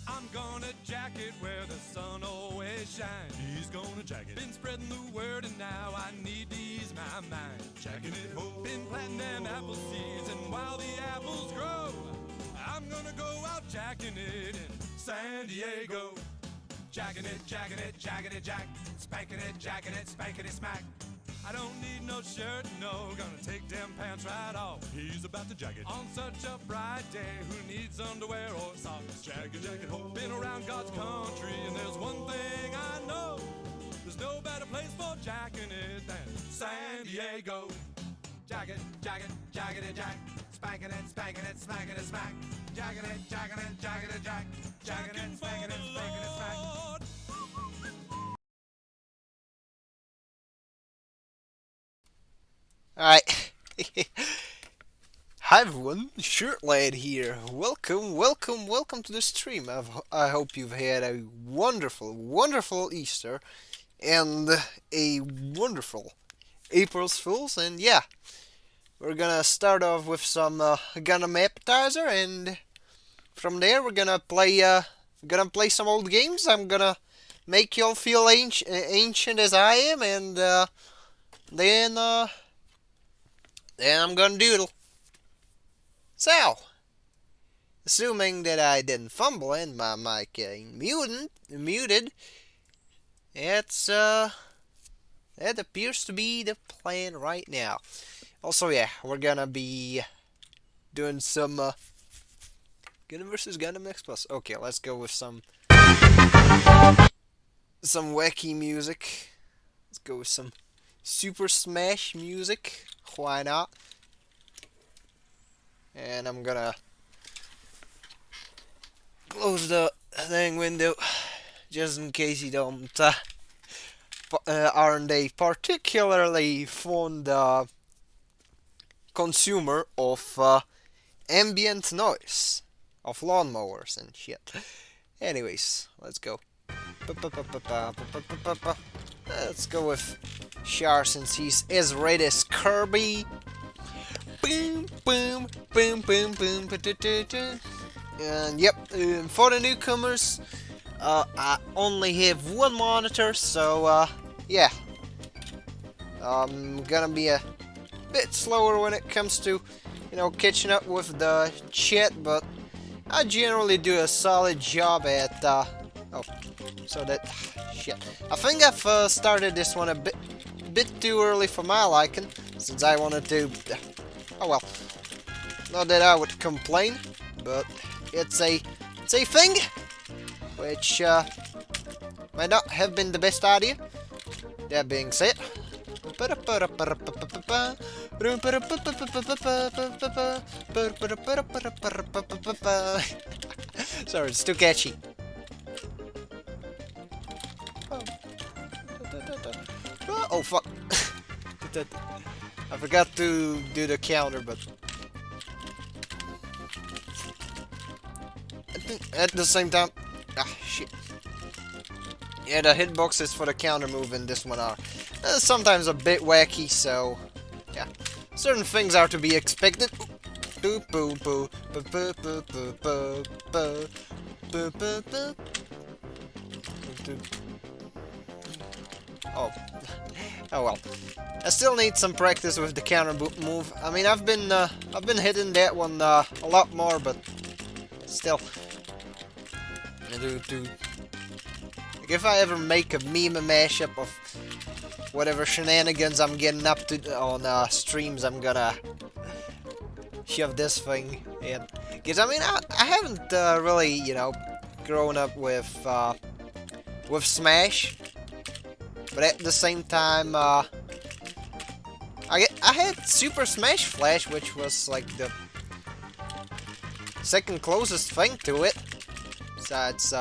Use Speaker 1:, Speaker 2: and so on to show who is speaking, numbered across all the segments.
Speaker 1: I'm gonna jack it where the sun always shines. He's gonna jack it. Been spreading the word and now I need to ease my mind. Jacking it home. Been planting them apple seeds and while the apples grow, I'm gonna go out jacking it in San Diego. Jacking it, jacking it, jacking it, jack. Spanking it, jacking it, spanking it, smack. I don't need no shirt, no, gonna take them pants right off. He's about to jack it. On such a bright day, who needs underwear or socks? Jacket, jacket, ho. Been around God's country, and there's one thing I know. There's no better place for jacking it than San Diego. Jacket, jacket, jacket it, jack. Spanking it, spanking it, smacking it, smack. Jacking it, jacking it, jacking it, jack. Jacking it, spanking it, spanking it, smack.
Speaker 2: Alright. Hi everyone, Shirt Lad here. Welcome to the stream. I hope you've had a wonderful Easter and a wonderful April's Fools. And yeah, we're gonna start off with some Gundam appetizer, and from there we're gonna play some old games. I'm gonna make y'all feel ancient as I am, and then I'm gonna doodle. So, assuming that I didn't fumble and my mic ain't muted, that appears to be the plan right now. Also, yeah, we're gonna be doing some Gundam vs. Gundam X Plus. Okay, let's go with some wacky music. Let's go with some Super Smash music. Why not? And I'm gonna close the thing window just in case you don't aren't a particularly fond consumer of ambient noise of lawnmowers and shit. Anyways, let's go. Let's go with Char since he's as red as Kirby. Boom, boom, boom, boom, boom, and yep, for the newcomers, I only have one monitor, so yeah, I'm gonna be a bit slower when it comes to, catching up with the chat, but I generally do a solid job at, shit. I think I've started this one a bit too early for my liking, since I wanted to, oh well, not that I would complain, but it's a thing, which might not have been the best idea. That being said, sorry, it's too catchy. Oh fuck. I forgot to do the counter, but at the same time, shit. Yeah, the hitboxes for the counter move in this one are sometimes a bit wacky, so yeah, certain things are to be expected. Oh. Oh well. I still need some practice with the counter move. I mean, I've been hitting that one a lot more, but still. Like if I ever make a meme mashup of whatever shenanigans I'm getting up to on streams, I'm gonna shove this thing in. Because I mean, I haven't really, grown up with Smash. But at the same time, I had Super Smash Flash, which was like the second closest thing to it. Besides,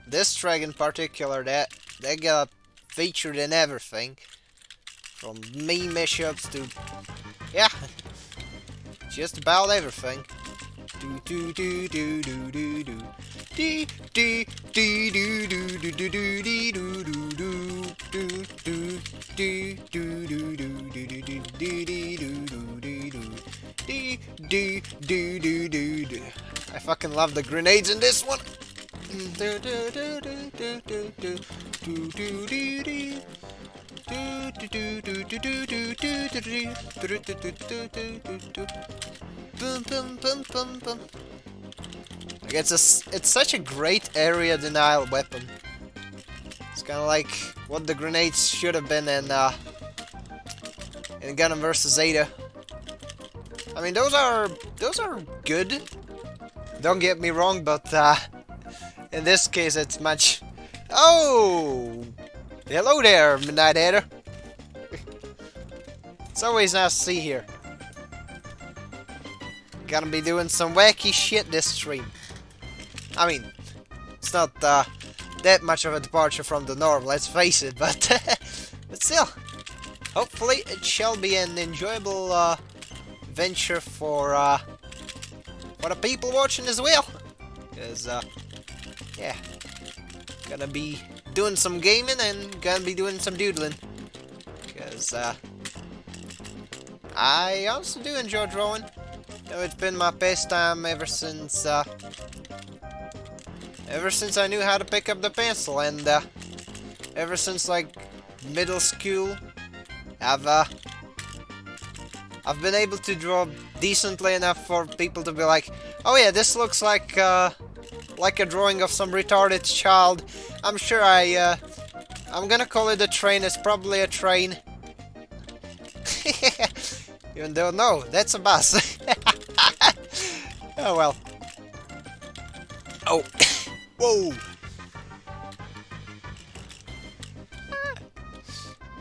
Speaker 2: this track in particular, that got featured in everything, from meme mashups to, yeah, just about everything. fucking love the grenades in this one. Like it's such a great area denial weapon. It's kind of like what the grenades should have been in Gundam vs. Zeta. I mean, those are good. Don't get me wrong, but in this case, it's much. Oh, hello there, Midnight Hatter. It's always nice to see you here. Gonna be doing some wacky shit this stream. I mean, it's not that much of a departure from the norm, let's face it, but still, hopefully it shall be an enjoyable venture for the people watching as well. Because, yeah, gonna be doing some gaming and gonna be doing some doodling. Because, I honestly do enjoy drawing. You know, it's been my pastime ever since I knew how to pick up the pencil, and ever since like middle school, I've been able to draw decently enough for people to be like, oh yeah, this looks like a drawing of some retarded child. I'm sure I'm gonna call it a train. It's probably a train. Even though, no, that's a bus. Oh well. Oh. Whoa.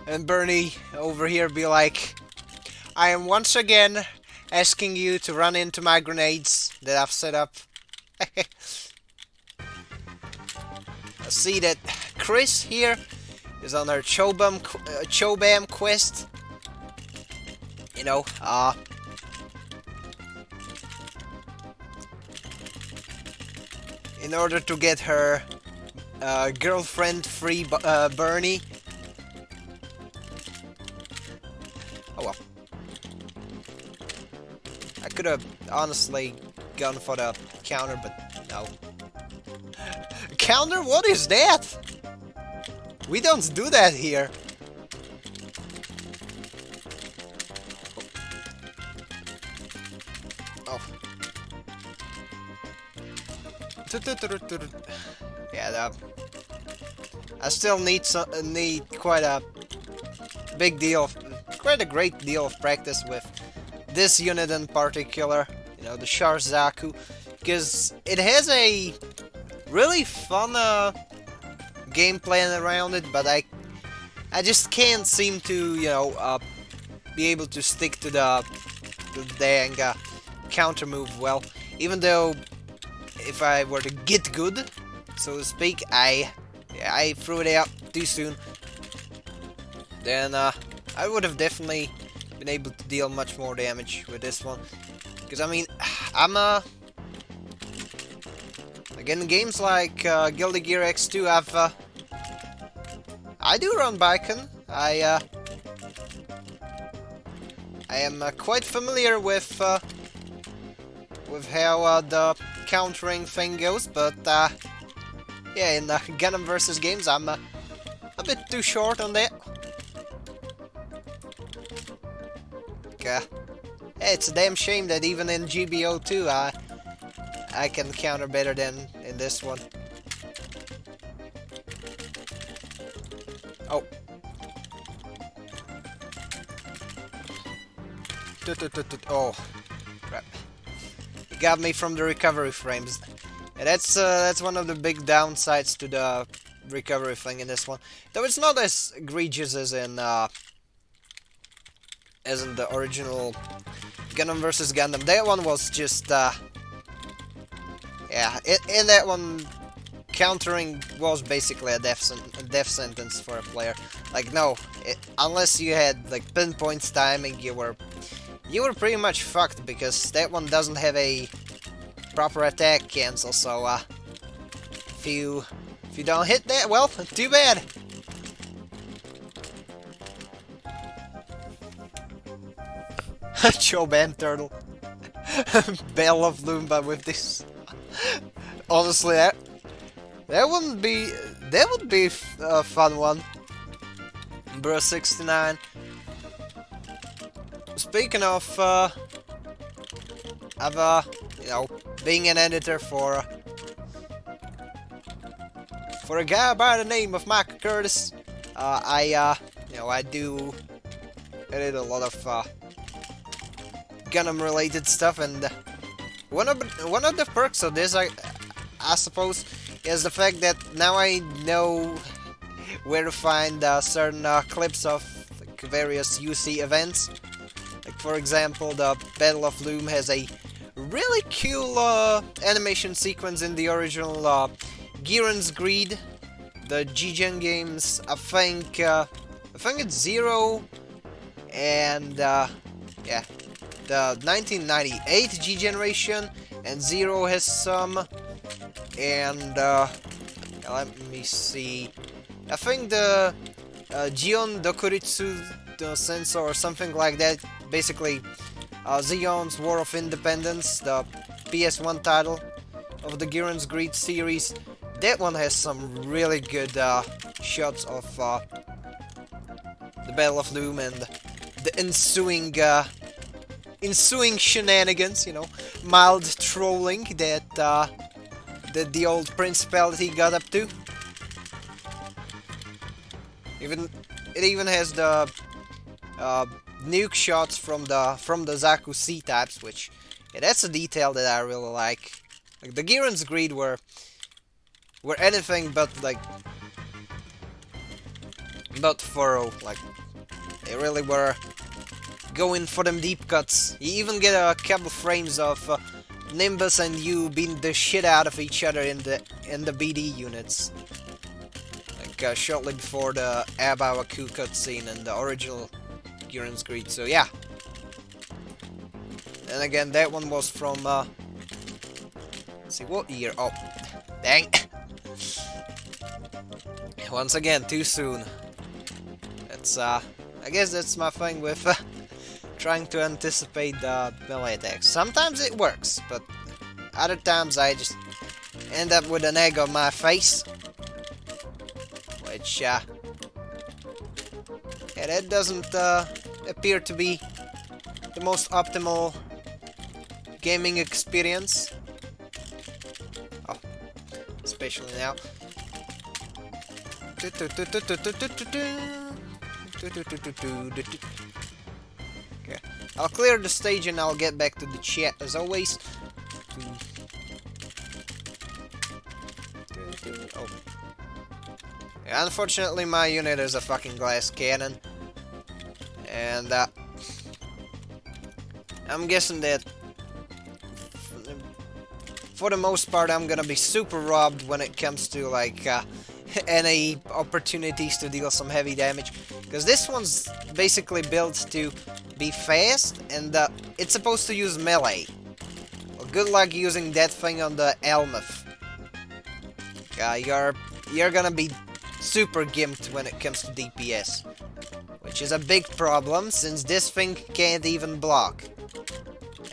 Speaker 2: And Bernie over here be like, I am once again asking you to run into my grenades that I've set up. I see that Chris here is on her Chobam quest. You know, in order to get her girlfriend-free Bernie. Oh well. I could have honestly gone for the counter, but no. Counter? What is that? We don't do that here. Oh. Yeah, I still need quite a big deal, quite a great deal of practice with this unit in particular. You know, the Sharzaku, because it has a really fun game plan around it, but I just can't seem to, you know, be able to stick to the dang counter move well. Even though, if I were to get good, so to speak, I threw it out too soon, then I would have definitely been able to deal much more damage with this one. Because I mean, I'm again, games like Guilty Gear X2, I do run Bicon. I am quite familiar with how the countering thing goes, but yeah, in Gundam vs. games, I'm a bit too short on that. It's a damn shame that even in GBO2 I can counter better than in this one. Oh. Oh, crap. It got me from the recovery frames. And that's one of the big downsides to the recovery thing in this one. Though it's not as egregious as in the original Gundam vs. Gundam. That one was just yeah, in that one, countering was basically a death sentence for a player. Like, no, unless you had like pinpoint timing, you were pretty much fucked, because that one doesn't have a proper attack cancel. So if you don't hit that, well, too bad. Choban Turtle. Bell of Lumba with this Honestly, that wouldn't be that would be a fun one. Bro 69. Speaking of you know, being an editor for a guy by the name of Michael Curtis, you know, I do edit a lot of Gundam related stuff, and one of the perks of this, I suppose, is the fact that now I know where to find certain clips of like, various UC events. Like for example, the Battle of Loom has a really cool animation sequence in the original Giran's Greed. The G-Gen games, I think it's Zero, and yeah, the 1998 G-Generation, and Zero has some, and let me see, I think the Gion Dokuritsu Senso or something like that, basically Zeon's War of Independence, the PS1 title of the Giran's Greed series. That one has some really good shots of the Battle of Loom and the ensuing shenanigans, you know, mild trolling that the old Principality got up to. It even has the nuke shots from the Zaku C-types, which, yeah, that's a detail that I really like. Like the Giran's Greed were anything but like not thorough. Like they really were going for them deep cuts. You even get a couple frames of Nimbus and you beating the shit out of each other in the BD units. Like shortly before the Abawaku cutscene in the original Giran's Greed. So yeah. And again, that one was from let's see what year. Oh, dang. Once again, too soon. That's I guess that's my thing with trying to anticipate the melee attacks. Sometimes it works, but other times I just end up with an egg on my face, which yeah, that doesn't appear to be the most optimal gaming experience. Oh, especially now. Okay, I'll clear the stage and I'll get back to the chat as always. Oh. Yeah, unfortunately my unit is a fucking glass cannon. And I'm guessing that for the most part I'm gonna be super robbed when it comes to like any opportunities to deal some heavy damage, because this one's basically built to be fast and it's supposed to use melee. Well, good luck using that thing on the Elmuth. You're gonna be super gimped when it comes to DPS, which is a big problem since this thing can't even block.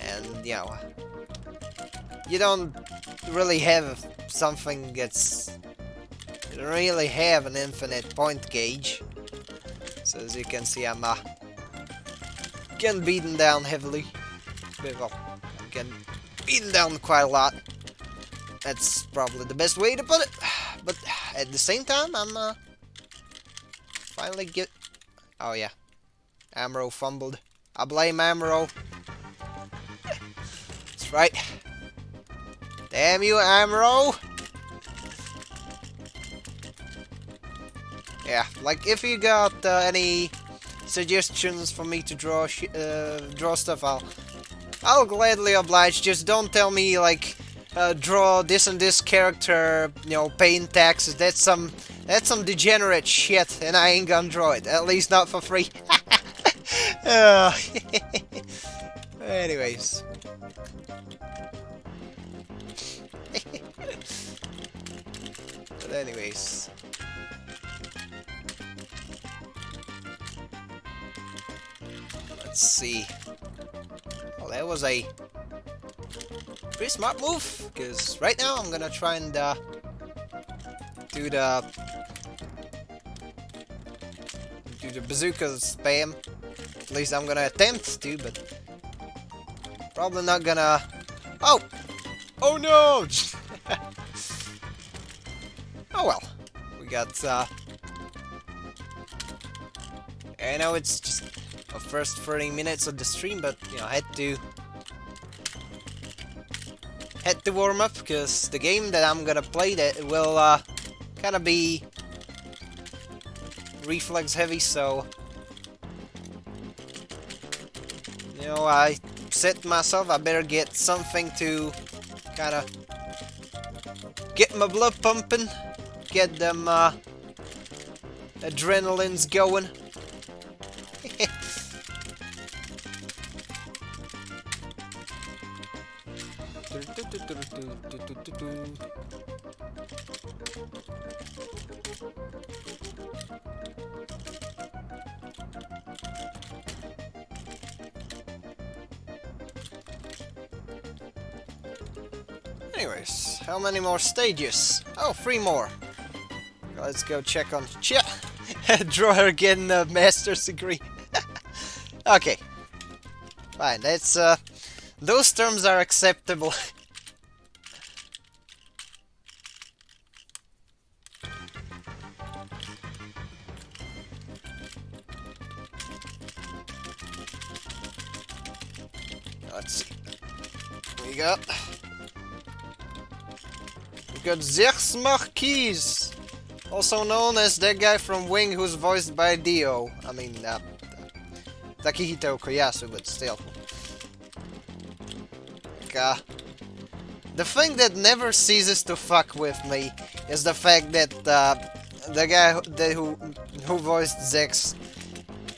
Speaker 2: And you know, you don't really have something that's really have an infinite point gauge. So as you can see, I'm getting beaten down heavily. Well, I'm getting beaten down quite a lot. That's probably the best way to put it. But at the same time, I'm finally get. Oh yeah, Amuro fumbled. I blame Amuro. That's right. Damn you, Amuro! Yeah, like if you got any suggestions for me to draw stuff, I'll gladly oblige. Just don't tell me like draw this and this character, you know, paying taxes. That's some degenerate shit, and I ain't gonna draw it. At least not for free. Anyways. But anyways. Let's see. Oh, that was a pretty smart move, because right now I'm gonna try and do the bazooka spam. At least I'm gonna attempt to, but probably not gonna. Oh! Oh no! Oh well. We got I know it's just the first 30 minutes of the stream, but you know, I had to warm up, because the game that I'm gonna play that will kind of be reflex heavy, so you know, I said to myself I better get something to kind of get my blood pumping, get them adrenalines going. Anyways, how many more stages? Oh, 3 more. Let's go check on Drawer getting a master's degree. Okay. Fine, that's those terms are acceptable. Let's see. We got Zex Marquis, also known as that guy from Wing who's voiced by Dio. I mean, Takehito Koyasu, but still. The thing that never ceases to fuck with me is the fact that the guy who voiced Zex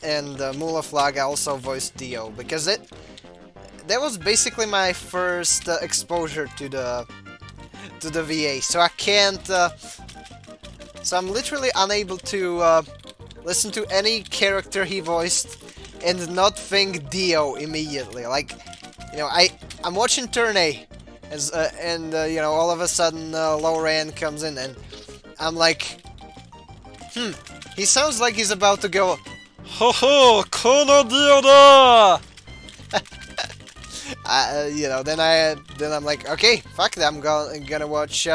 Speaker 2: and Mula Flaga also voiced Dio, because that was basically my first exposure to the VA, so I can't. So I'm literally unable to listen to any character he voiced and not think Dio immediately. Like, you know, I'm watching Turn A, and you know, all of a sudden Loran comes in, and I'm like, he sounds like he's about to go, ho ho, kono Dio da! You know, then I'm like, okay, fuck it, I'm gonna watch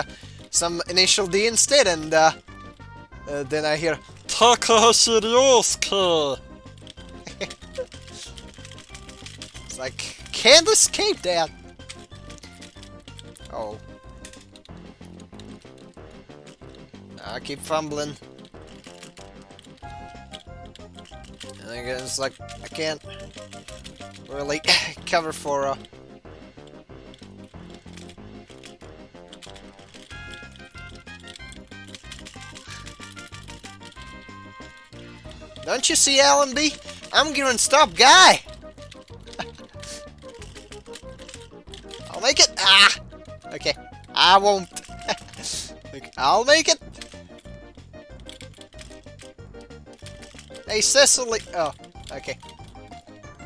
Speaker 2: some Initial D instead, and then I hear Takahashi Ryosuke. It's like, can't escape that. Oh, I keep fumbling, and I guess like I can't really cover for Don't you see, Alan B? I'm gearing stop guy. I'll make it. Ah, okay. I won't. Okay, I'll make it. Hey, Cecily. Oh, okay.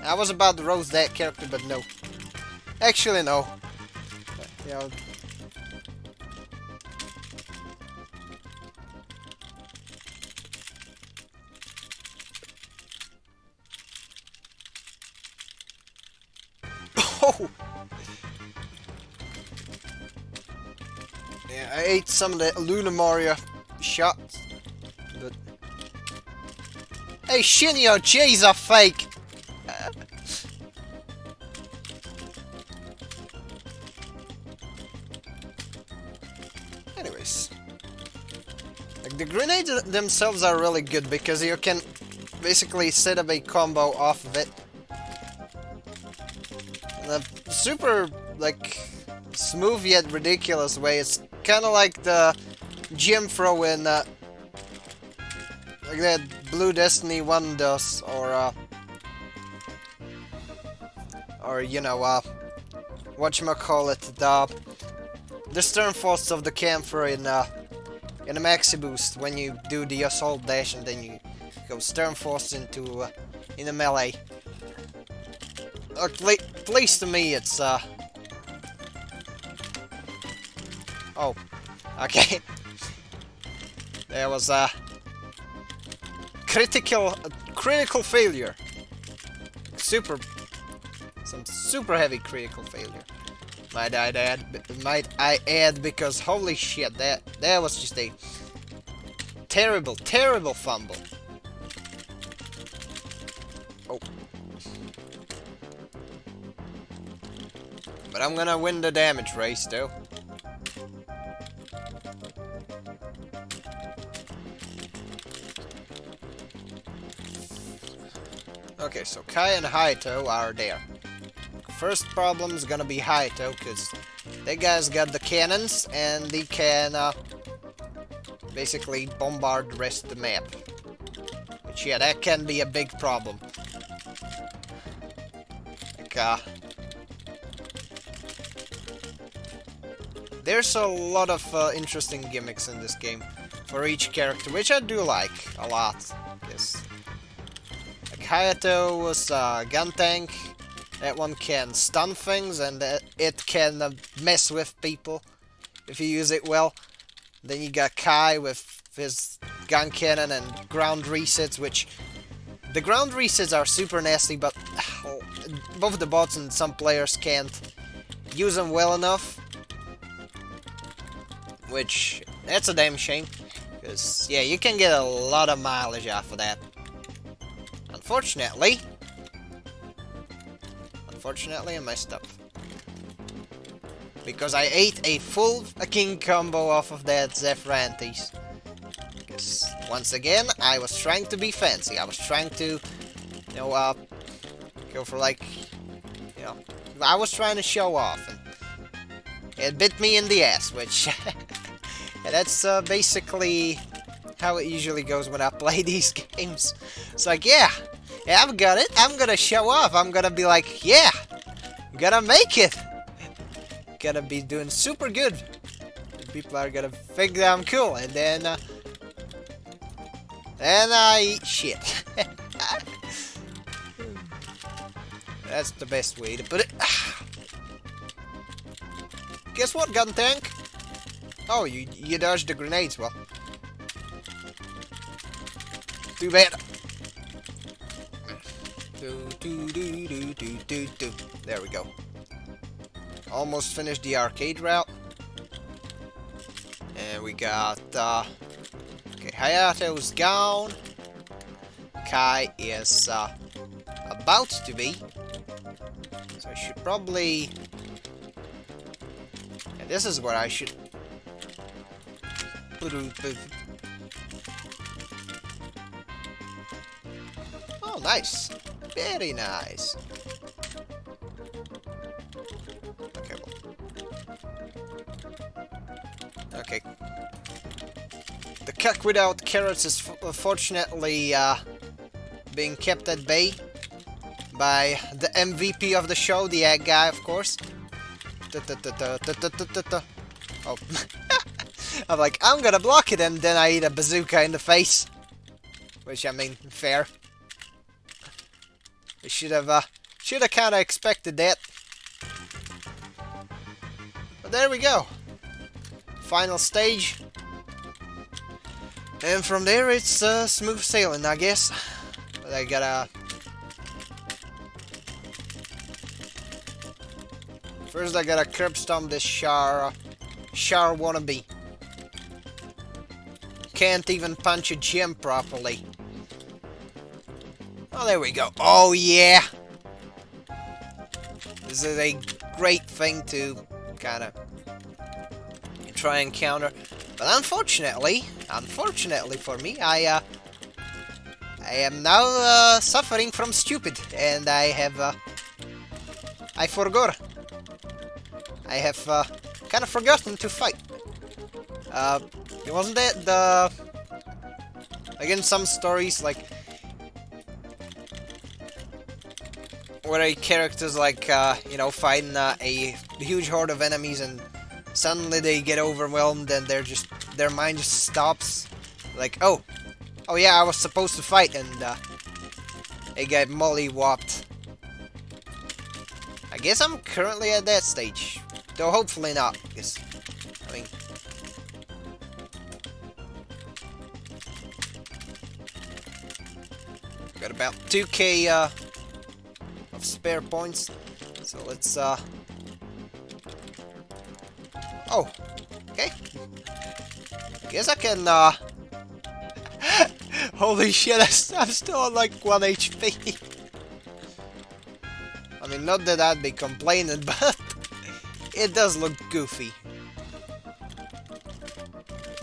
Speaker 2: I was about to roast that character, but no. Actually, no. You know. Oh! Yeah, I ate some of the Luna Mario shots, but... Hey, Shinio, J's are fake! Anyways. Like, the grenades themselves are really good, because you can basically set up a combo off of it. In a super, like, smooth yet ridiculous way. It's kind of like the gem throw in, like that Blue Destiny 1 does, or you know, whatchamacallit, the stern force of the camphor in a maxi boost when you do the assault dash, and then you go stern force into in a melee. At least to me, it's Oh, okay. There was a critical failure. Some super heavy critical failure. Might I add, because holy shit, that was just a terrible fumble. Oh. But I'm gonna win the damage race though. Okay, so Kai and Haito are there. First problem is gonna be Haito, because that guy's got the cannons, and they can basically bombard the rest of the map. Which, yeah, that can be a big problem. Like, there's a lot of interesting gimmicks in this game for each character, which I do like a lot. Because, like, Hayato was a gun tank. That one can stun things, and it can mess with people if you use it well. Then you got Kai with his gun cannon and ground resets, which the ground resets are super nasty, but both the bots and some players can't use them well enough. Which, that's a damn shame. Because, yeah, you can get a lot of mileage off of that. Unfortunately, I messed up. Because I ate a full king combo off of that Zephyrantes. Because, once again, I was trying to be fancy. I was trying to, you know, go for like, you know, I was trying to show off. And it bit me in the ass, which, yeah, that's basically how it usually goes when I play these games. It's like, yeah, I've got it. I'm gonna show off. I'm gonna be like, yeah, I'm gonna make it. Gonna be doing super good. People are gonna think that I'm cool, and then I eat shit. That's the best way to put it. Guess what, gun tank? Oh, you dodged the grenades. Well, too bad. There we go. Almost finished the arcade route. And we got, okay, Hayato's gone. Kai is, about to be. So I should probably... Yeah, this is where I should... Oh, nice. Very nice. Okay, okay. The cock without carrots is fortunately being kept at bay by the MVP of the show, the egg guy, of course. Oh. I'm like, I'm gonna block it, and then I eat a bazooka in the face. Which, I mean, fair. I should have kind of expected that. But there we go. Final stage. And from there, it's smooth sailing, I guess. But I gotta... First, I gotta curb stomp this Char wannabe. Can't even punch a gem properly. Oh, there we go. Oh, yeah! This is a great thing to kind of try and counter. But unfortunately for me, I am now suffering from stupid, and I have I forgot. I have kind of forgotten to fight. It wasn't that the... Again, some stories like where a character's like, you know, fighting a huge horde of enemies, and suddenly they get overwhelmed, and their mind just stops. Like, oh yeah, I was supposed to fight, and they get mollywopped. I guess I'm currently at that stage, though hopefully not, because, I mean, Got about 2k of spare points. So let's oh, okay. Guess I can holy shit, I'm still on like 1 HP. I mean, not that I'd be complaining, but it does look goofy.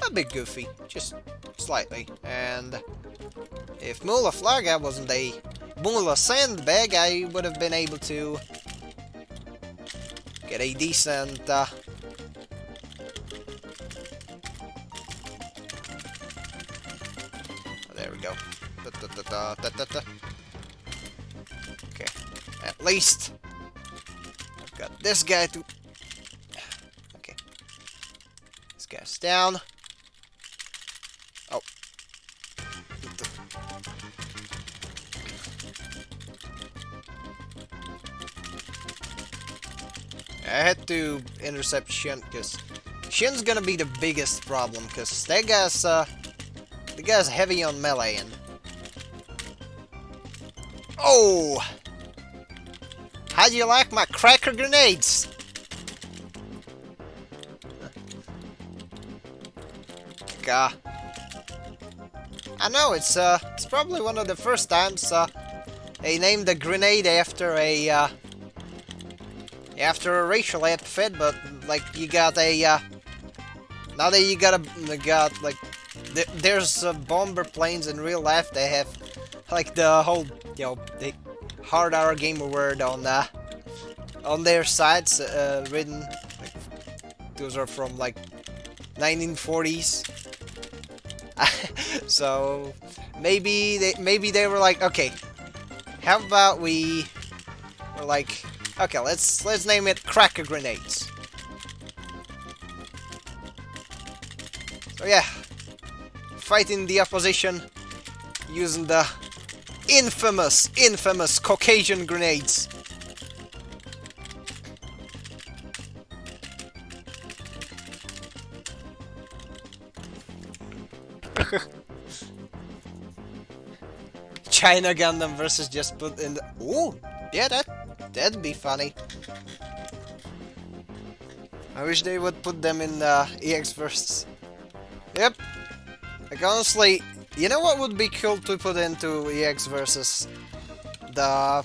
Speaker 2: A bit goofy, just slightly. And if Mula Flaga wasn't a Mula Sandbag, I would have been able to get a decent there we go. Okay, at least I've got this guy to. Okay, this guy's down. Oh, I had to intercept Shin because Shin's gonna be the biggest problem because that guy's the guy's heavy on melee and oh, how do you like my cracker grenades? I know it's probably one of the first times they named a grenade after a racial epithet, but like you got a now that you got like there's bomber planes in real life. They have like the whole the hard R gamer word on their sides written. Like, those are from like 1940s. So maybe they were like, okay, how about we were like, okay, let's name it cracker grenades. So yeah, fighting the opposition using the infamous Caucasian grenades. China Gundam versus just put in the... Ooh, yeah, that'd be funny. I wish they would put them in EX versus. Yep. Like honestly, you know what would be cool to put into EX versus the...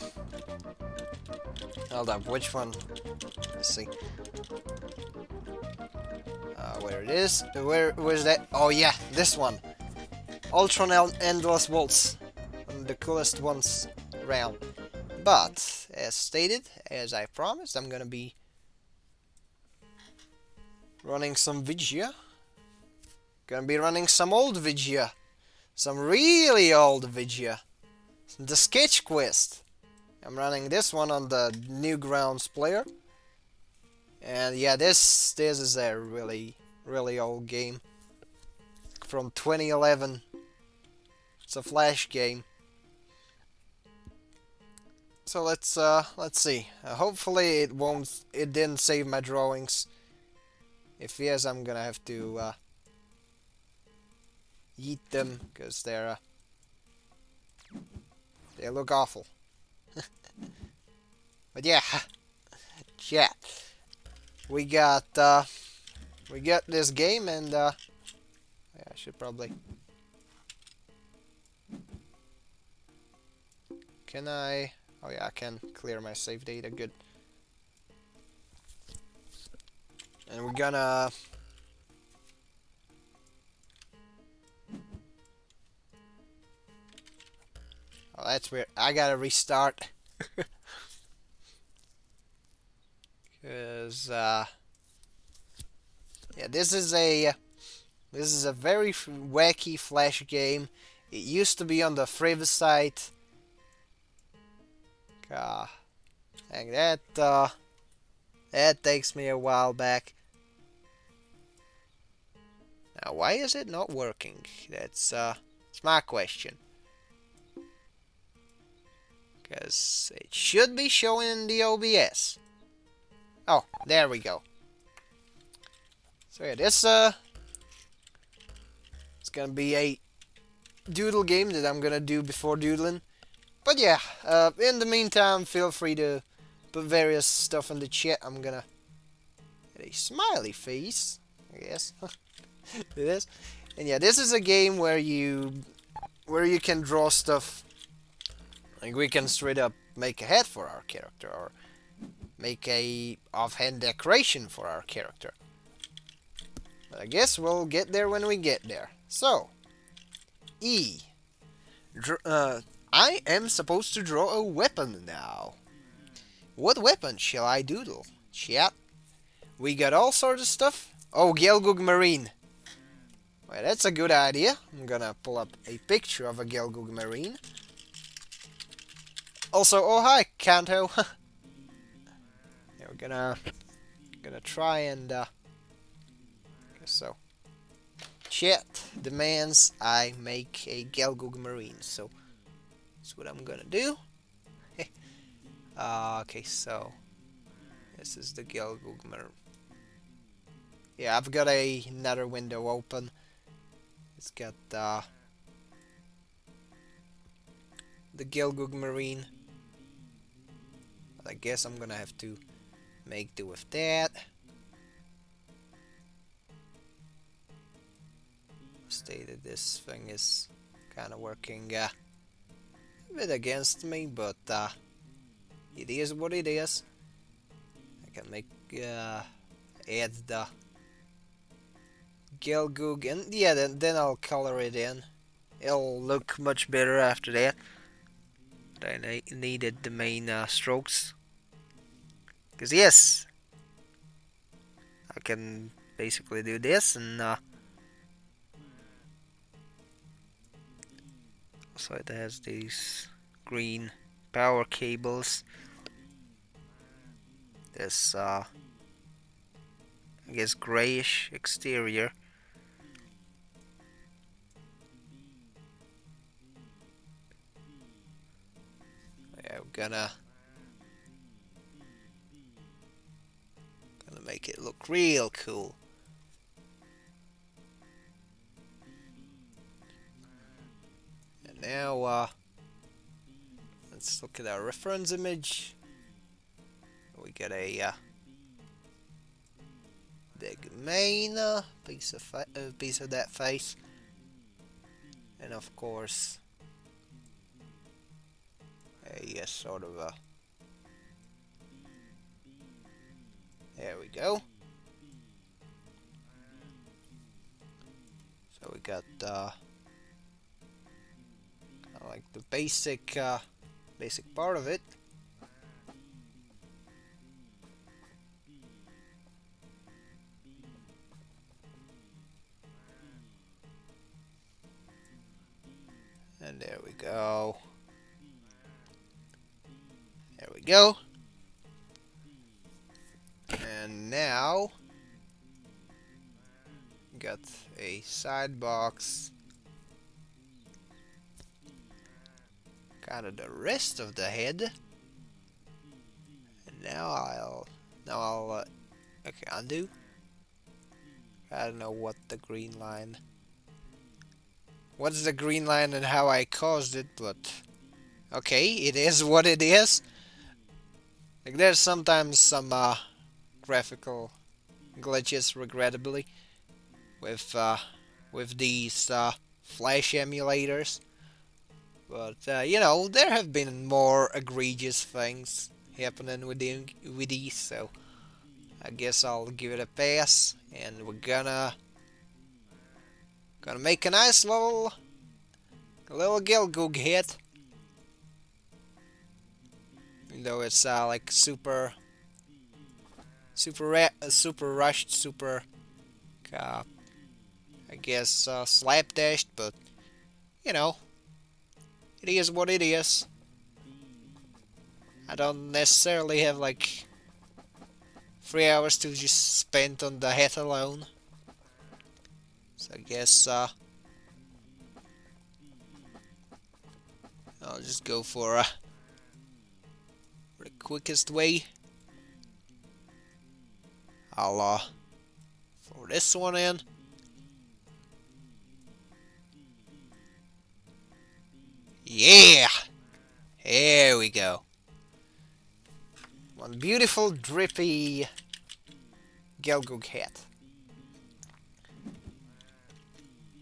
Speaker 2: Hold up, which one? Let's see. Where it is? Where's that? Oh yeah, this one. Ultron Endless Waltz. One of the coolest ones around. But, as stated, as I promised, I'm gonna be running some Vigia. Gonna be running some old Vigia. Some really old Vigia. The Sketch Quest. I'm running this one on the Newgrounds player. And yeah, this is a really old game. From 2011. It's a Flash game. So let's see. Hopefully it didn't save my drawings. If yes, I'm gonna have to eat them because they look awful. But yeah, chat. We got this game, and yeah, I should probably. Can I? Oh yeah, I can clear my save data. Good. And we're gonna. Oh, that's weird. I gotta restart. Cause yeah, this is a very wacky Flash game. It used to be on the Friv site. And that takes me a while back. Now, why is it not working? That's my question. Because it should be showing in the OBS. Oh, there we go. So yeah, this it's gonna be a doodle game that I'm gonna do before doodling. But yeah, in the meantime, feel free to put various stuff in the chat. I'm gonna get a smiley face, I guess. It is. And yeah, this is a game where you can draw stuff. Like we can straight up make a head for our character, or make a offhand decoration for our character. But I guess we'll get there when we get there. So, E. I am supposed to draw a weapon now. What weapon shall I doodle? Chat. We got all sorts of stuff. Oh, Gelgug Marine. Well, that's a good idea. I'm gonna pull up a picture of a Gelgug Marine. Also, oh hi, Kanto. Yeah, we're gonna try and so. Chat demands I make a Gelgug Marine, so that's what I'm gonna do. Okay, so this is the Gelgug Marine. Yeah, I've got another window open. It's got the Gelgug Marine. But I guess I'm gonna have to make do with that. Stated this thing is kind of working a bit against me, but it is what it is. I can make add the Gelgug, and yeah, then I'll color it in. It'll look much better after that. But I needed the main strokes, because yes, I can basically do this, and so it has these green power cables. This I guess grayish exterior. Yeah, we're gonna make it look real cool. And now let's look at our reference image. We get a big main piece of that face, and of course a sort of a. There we go. So we got kind of like the basic part of it. And there we go. There we go. And now got a side box. Kind of the rest of the head. And now I'll okay, undo. I don't know what the green line. What's the green line and how I caused it, but okay, it is what it is. Like there's sometimes some graphical glitches, regrettably, with these Flash emulators. But you know, there have been more egregious things happening with these, so I guess I'll give it a pass. And we're gonna make a nice little Gelgug hit. Even though it's like super rushed, super I guess slapdashed, but you know, it is what it is. I don't necessarily have like 3 hours to just spend on the head alone. So I guess I'll just go for the quickest way. I'll throw this one in. Yeah! There we go. One beautiful, drippy Gelgoog hat.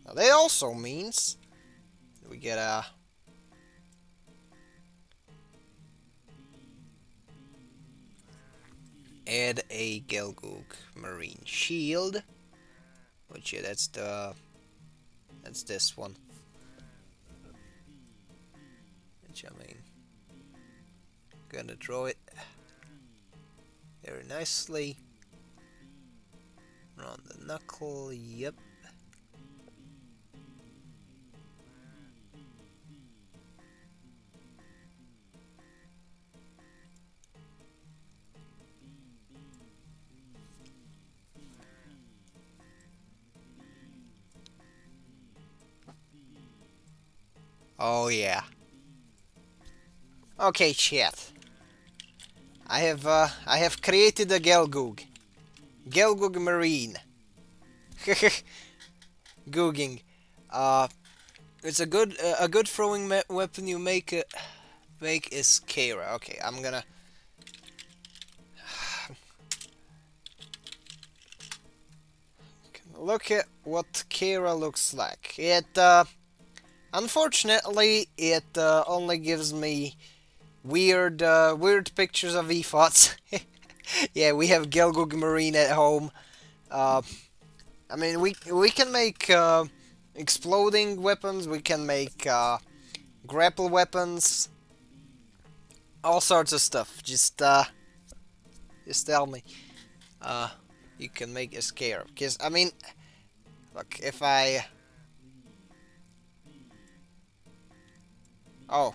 Speaker 2: Now that also means we get a add a Gelgoog Marine Shield, which that's this one. Which I mean, gonna draw it very nicely around the knuckle. Yep. Oh yeah. Okay, chat. I have created a Gelgoog. Gelgoog Marine. Googing. It's a good throwing weapon you make is Kara. Okay, I'm gonna look at what Kara looks like. It unfortunately it only gives me weird pictures of EFOTs. Yeah, we have Gelgoog Marine at home. I mean, we can make exploding weapons. We can make grapple weapons. All sorts of stuff. Just tell me. You can make a scare. Because I mean, look, if I oh.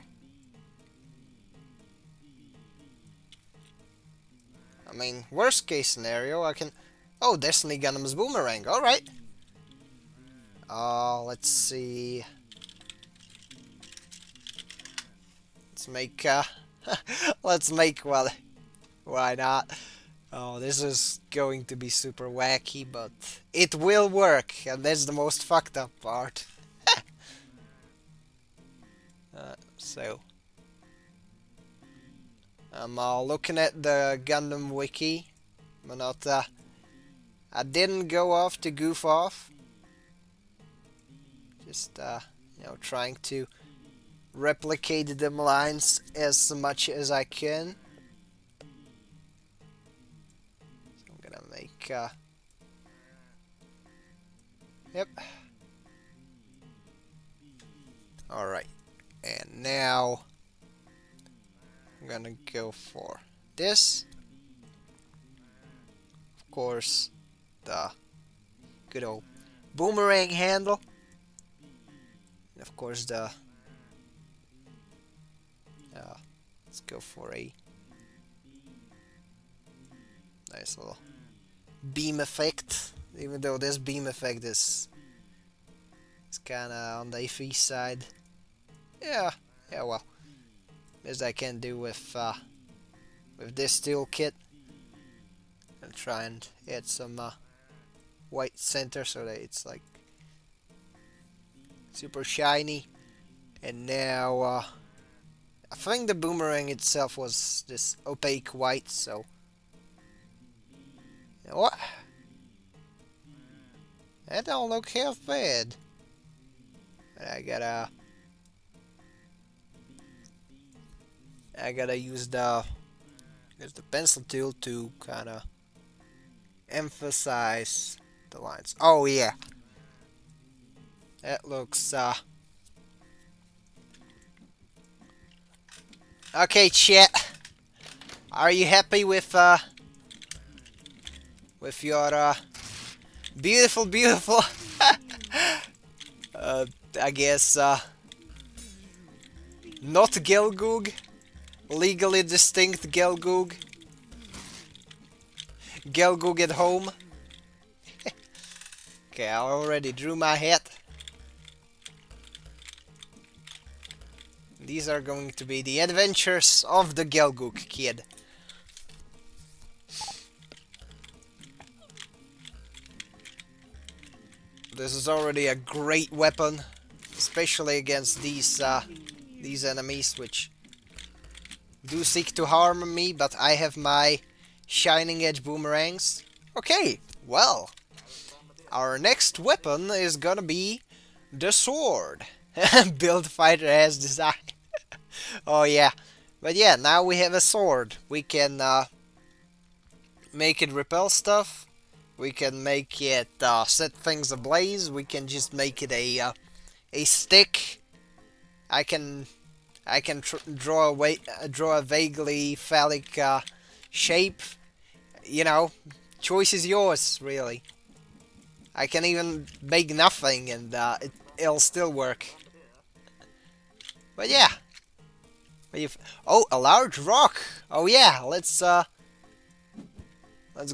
Speaker 2: I mean, worst case scenario, I can... Oh, Destiny Gundam's Boomerang, alright. Let's see... Let's make, let's make, well, why not? Oh, this is going to be super wacky, but it will work, and that's the most fucked up part. So... I'm looking at the Gundam wiki, but not, I didn't go off to goof off. Just, you know, trying to replicate them lines as much as I can. So I'm gonna make, yep. Alright, and now... I'm gonna go for this. Of course, the good old boomerang handle. And of course, the let's go for a nice little beam effect. Even though this beam effect is kind of on the iffy side. Yeah, well. As I can do with this steel kit. I'll try and add some white center so that it's like super shiny. And now I think the boomerang itself was this opaque white, so you know what? That don't look half bad. But I gotta use the pencil tool to kind of emphasize the lines. Oh yeah, that looks okay, chat. Are you happy with your beautiful I guess not Gelgoog, legally distinct Gelgoog at home. Okay, I already drew my hat. These are going to be the adventures of the Gelgoog kid. This is already a great weapon, especially against these enemies, which do seek to harm me, but I have my shining edge boomerangs. Okay, well, our next weapon is gonna be the sword. Build fighter has design. Oh yeah, but yeah, now we have a sword. We can make it repel stuff. We can make it set things ablaze. We can just make it a stick. I can draw a vaguely phallic shape. You know, choice is yours, really. I can even make nothing, and it'll still work. But yeah. Oh, a large rock. Oh yeah, let's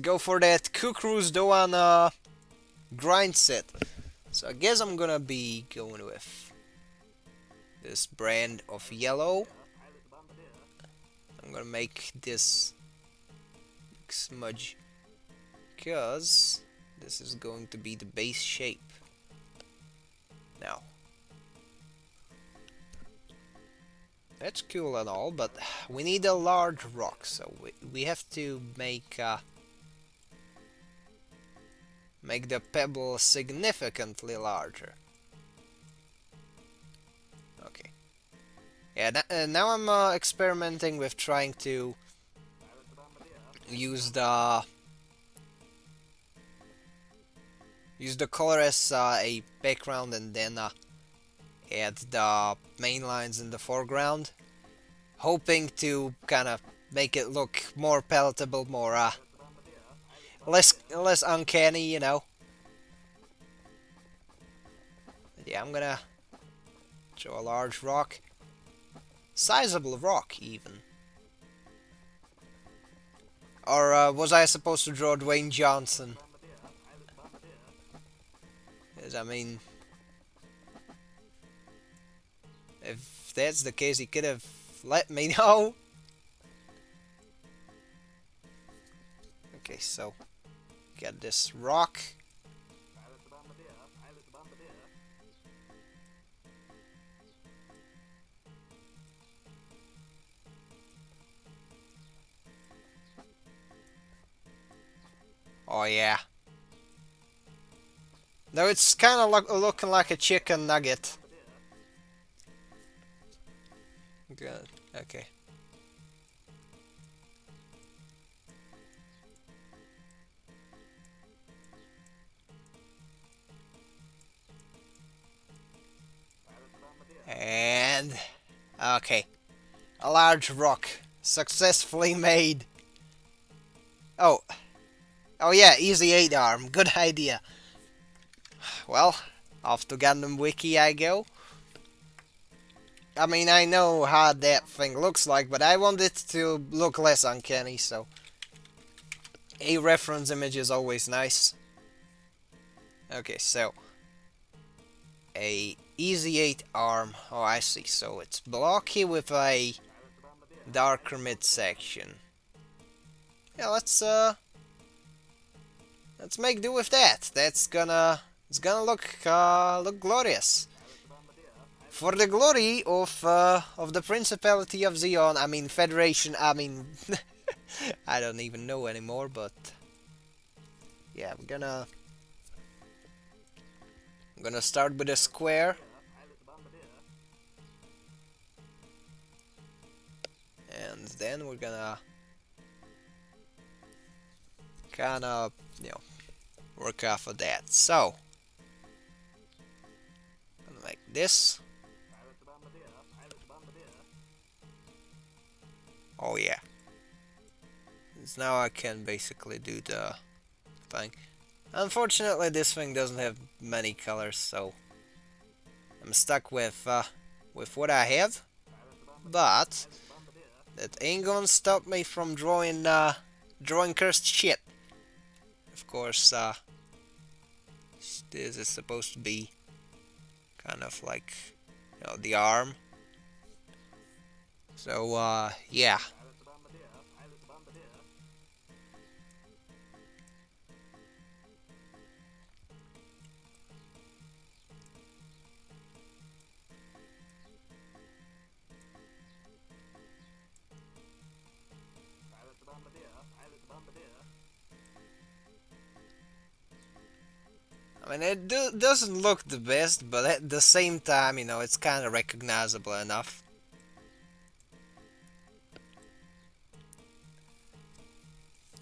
Speaker 2: go for that Kukrus Doan grind set. So I guess I'm gonna be going with this brand of yellow. I'm gonna make this smudge because this is going to be the base shape. Now, that's cool and all, but we need a large rock, so we have to make the pebble significantly larger. Okay. Yeah, now I'm experimenting with trying to use the color as a background and then add the main lines in the foreground, hoping to kind of make it look more palatable, more less uncanny, you know. But yeah, I'm gonna draw a large rock, sizable rock even. Or was I supposed to draw Dwayne Johnson? Because I mean, if that's the case, he could have let me know. Okay, so got this rock. Oh yeah. Though it's kind of looking like a chicken nugget. Good. Okay. And okay, a large rock successfully made. Oh, yeah, easy 8 arm. Good idea. Well, off to Gundam Wiki I go. I mean, I know how that thing looks like, but I want it to look less uncanny, so a reference image is always nice. Okay, so a easy 8 arm. Oh, I see. So it's blocky with a darker midsection. Yeah, let's make do with that. It's gonna look glorious. For the glory of the Principality of Zeon, I mean Federation, I mean I don't even know anymore, but yeah, I'm gonna start with a square. And then we're gonna kinda, work off of that. So gonna make this. Oh yeah. So now I can basically do the thing. Unfortunately, this thing doesn't have many colors, so I'm stuck with what I have. But that ain't gonna stop me from drawing cursed shit. Of course, this is supposed to be kind of like, the arm. So yeah. I mean, it doesn't look the best, but at the same time, you know, it's kind of recognizable enough.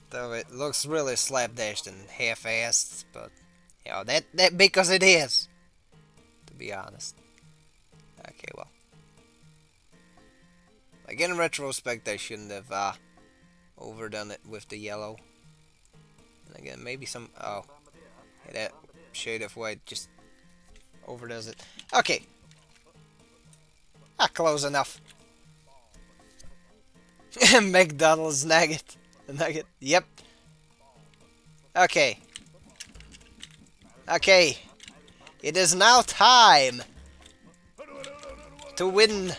Speaker 2: Though it looks really slapdashed and half-assed, but you know that because it is, to be honest. Okay, well, like in retrospect, I shouldn't have overdone it with the yellow. And again, maybe some yeah, that shade of white just overdoes it. Okay, close enough. McDonald's nugget. Nugget. Yep. Okay. Okay. It is now time to win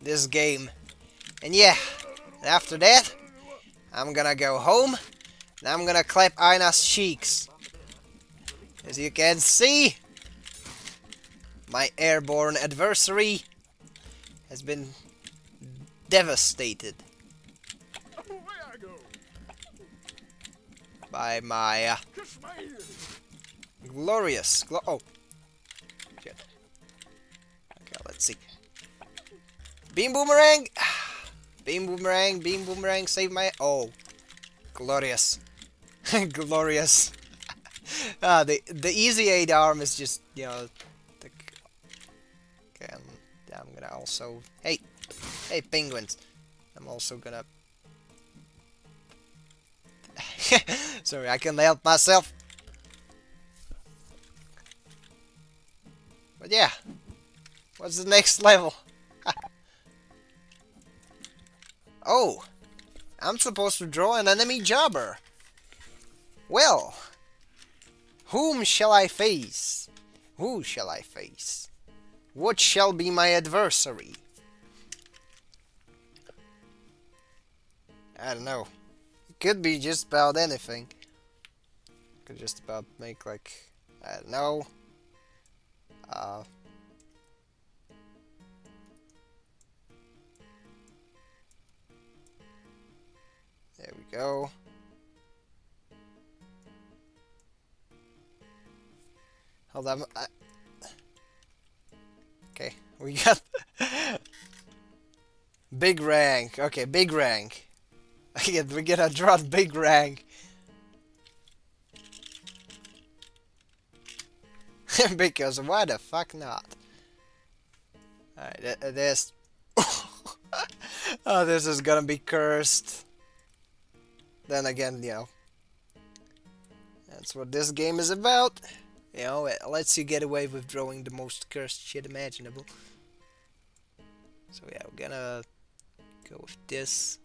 Speaker 2: this game. And yeah, after that, I'm gonna go home and I'm gonna clap Aina's cheeks. As you can see, my airborne adversary has been devastated by my glorious oh shit. Okay, let's see. Beam boomerang, beam boomerang, beam boomerang. Save my glorious, glorious. The easy 8 arm is just, you know. Okay, I'm gonna also hey penguins. I'm also gonna. Sorry, I couldn't help myself. But yeah, what's the next level? Oh, I'm supposed to draw an enemy jobber. Well, whom shall I face? Who shall I face? What shall be my adversary? I don't know. It could be just about anything. Could just about make like, I don't know. There we go. Hold on. Okay, we got big rank. Okay, big rank. Again, we get a draw big rank. Because why the fuck not? Alright, this. Oh, this is gonna be cursed. Then again, you know, that's what this game is about. You know, it lets you get away with drawing the most cursed shit imaginable. So yeah, we're gonna go with this.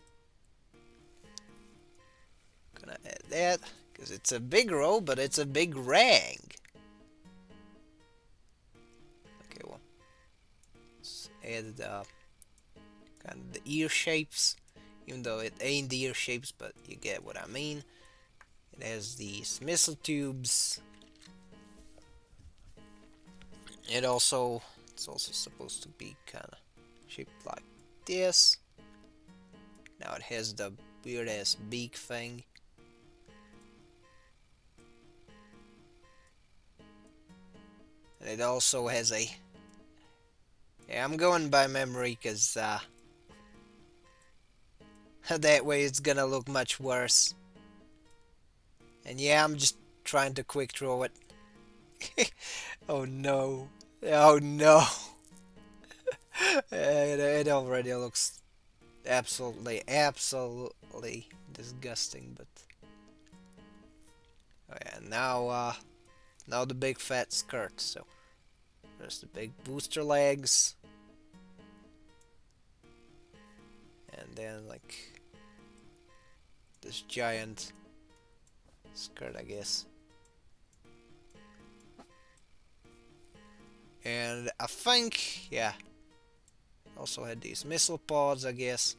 Speaker 2: Gonna add that, because it's a big row, but it's a big rank. Okay, well, let's add kind of the ear shapes, even though it ain't the ear shapes, but you get what I mean. It has these missile tubes. It's also supposed to be kind of shaped like this. Now it has the weird ass beak thing. And it also has a... Yeah, I'm going by memory because that way it's gonna look much worse. And yeah, I'm just trying to quick draw it. Oh no. Oh no. It already looks absolutely disgusting, but oh yeah, now the big fat skirt. So there's the big booster legs, and then like this giant skirt, I guess. And I think, yeah, also had these missile pods, I guess.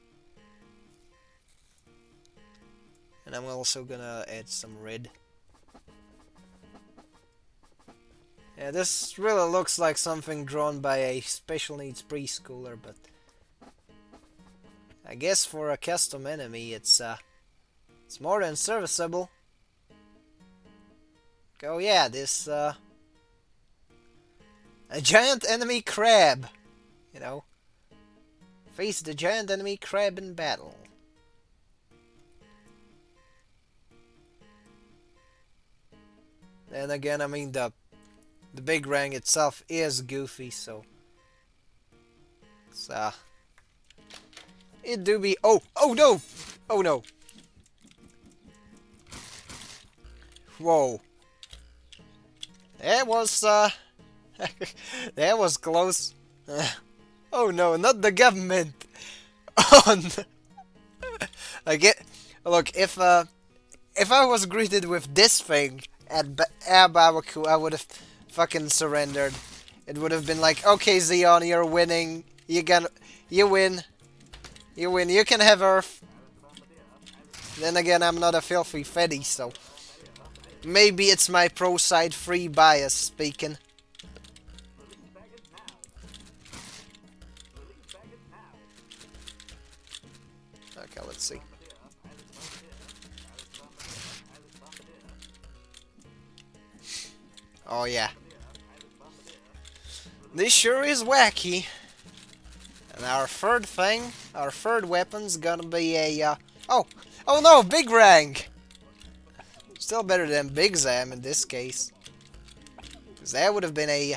Speaker 2: And I'm also gonna add some red. Yeah, this really looks like something drawn by a special needs preschooler, but I guess for a custom enemy, it's more than serviceable. like, oh yeah, this a giant enemy crab, you know. Face the giant enemy crab in battle. Then again, I mean the big rank itself is goofy, so it's it do be oh no! Oh no. Whoa. That was that was close. Oh no, not the government. Oh no. I get look, if I was greeted with this thing at Barbecue, I would have fucking surrendered. It would have been like, okay, Xeon, you're winning. You win. You win. You can have Earth. Then again, I'm not a filthy fetty, so maybe it's my pro side free bias speaking. Okay, let's see. Oh yeah. This sure is wacky. And our third thing, our third weapon's gonna be a, oh no, big rank! Still better than Big Zam in this case. Because that would have been a,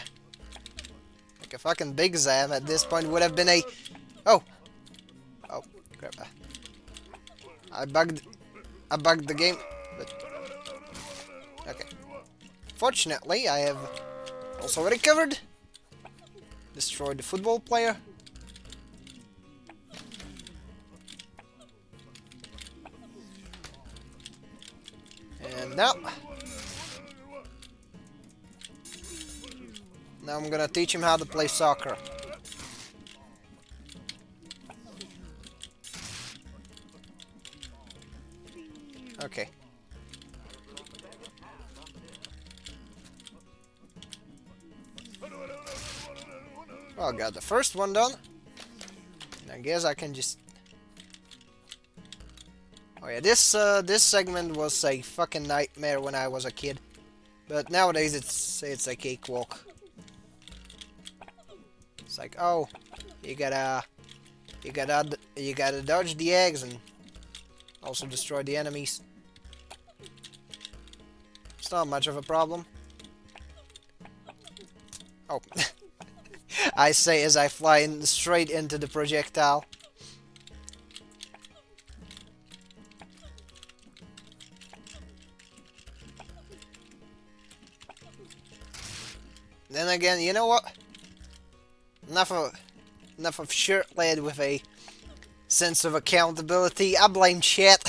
Speaker 2: like a fucking Big Zam at this point would have been a, oh crap. I bugged the game, but, okay. Fortunately, I have also recovered. Destroyed the football player. And now I'm gonna teach him how to play soccer. Okay. Well, got the first one done. And I guess I can just... Oh yeah, this segment was a fucking nightmare when I was a kid. But nowadays it's a cakewalk. It's like, oh, you gotta dodge the eggs and also destroy the enemies. It's not much of a problem. Oh. I say as I fly straight into the projectile. Then again, you know what? Enough of shirt lad with a sense of accountability. I blame chat.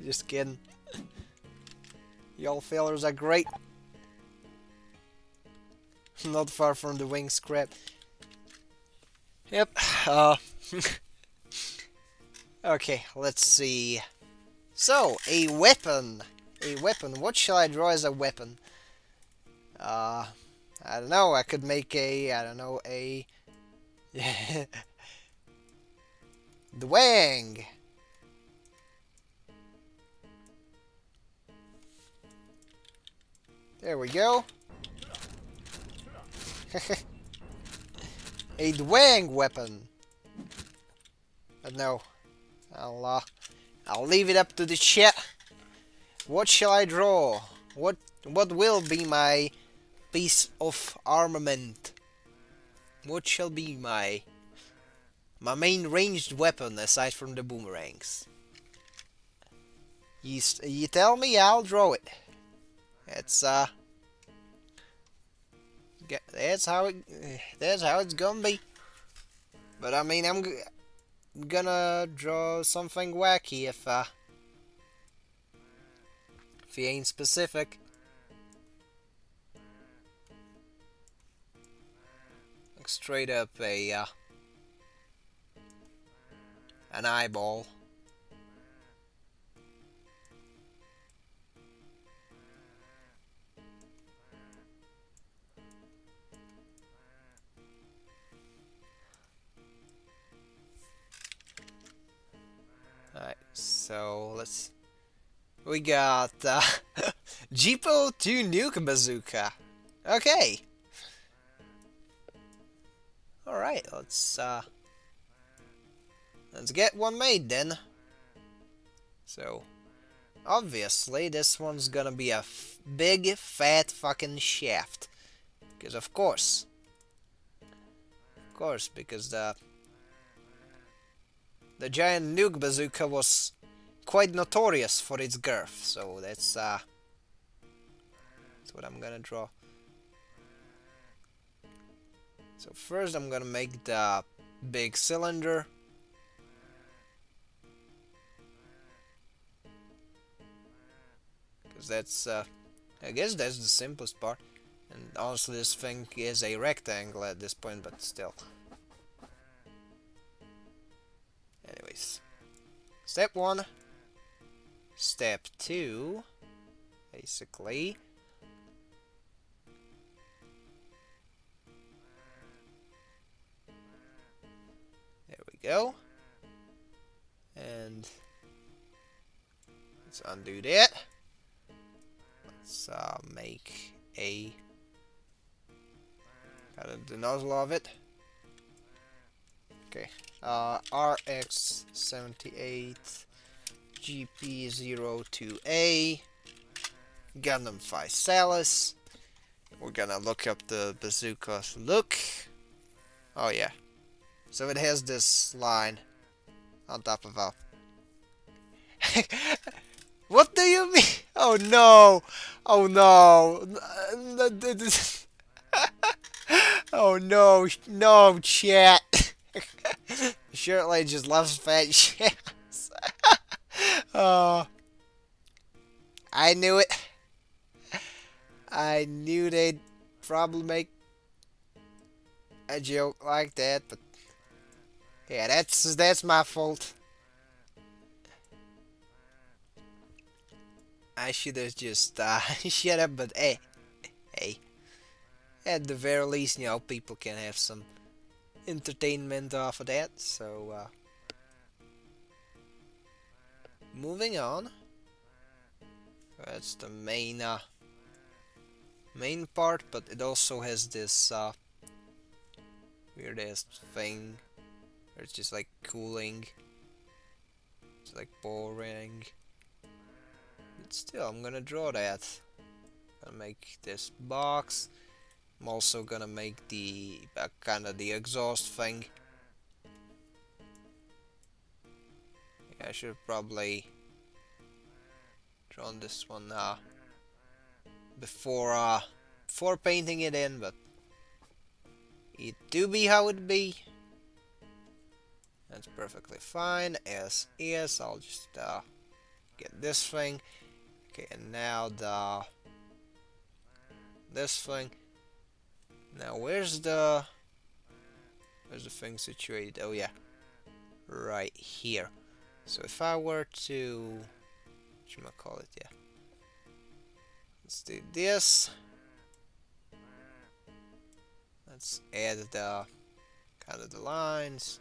Speaker 2: Just kidding. Y'all fellers are great. Not far from the wing scrap. Yep. Okay, let's see. So, a weapon. A weapon. What shall I draw as a weapon? I don't know. I could make a... I don't know, a... the wang. There we go. A dwang weapon. But no, I'll leave it up to the chat. What shall I draw? What will be my piece of armament? What shall be my main ranged weapon aside from the boomerangs? You tell me, I'll draw it. It's that's how it's gonna be. But I mean, I'm gonna draw something wacky if he ain't specific. Like straight up a an eyeball. Alright, so let's We got Jeepo 2 Nuke Bazooka. Okay. Alright, let's get one made then. So, obviously, this one's gonna be a big, fat fucking shaft. Because of course. Of course, because the giant nuke bazooka was quite notorious for its girth. So that's what I'm gonna draw. So first I'm gonna make the big cylinder. Because that's, I guess that's the simplest part. And honestly, this thing is a rectangle at this point, but still. Anyways. Step 1. Step 2. Basically. There we go. And let's undo that. Let's make a kind of the nozzle of it. Okay. RX78 GP02A Gundam Physalis. We're gonna look up the bazooka's look. Oh yeah. So it has this line on top of a... What do you mean? Oh no! Oh no! Oh no! No, chat! Shirtley just loves fat chats. Oh, I knew it. I knew they'd probably make a joke like that, but yeah, that's my fault. I should have just shut up, but hey, at the very least, you know, people can have some entertainment off of that. So, moving on. That's the main part, but it also has this weird-ass thing where it's just like cooling. It's like boring. But still, I'm gonna draw that. Gonna make this box. I'm also gonna make the kind of the exhaust thing. Yeah, I should have probably drawn this one before painting it in, but it do be how it be. That's perfectly fine. As is, I'll just get this thing. Okay, and now this thing. Now where's the thing situated? Oh yeah, right here. So if I were to, whatchamacallit, yeah. Let's do this. Let's add the kind of the lines.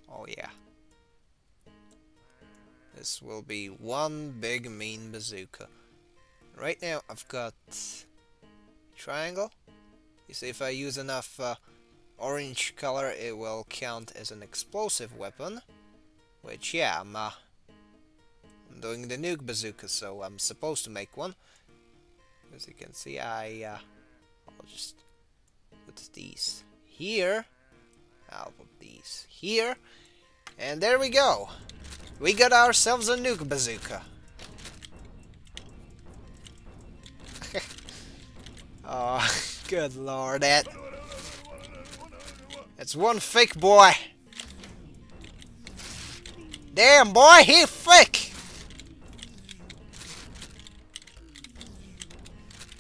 Speaker 2: Oh yeah. This will be one big mean bazooka. Right now I've got triangle. You see, if I use enough orange color, it will count as an explosive weapon. Which, yeah, I'm doing the nuke bazooka, so I'm supposed to make one. As you can see, I'll just put these here. I'll put these here. And there we go. We got ourselves a nuke bazooka. Oh, good lord, that's one fake boy. Damn, boy, he fake.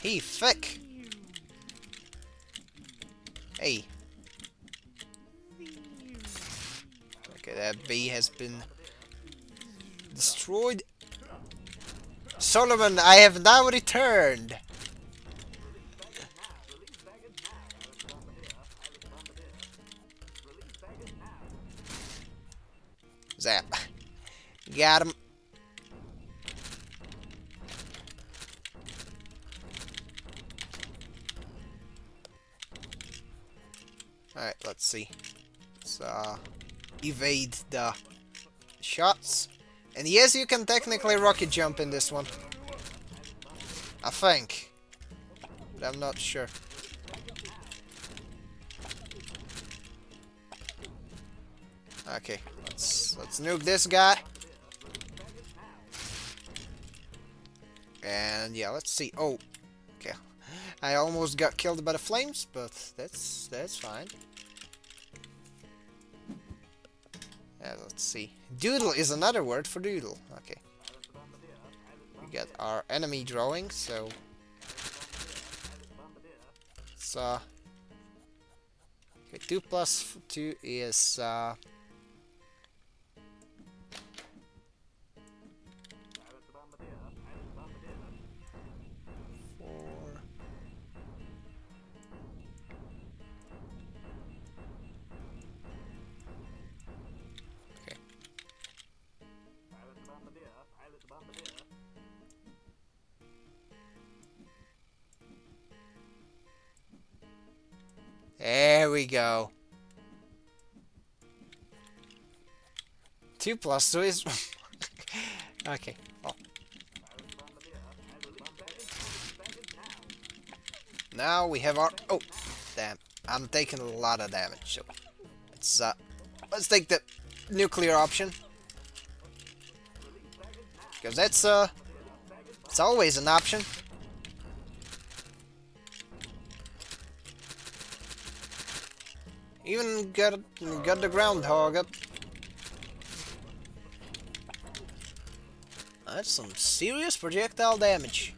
Speaker 2: He fake. Hey. Okay, that bee has been destroyed. Solomon, I have now returned. Zap. Got him. Alright, let's see. Let's evade the shots. And yes, you can technically rocket jump in this one. I think. But I'm not sure. Okay, let's nuke this guy. And yeah, let's see. Oh, okay. I almost got killed by the flames, but that's fine. Let's see. Doodle is another word for doodle. Okay. We got our enemy drawing, so it's okay, 2 plus 2 is 4. There we go. 2 plus 2 is okay. Oh. Now we have our oh damn. I'm taking a lot of damage, so let's take the nuclear option. Because that's it's always an option. Even got the groundhog up. That's some serious projectile damage.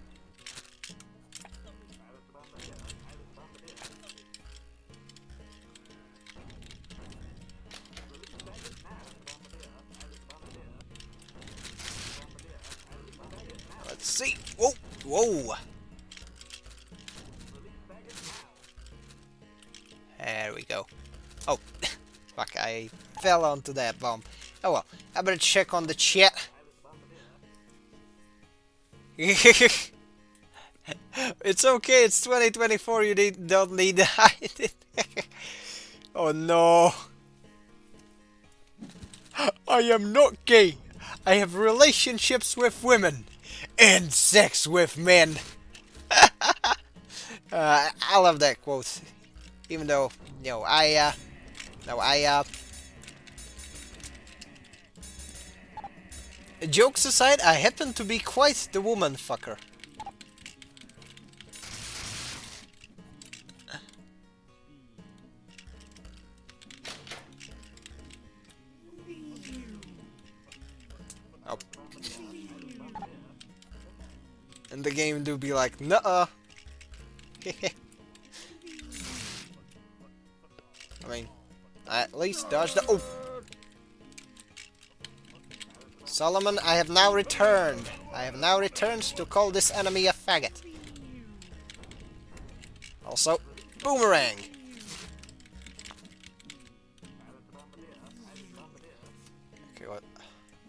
Speaker 2: Let's see. Whoa, whoa. There we go. Oh, fuck, I fell onto that bomb. Oh well, I better check on the chat. It's okay, it's 2024, you don't need to hide it. Oh no. I am not gay. I have relationships with women and sex with men. I love that quote. Even though, you know, jokes aside, I happen to be quite the woman fucker. Oh. And the game do be like, nuh-uh. I mean, I at least dodged the... Oh! Solomon, I have now returned. I have now returned to call this enemy a faggot. Also, boomerang. Okay, what?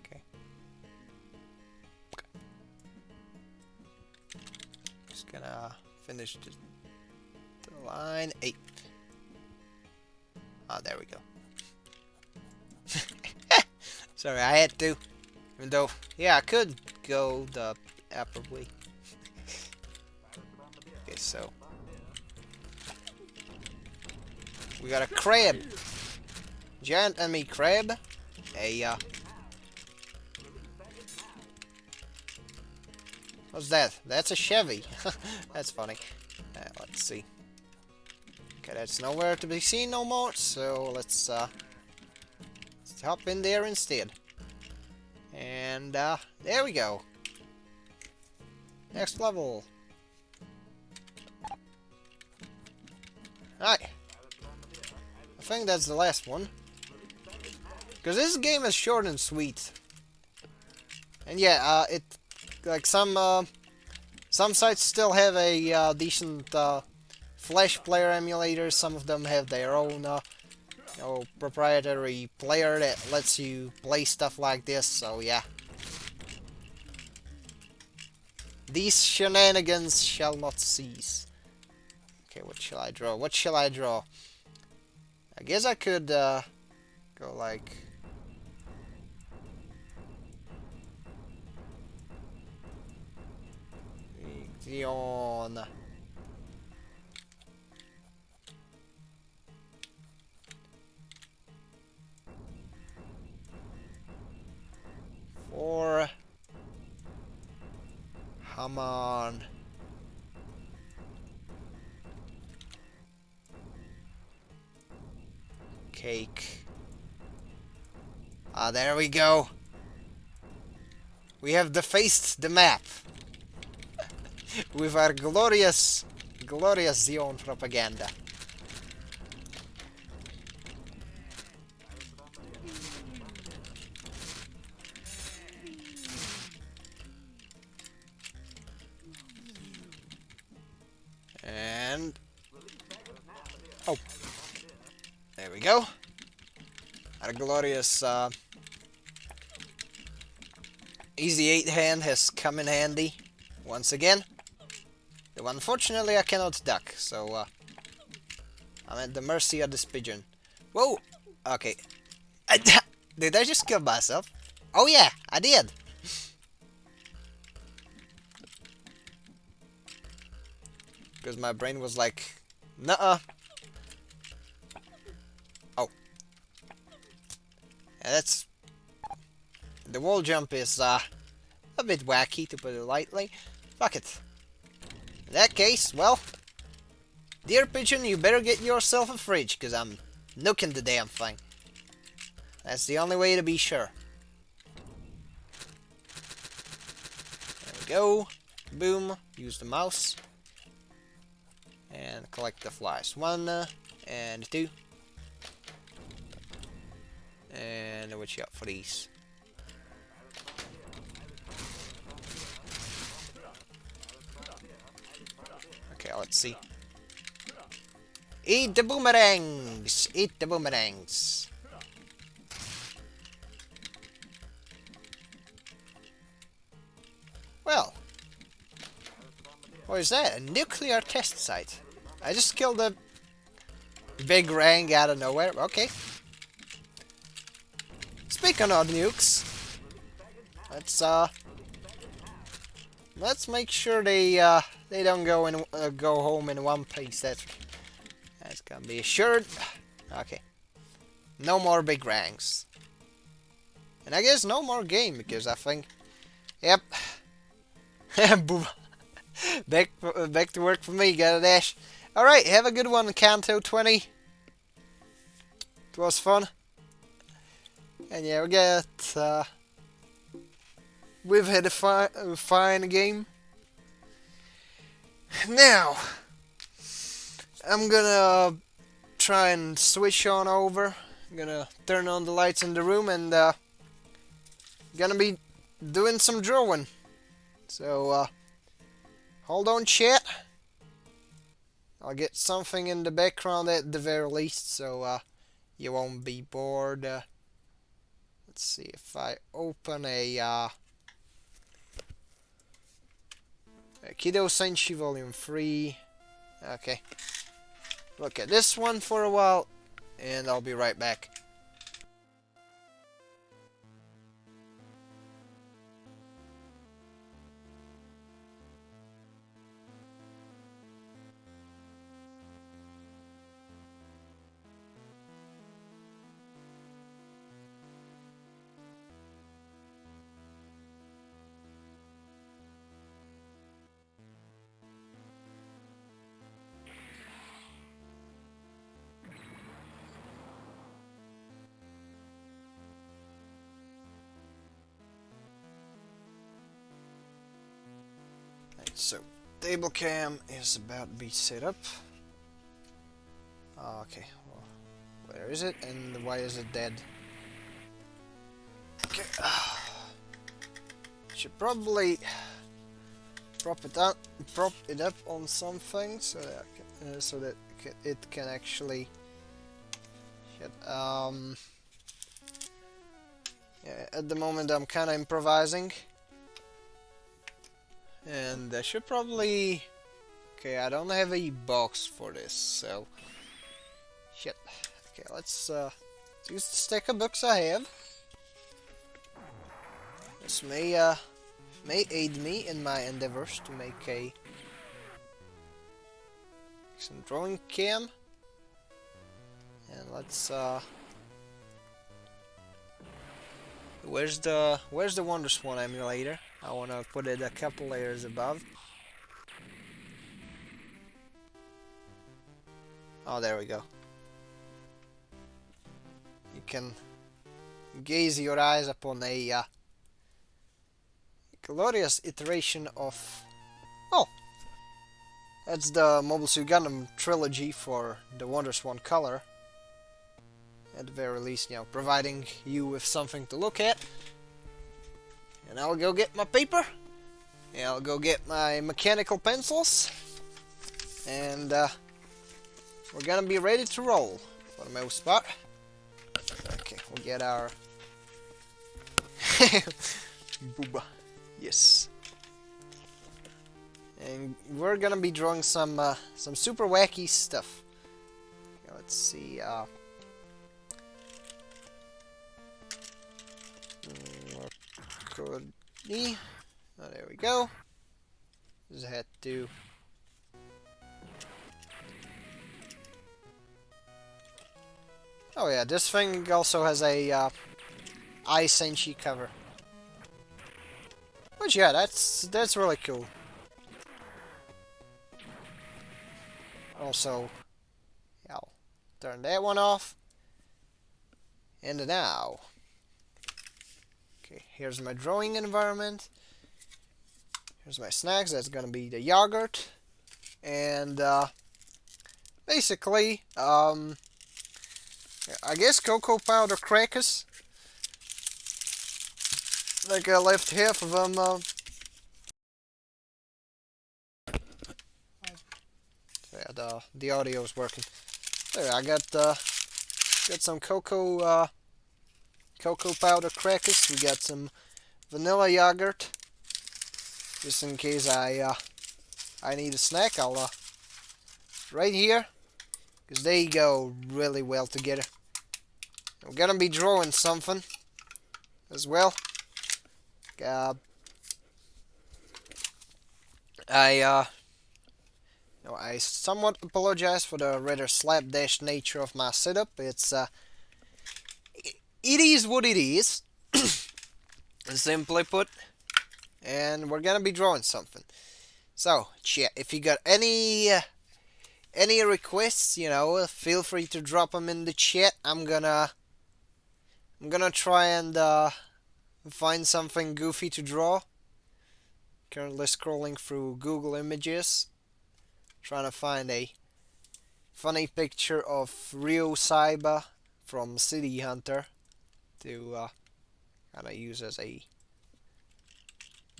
Speaker 2: Okay. Just gonna finish the line 8. Ah, there we go. Sorry, I had to. Even though, yeah, I could go the upper way. Okay, so we got a crab, giant enemy crab, what's that? That's a Chevy. That's funny. Let's see. Okay, that's nowhere to be seen no more. So let's hop in there instead. And there we go. Next level. Alright. I think that's the last one. Because this game is short and sweet. And yeah, it like some sites still have a decent Flash player emulator. Some of them have their own proprietary player that lets you play stuff like this, so yeah. These shenanigans shall not cease. Okay, what shall I draw? What shall I draw? I guess I could go like... Dion. Four. Come on. Cake. Ah, there we go. We have defaced the map with our glorious Zion propaganda. And oh, there we go. Our glorious easy 8 hand has come in handy once again. Though unfortunately I cannot duck, so I'm at the mercy of this pigeon. Whoa! Okay. Did I just kill myself? Oh yeah, I did! Because my brain was like, nuh-uh. Oh. Yeah, that's... The wall jump is a bit wacky, to put it lightly. Fuck it. In that case, well... Dear pigeon, you better get yourself a fridge, because I'm nuking the damn thing. That's the only way to be sure. There we go. Boom. Use the mouse. And collect the flies. 1 and 2. And what you got for these? Okay, let's see. Eat the boomerangs! Eat the boomerangs! Well, what is that? A nuclear test site. I just killed a big rang out of nowhere. Okay. Speaking of nukes, let's make sure they don't go home in one piece. That's gonna be assured. Okay. No more big ranks. And I guess no more game because I think, yep. Boom. Back to work for me, got a dash. Alright, have a good one, Kanto 20. It was fun. And yeah, we've had a fine game. Now, I'm gonna try and switch on over. I'm gonna turn on the lights in the room and gonna be doing some drawing. So, hold on, chat. I'll get something in the background at the very least, so you won't be bored. Let's see if I open a Kido Senshi Volume 3. Okay. Look at this one for a while, and I'll be right back. So, table cam is about to be set up. Okay, well, where is it and why is it dead? Okay, should probably prop it up on something so that it can actually. Yeah, at the moment I'm kind of improvising. And I should probably... Okay, I don't have a box for this, so... Shit. Okay, let's use the stack of books I have. This may aid me in my endeavors to make some drawing cam. And let's where's the WonderSwan emulator? I wanna put it a couple layers above. Oh, there we go. You can gaze your eyes upon a glorious iteration of... Oh! That's the Mobile Suit Gundam trilogy for the WonderSwan color. At the very least, you know, providing you with something to look at. And I'll go get my paper. And I'll go get my mechanical pencils. And we're gonna be ready to roll for the most part. Okay, we'll get our... Booba. Yes. And we're gonna be drawing some super wacky stuff. Okay, let's see. Could be. Oh, there we go. Just had to. Oh yeah, this thing also has a Ai Senshi cover. Which yeah, that's really cool. Also, yeah, I'll turn that one off. And now, okay, here's my drawing environment. Here's my snacks. That's gonna be the yogurt, and basically, I guess cocoa powder crackers. Like I left half of them. Yeah, the audio is working. There, I got some cocoa powder crackers. We got some vanilla yogurt. Just in case I need a snack, I'll right here, because they go really well together. We're gonna be drawing something as well. I somewhat apologize for the rather slapdash nature of my setup. It's it is what it is, simply put. And we're gonna be drawing something. So, chat, if you got any requests, you know, feel free to drop them in the chat. I'm gonna try and find something goofy to draw. Currently scrolling through Google Images, trying to find a funny picture of Ryo Saiba from City Hunter to kind of use as a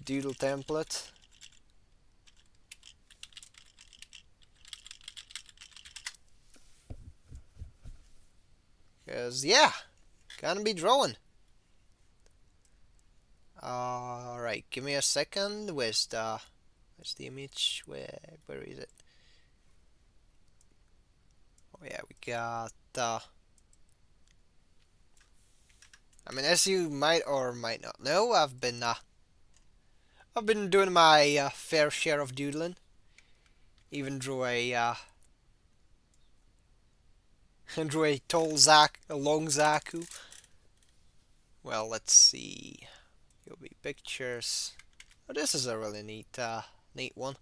Speaker 2: Doodle template. Cause yeah, gonna be drawing. Alright, give me a second. Where's the image? Where is it? Oh yeah, we got I mean, as you might or might not know, I've been doing my fair share of doodling. Even drew a long Zaku. Well, let's see. You'll be pictures. Oh, this is a really neat one.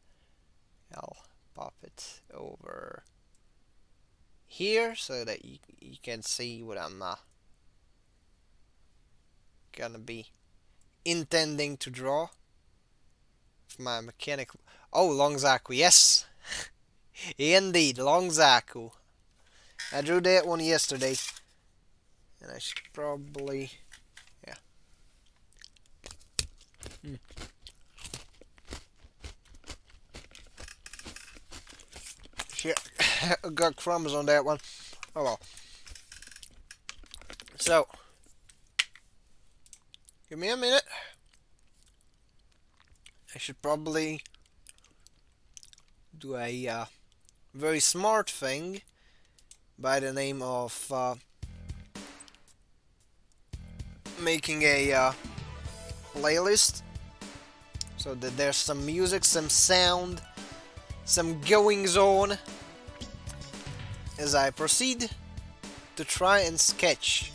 Speaker 2: I'll pop it over here so that you can see what I'm gonna be intending to draw. My mechanical. Oh, Long Zaku, yes, indeed, Long Zaku. I drew that one yesterday, and I should probably, yeah. Shit, I got crumbs on that one. Oh well. So, give me a minute. I should probably do a very smart thing by the name of making a playlist so that there's some music, some sound, some goings on as I proceed to try and sketch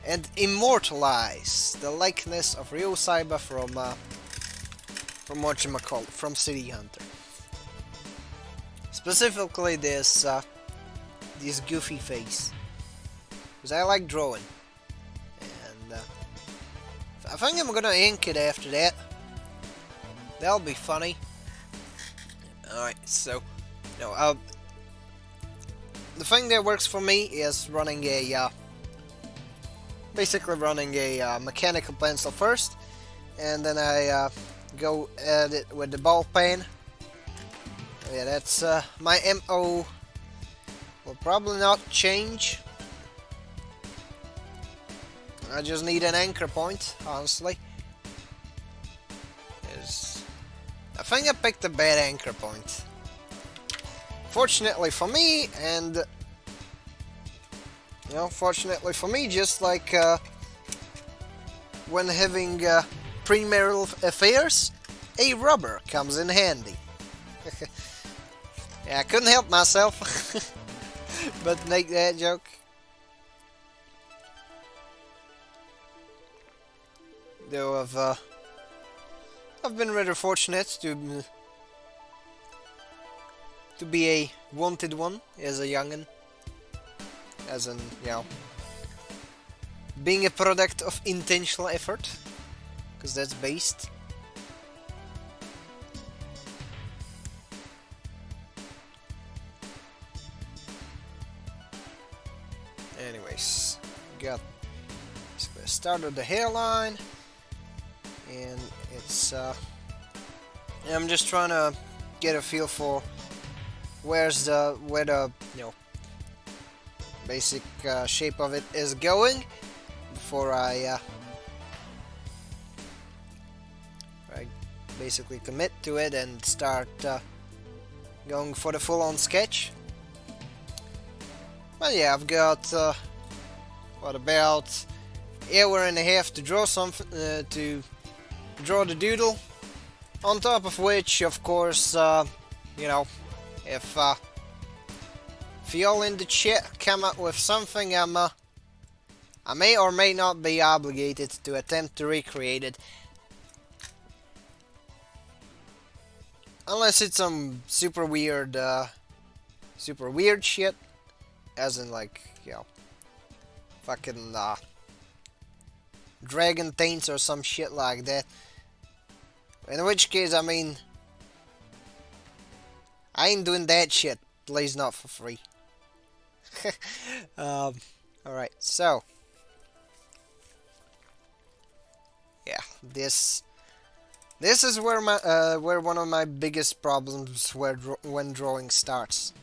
Speaker 2: and immortalize the likeness of Rio Saiba from whatchamacallit, from City Hunter. Specifically this goofy face, because I like drawing, and I think I'm gonna ink it after that. That'll be funny. Alright, so the thing that works for me is running a basically running a mechanical pencil first, and then I go at it with the ball pen. Yeah, that's my MO. Will probably not change. I just need an anchor point, honestly. I think I picked a bad anchor point. Fortunately for me, and fortunately for me, just like when having premarital affairs, a rubber comes in handy. Yeah, I couldn't help myself but make that joke. Though I've been rather fortunate to be a wanted one as a youngin', as in, being a product of intentional effort, because that's based. Anyways, started the hairline, and it's I'm just trying to get a feel for where the basic shape of it is going before I basically commit to it and start going for the full-on sketch. But yeah, I've got about an hour and a half to draw to draw the doodle. On top of which, of course, if y'all in the chat come up with something, I may or may not be obligated to attempt to recreate it. Unless it's some super weird shit. As in, like, fucking, dragon taints or some shit like that. In which case, I mean, I ain't doing that shit. Please, not for free. Alright, so. Yeah, this is where one of my biggest problems when drawing starts.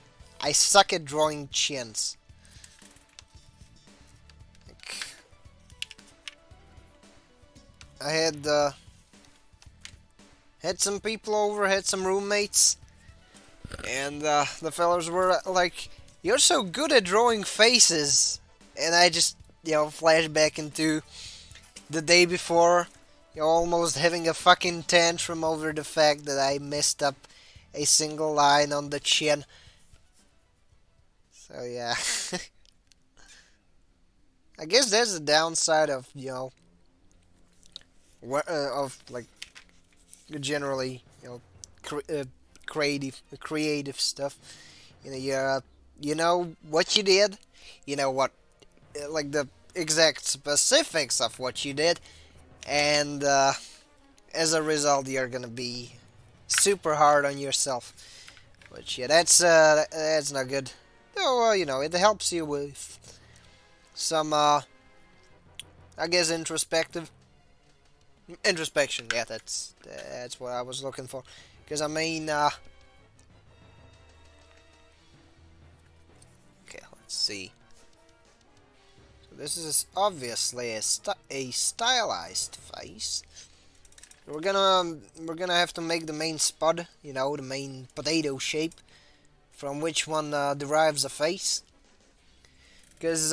Speaker 2: I suck at drawing chins. I had some people over, had some roommates, and the fellas were like, "You're so good at drawing faces," and I just, flash back into the day before, almost having a fucking tantrum over the fact that I messed up a single line on the chin. So yeah, I guess there's the downside of like generally creative stuff. You know what you did, what like the exact specifics of what you did, and as a result you're gonna be super hard on yourself. Which that's not good. Though it helps you with some I guess introspection. Yeah, that's what I was looking for. Because I mean, okay, let's see. So this is obviously a stylized face. We're gonna have to make the main spud, the main potato shape, from which one derives a face. Because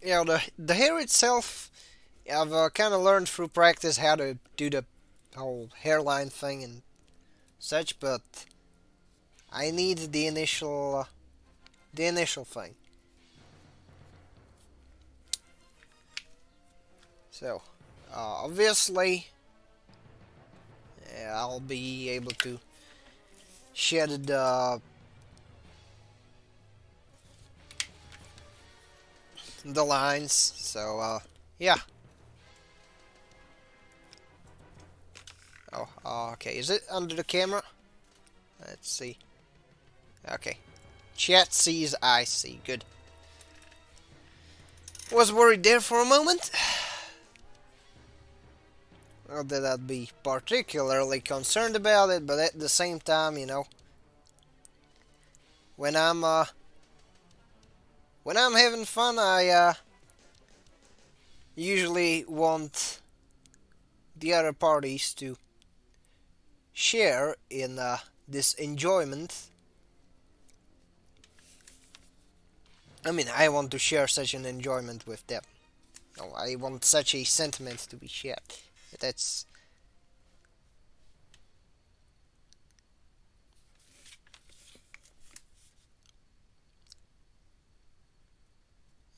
Speaker 2: you know, the hair itself, I've kind of learned through practice how to do the whole hairline thing and such, but I need the initial thing. So, obviously, I'll be able to shed the lines. So, yeah. Oh, okay. Is it under the camera? Let's see. Okay. Chat sees, I see. Good. Was worried there for a moment. Not that I'd be particularly concerned about it, but at the same time, you know, when I'm having fun, I usually want the other parties to share in this enjoyment. I mean, I want to share such an enjoyment with them. No, I want such a sentiment to be shared. That's...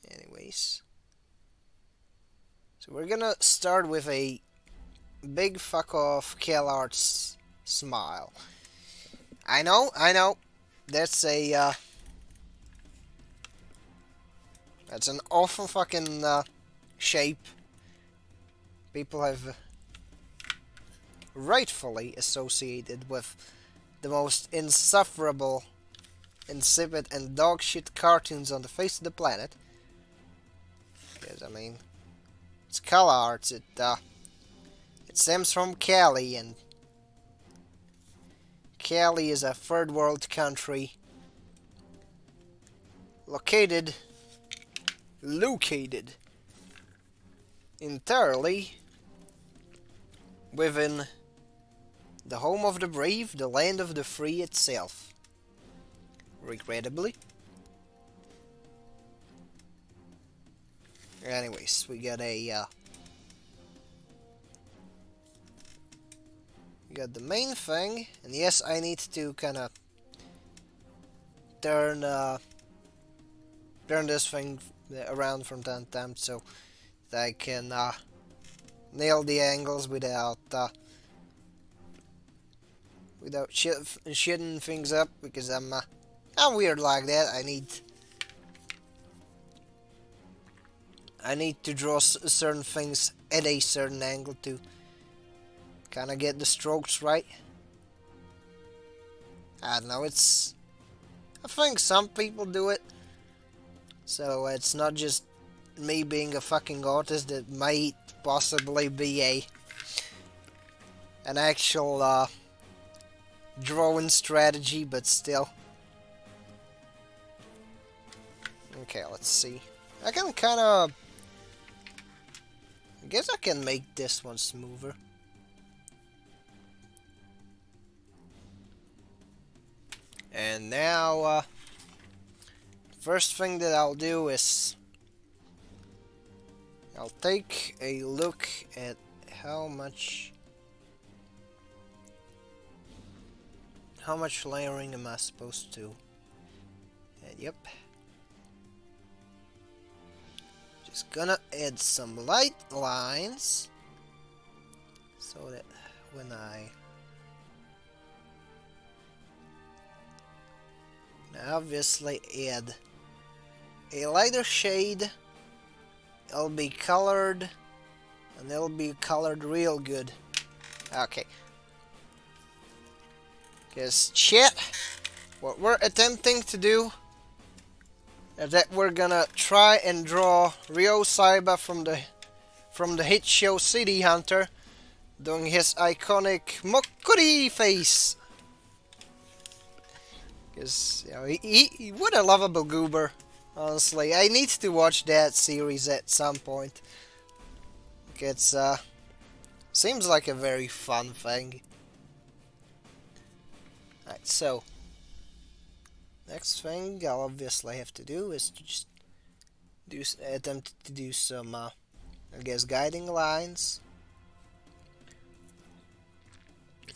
Speaker 2: Anyways. So we're gonna start with a big fuck off CalArts smile. I know. That's a that's an awful fucking shape. People have rightfully associated with the most insufferable, insipid, and dogshit cartoons on the face of the planet. Because I mean, it's CalArts. It stems from Cali, and Cali is a third world country located entirely within the home of the brave, the land of the free itself. Regrettably. Anyways, we got we got the main thing, and yes, I need to kind of turn this thing around from time to time so that I can nail the angles without shitting things up, because I'm weird like that. I need to draw certain things at a certain angle to kind of get the strokes right. I don't know, I think some people do it, so it's not just me being a fucking artist. It might possibly be an actual drawing strategy, but still. Okay, let's see. I can kind of... I guess I can make this one smoother. And now, first thing that I'll do is I'll take a look at how much layering am I supposed to? Yep. Just gonna add some light lines so that when I obviously add a lighter shade, it'll be colored, and it'll be colored real good. Okay. Because chat, what we're attempting to do is that we're gonna try and draw Ryo Saiba from the hit show City Hunter doing his iconic Mokuri face. Because, you know, he what a lovable goober. Honestly, I need to watch that series at some point. It's seems like a very fun thing. Alright, so next thing I'll obviously have to do is to just attempt to do some, I guess, guiding lines.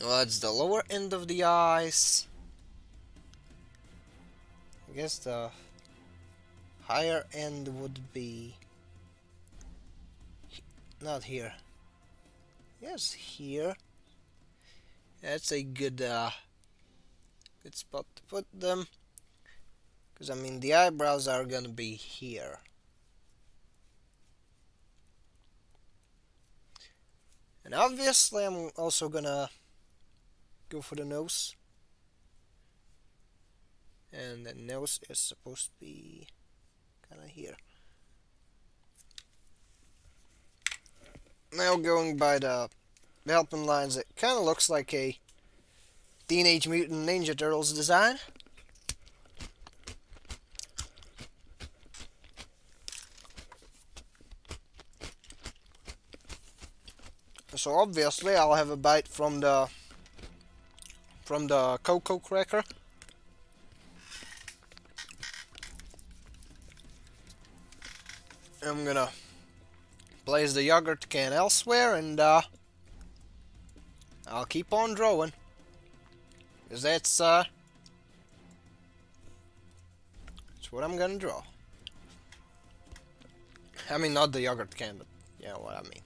Speaker 2: Well, it's the lower end of the ice. I guess the higher end would be not here. Yes, here. That's a good good spot to put them. Because I mean the eyebrows are gonna be here. And obviously I'm also gonna go for the nose. And the nose is supposed to be kinda here. Now going by the development lines, it kinda looks like a Teenage Mutant Ninja Turtles design. So obviously I'll have a bite from the cocoa cracker. I'm gonna place the yogurt can elsewhere, and I'll keep on drawing, because that's what I'm gonna draw. I mean, not the yogurt can, but you know what I mean.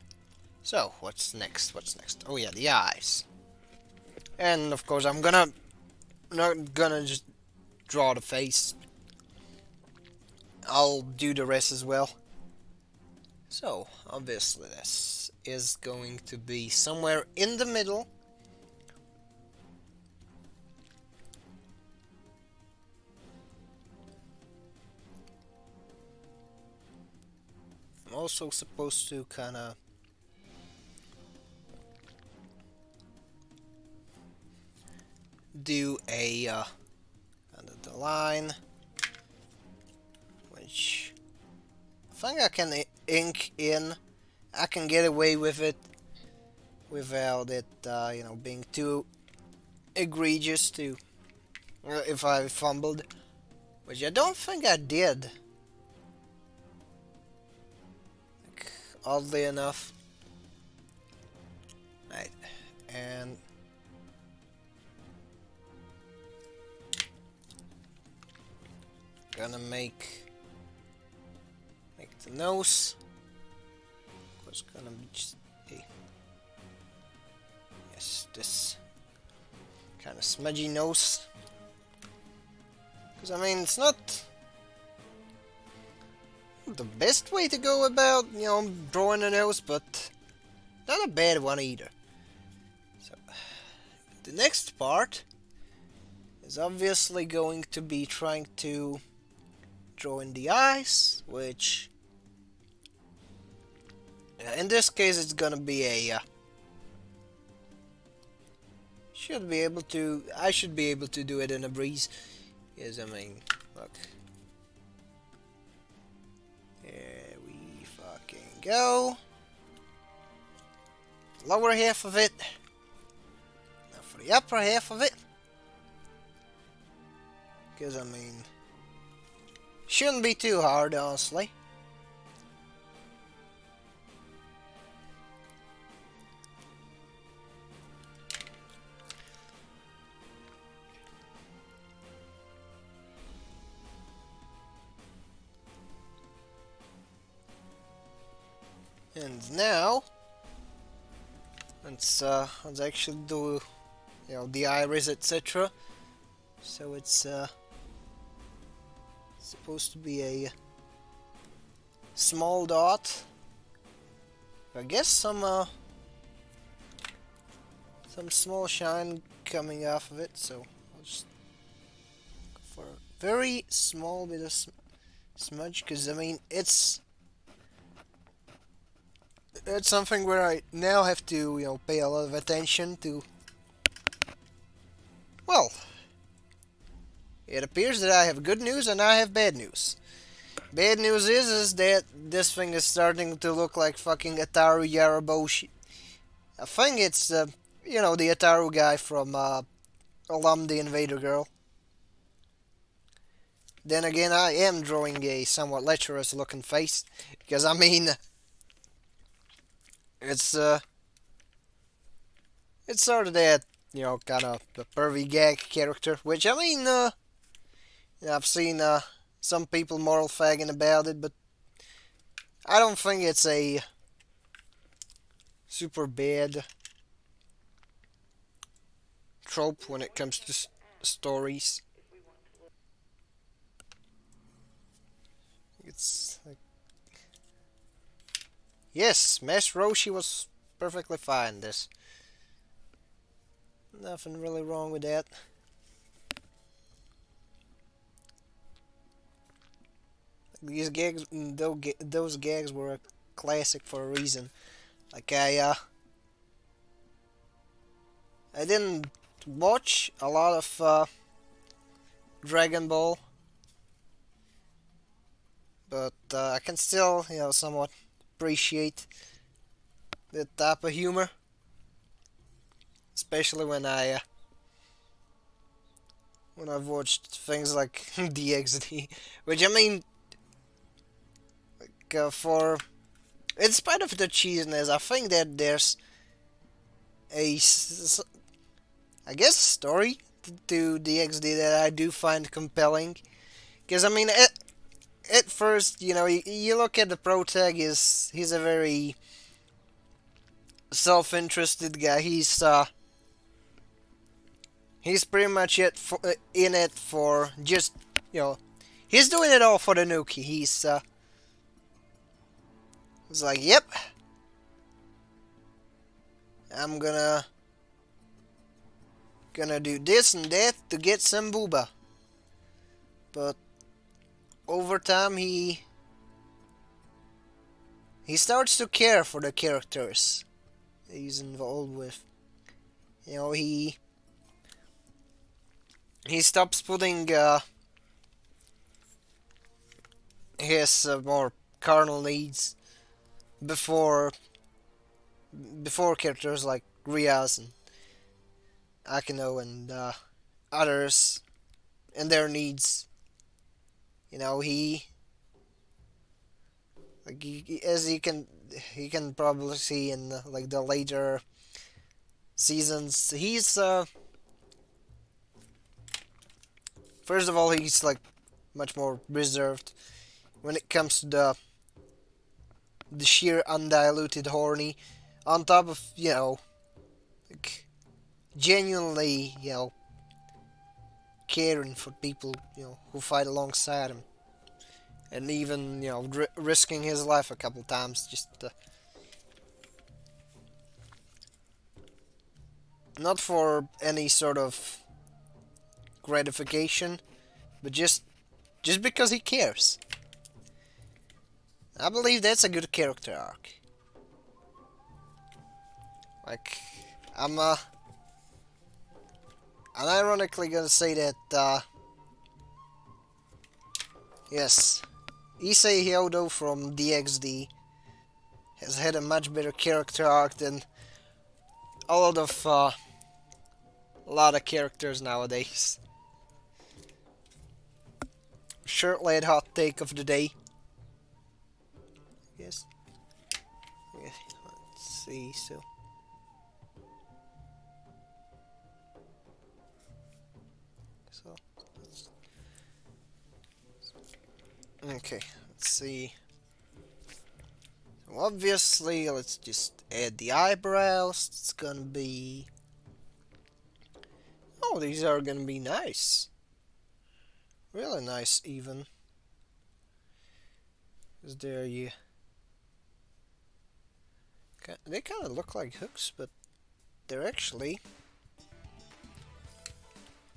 Speaker 2: So, what's next? What's next? Oh yeah, the eyes. And of course, I'm not gonna just draw the face. I'll do the rest as well. So, obviously, this is going to be somewhere in the middle. I'm also supposed to kinda do a under the line, which I think I can ink in. I can get away with it without it, you know, being too egregious to if I fumbled, which I don't think I did. Like, oddly enough. Right, and gonna make the nose. Of course, gonna be just a this kind of smudgy nose. Because I mean, it's not the best way to go about, you know, drawing a nose, but not a bad one either. So the next part is obviously going to be trying to draw in the eyes, which in this case it's gonna be a I should be able to do it in a breeze. Yes, I mean, look, there we fucking go. Lower half of it. Now for the upper half of it, because I mean, shouldn't be too hard, honestly. And now, let's actually do, you know, the iris, etc. So it's supposed to be a small dot. I guess some small shine coming off of it. So I'll just go for a very small bit of smudge, because I mean it's something where I now have to, you know, pay a lot of attention to. Well, it appears that I have good news and I have bad news. Bad news is that this thing is starting to look like fucking Ataru Yaraboshi. I think it's, you know, the Ataru guy from Alum the Invader Girl. then again, I am drawing a somewhat lecherous looking face, because I mean, it's sort of that, kind of the pervy gag character, which I mean, I've seen some people moral fagging about it, but I don't think it's a super bad trope when it comes to stories. It's like, yes, Mass Roshi was perfectly fine. There's nothing really wrong with that. These gags, those gags were a classic for a reason. Like I didn't watch a lot of Dragon Ball, but I can still, somewhat appreciate that type of humor, especially when I've watched things like DXD, which I mean, like in spite of the cheesiness, I think that there's I guess story to DXD that I do find compelling. Because I mean, at first, you look at the protagonist, he's a very self-interested guy. He's pretty much in it for just, he's doing it all for the Nuki. He's like, yep, I'm gonna do this and that to get some booba. But over time, he starts to care for the characters he's involved with. He stops putting his more carnal needs before characters like Riaz and Akino and others and their needs. He, like, as you can probably see in like the later seasons, he's first of all, he's like much more reserved when it comes to the sheer undiluted horny, on top of like genuinely caring for people who fight alongside him, and even risking his life a couple times just not for any sort of gratification, but just because he cares. I believe that's a good character arc. Like, I'm ironically gonna say that yes, Issei Hyodo from DXD has had a much better character arc than a lot of characters nowadays. Shirt-led hot take of the day. Yes. Let's see. Okay, let's see. So obviously, let's just add the eyebrows. It's gonna be... Oh, these are gonna be nice. Really nice, even. Is there you... They kind of look like hooks, but they're actually...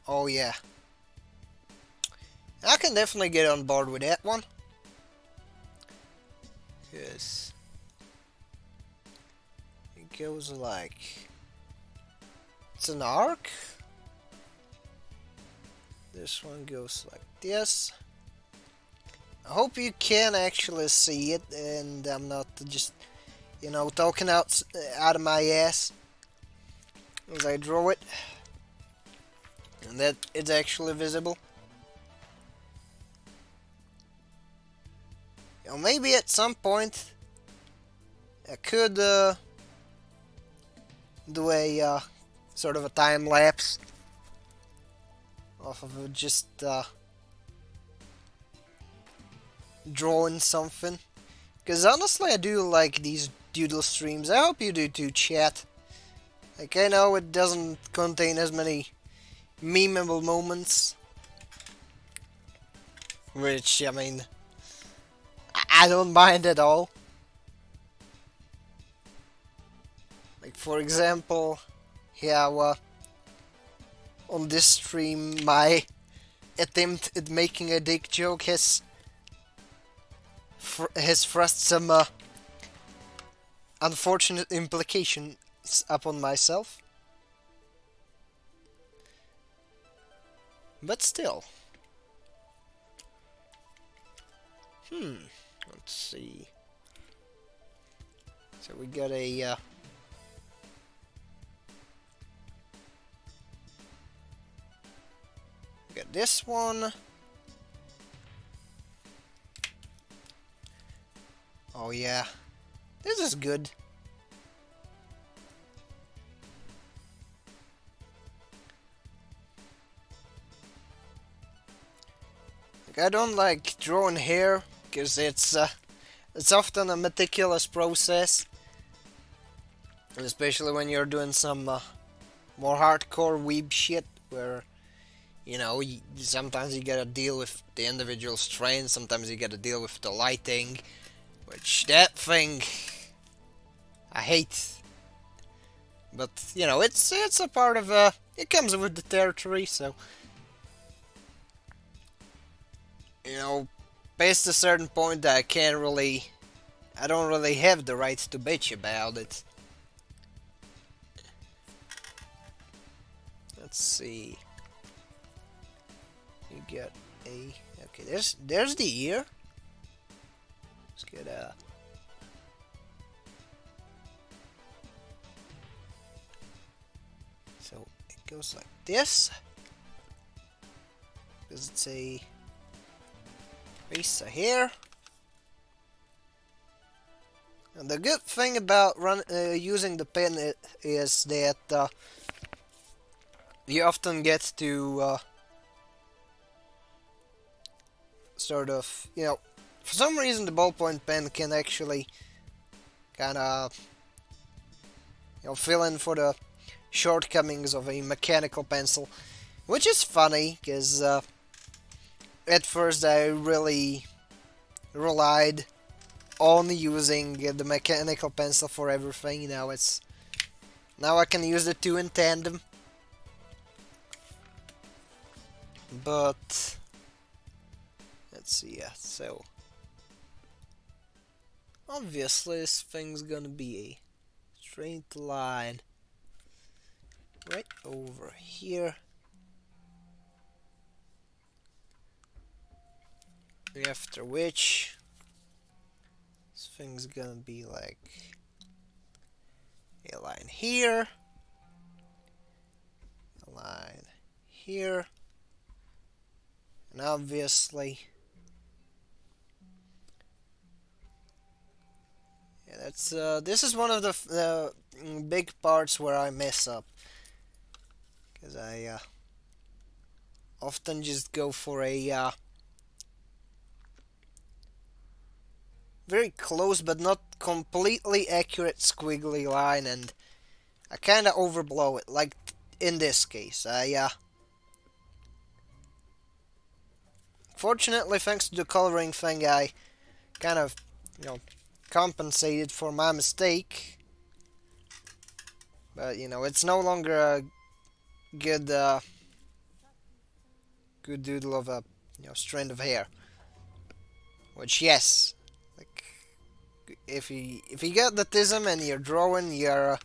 Speaker 2: Oh, yeah. I can definitely get on board with that one. Yes. It goes like... It's an arc. This one goes like this. I hope you can actually see it, and I'm not just, talking out of my ass as I draw it, and that it's actually visible. maybe at some point I could do a sort of a time lapse off of just drawing something. Because honestly, I do like these Doodle streams. I hope you do too, chat. Like, I know it doesn't contain as many memeable moments, which, I mean, I don't mind at all. Like, for example, yeah, on this stream, my attempt at making a dick joke has thrust some unfortunate implications upon myself. But still. Let's see. So we got a we got this one. Oh yeah. This is good. Like, I don't like drawing hair because it's often a meticulous process, and especially when you're doing some more hardcore weeb shit where sometimes you gotta deal with the individual strain, sometimes you gotta deal with the lighting, which that thing I hate. But it's a part of it comes with the territory, so past a certain point I don't really have the right to bitch about it. Let's see. You got a okay. There's the ear. Let's get so it goes like this because it's a piece of hair. And the good thing about using the pen is that you often get to sort of, for some reason the ballpoint pen can actually kind of, fill in for the shortcomings of a mechanical pencil, which is funny because at first I really relied on using the mechanical pencil for everything. Now I can use the two in tandem. But let's see, yeah, so obviously this thing's gonna be a straight line right over here. After which this thing's gonna be like a line here, a line here, and obviously that's this is one of the big parts where I mess up, because I often just go for a very close but not completely accurate squiggly line, and I kind of overblow it, like in this case. Fortunately, thanks to the coloring thing, I kind of, compensated for my mistake. But, it's no longer a good, good doodle of a, strand of hair. Which, yes, like, if you got the tism and you're drawing, you're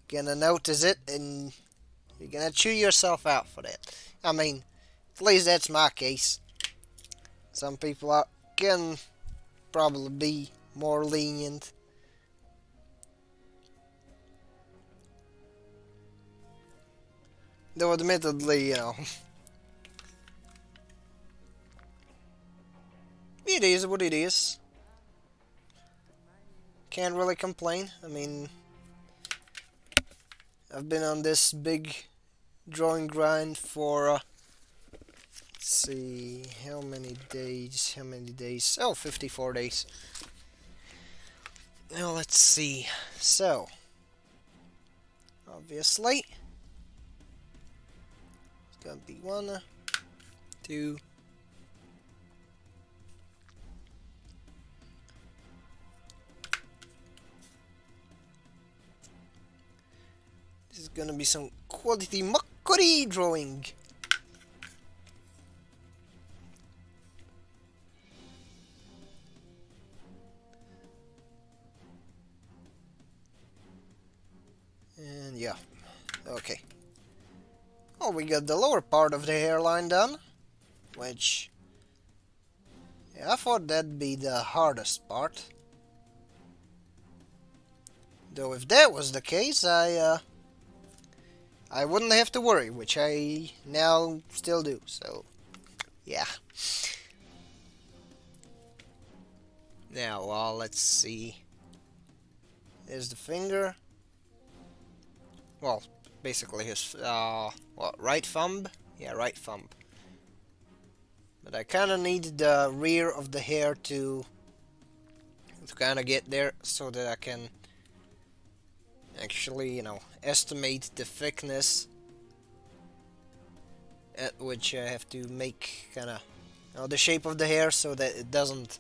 Speaker 2: gonna notice it, and you're gonna chew yourself out for that. I mean, at least that's my case. Some people can probably be more lenient. Though admittedly, It is what it is. Can't really complain. I mean, I've been on this big drawing grind for, let's see, how many days? Oh, 54 days. Now, let's see. So, obviously, it's gonna be 1, 2, this is gonna be some quality makuri drawing. And yeah, okay. Oh, we got the lower part of the hairline done, which, yeah, I thought that'd be the hardest part. Though if that was the case, I wouldn't have to worry, which I now still do, so, yeah. Now, let's see. There's the finger. Well, basically his, what, right thumb? Yeah, right thumb. But I kinda need the rear of the hair to kinda get there, so that I can actually, you know, estimate the thickness at which I have to make kinda, you know, the shape of the hair so that it doesn't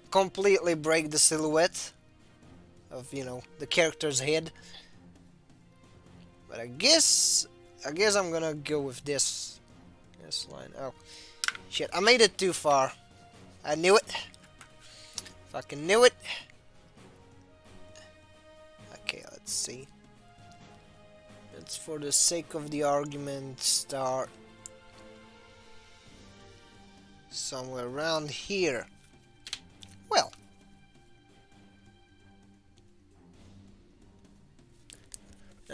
Speaker 2: completely break the silhouette of, you know, the character's head. But I guess I'm gonna go with this line. Oh, shit, I made it too far. I knew it. Fucking knew it. Okay, let's see. Let's, for the sake of the argument, start somewhere around here. Well,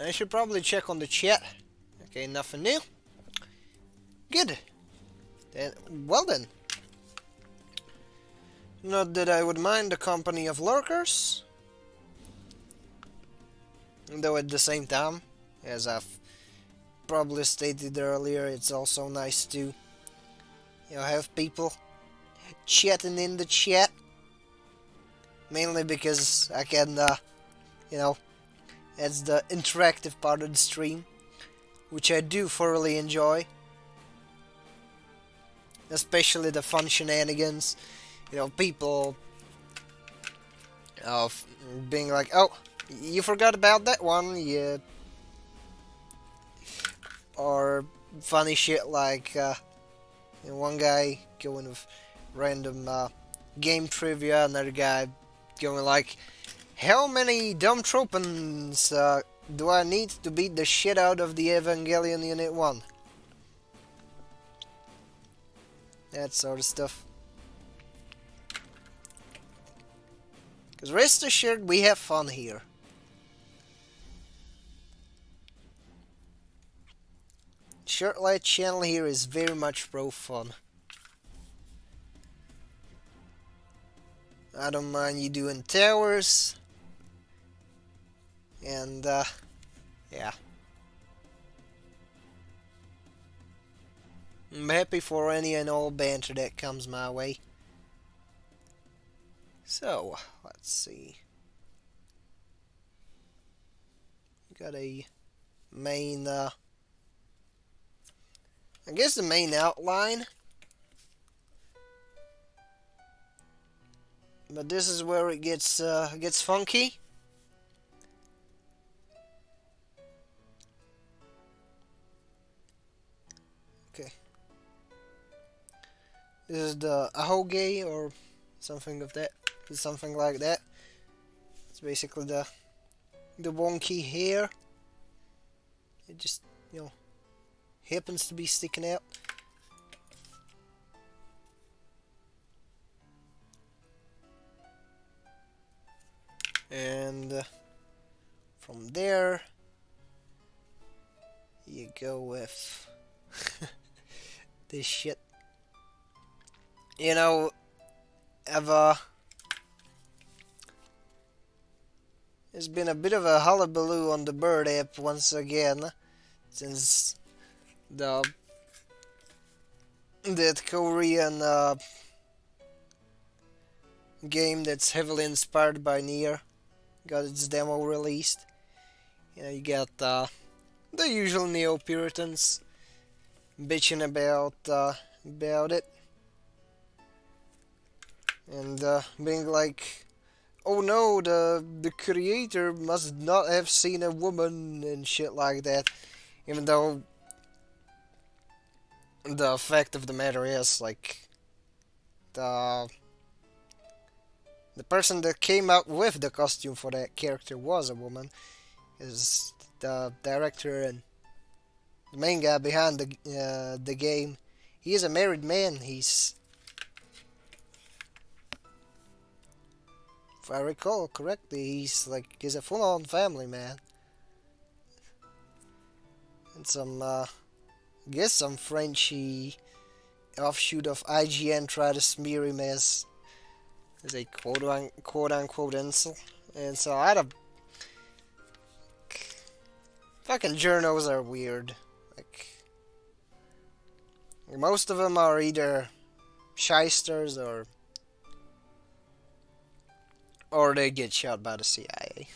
Speaker 2: I should probably check on the chat. Okay, nothing new. Good. Then, well then. Not that I would mind the company of lurkers. Though at the same time, as I've probably stated earlier, it's also nice to, you know, have people chatting in the chat. Mainly because I can, you know, it's the interactive part of the stream, which I do thoroughly enjoy. Especially the fun shenanigans, you know, people being like, oh, you forgot about that one, yeah. Or funny shit like, you know, one guy going with random game trivia, another guy going like, how many dumb tropons do I need to beat the shit out of the Evangelion Unit 1? That sort of stuff. Because rest assured, we have fun here. Shirtlight channel here is very much pro fun. I don't mind you doing towers. And, yeah. I'm happy for any and all banter that comes my way. So, let's see. We got a main, I guess the main outline. But this is where it gets funky. Okay. This is the ahoge or something of that. Something like that. It's basically the wonky hair. It just, you know, happens to be sticking out. And from there, you go with this shit. You know, have there's been a bit of a hullabaloo on the Bird app once again, since the that Korean game that's heavily inspired by Nier got its demo released. You know, you got the usual neo-Puritans bitching about it, and being like, "Oh no, the creator must not have seen a woman," and shit like that. Even though the fact of the matter is, like, the person that came out with the costume for that character was a woman. Is the director and the main guy behind the game. He is a married man. He's, if I recall correctly, he's a full-on family man. And some guess some Frenchy offshoot of IGN tried to smear him as a quote-unquote incel. And so I don't... Fucking journos are weird. Like, most of them are either shysters or they get shot by the CIA.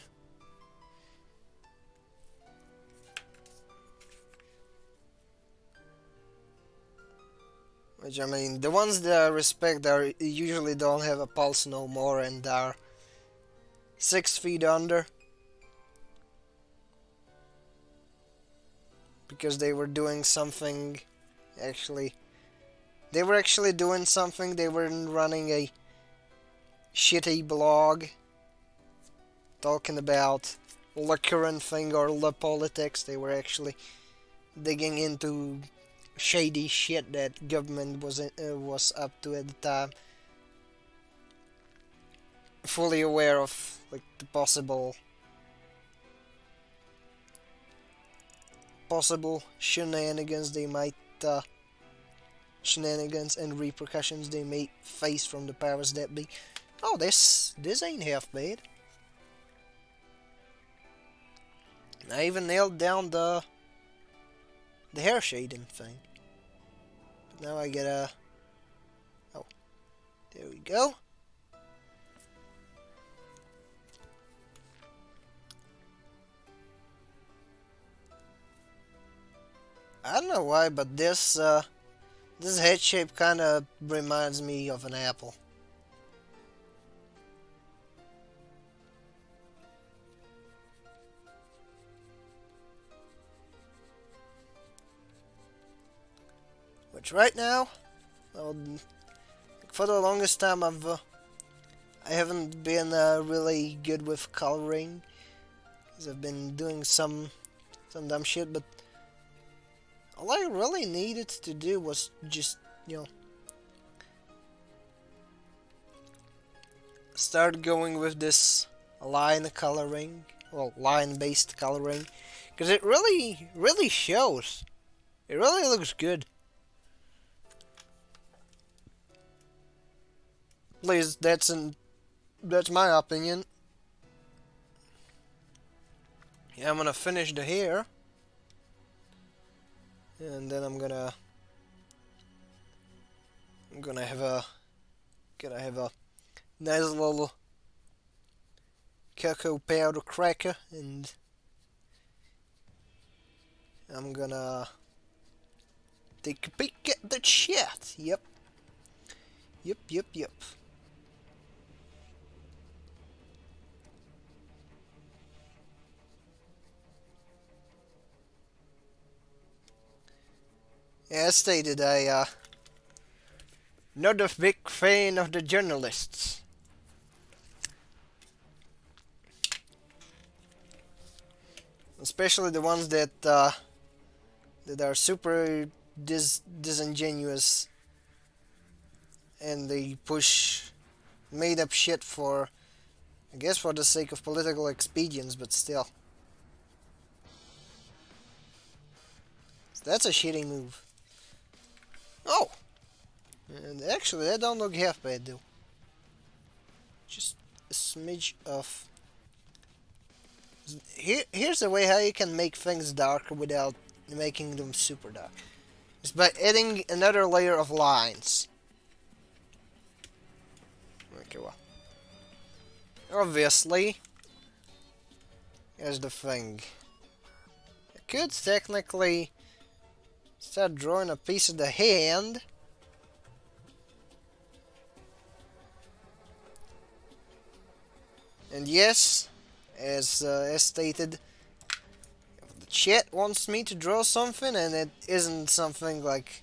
Speaker 2: Which, I mean, the ones that I respect are usually don't have a pulse no more and are 6 feet under. Because they were doing something, they were actually doing something. They were running a shitty blog talking about the current thing or the politics. They were actually digging into shady shit that government was up to at the time, fully aware of like the possible shenanigans they might shenanigans and repercussions they may face from the powers that be. Oh, this ain't half bad. I even nailed down the hair shading thing. But now I get a... Oh, there we go. I don't know why, but this head shape kind of reminds me of an apple. Which right now, well, for the longest time I haven't been really good with coloring, because I've been doing some dumb shit, but all I really needed to do was just, you know, start going with this line coloring, well, line-based coloring, because it really shows. It really looks good. Please, that's my opinion. Yeah, I'm gonna finish the hair. And then I'm gonna have a nice little cocoa powder cracker, and I'm gonna take a peek at the chat. Yep. Yeah, as stated, not a big fan of the journalists. Especially the ones that are super disingenuous and they push made up shit for, I guess, for the sake of political expedience, but still. That's a shitty move. Oh! And actually, that don't look half bad, though. smidge of... Here's a way how you can make things darker without making them super dark. It's by adding another layer of lines. Okay, well. Obviously, here's the thing. I could technically start drawing a piece of the hand. And yes, as stated, if the chat wants me to draw something and it isn't something like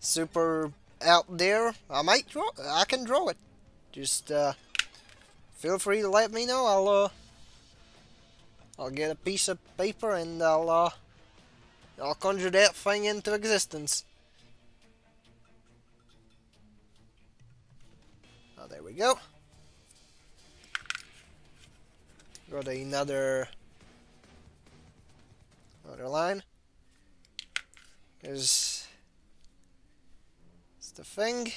Speaker 2: super out there, I can draw it. Just feel free to let me know. I'll get a piece of paper and I'll conjure that thing into existence. Oh, there we go. Got another line. It's the thing.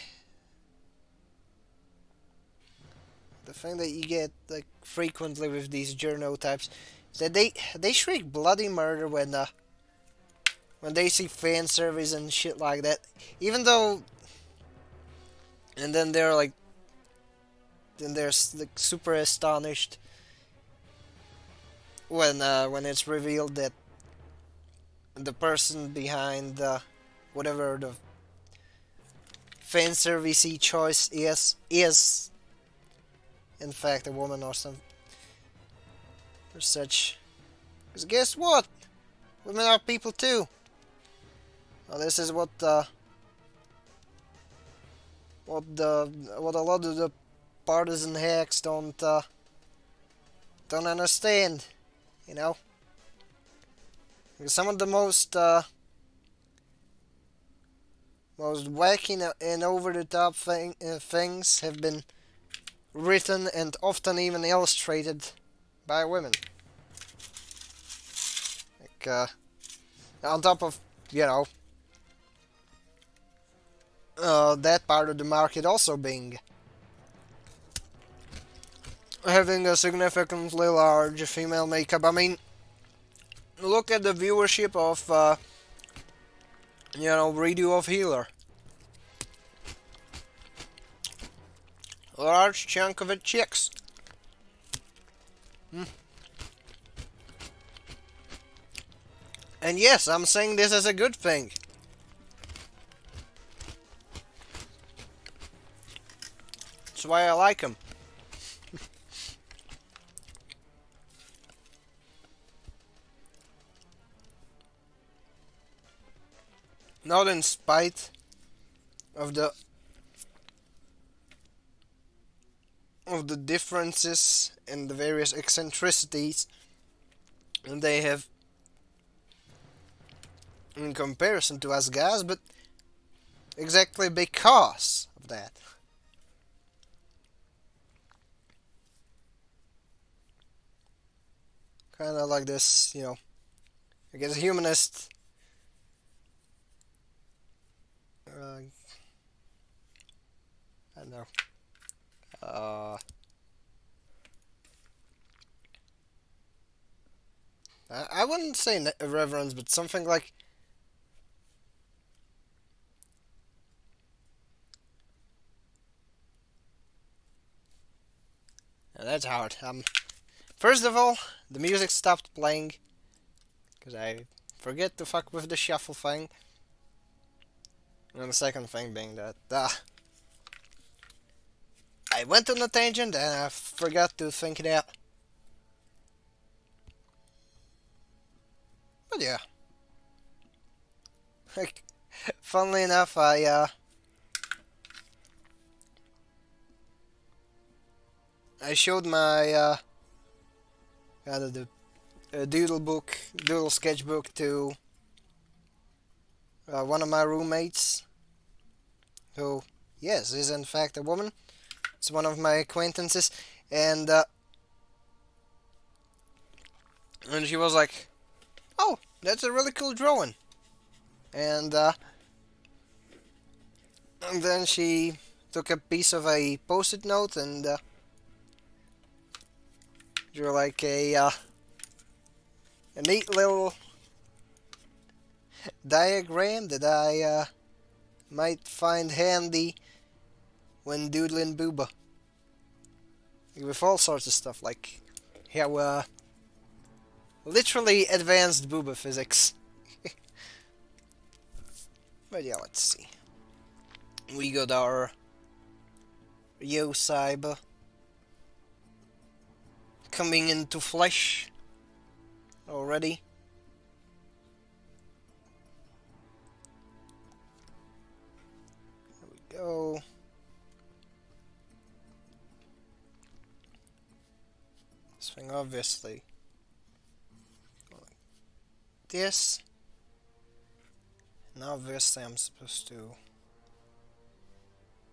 Speaker 2: The thing that you get like frequently with these journal types is that they shriek bloody murder when they see fan service and shit like that. Even though, and then they're like super astonished when it's revealed that the person behind whatever the fan servicey choice is in fact a woman or some or such. Because guess what? Women are people too. Well, this is what a lot of the partisan hacks don't understand, you know. Because some of the most wacky and over the top things have been written and often even illustrated by women. Like on top of, you know, that part of the market also being having a significantly large female makeup. I mean, look at the viewership of you know, redo of Healer. A large chunk of it chicks. And yes, I'm saying this as a good thing. That's why I like them. Not in spite of the differences and the various eccentricities they have in comparison to us guys, but exactly because of that. Kind of like this, you know, I guess humanist I don't know. I wouldn't say reverence, but something like that's hard. First of all, the music stopped playing because I forget to fuck with the shuffle thing. And the second thing being that I went on a tangent and I forgot to think it out. But yeah. Like, funnily enough, I showed my kind of the Doodle sketchbook to one of my roommates, who, yes, is in fact a woman. It's one of my acquaintances, and she was like, "Oh, that's a really cool drawing," and then she took a piece of a post-it note and drew like a neat little diagram that I might find handy when doodling booba. With all sorts of stuff, like how literally advanced booba physics. But yeah, let's see. We got our Yo Cyber coming into flesh already. There we go. This thing obviously like this. And obviously I'm supposed to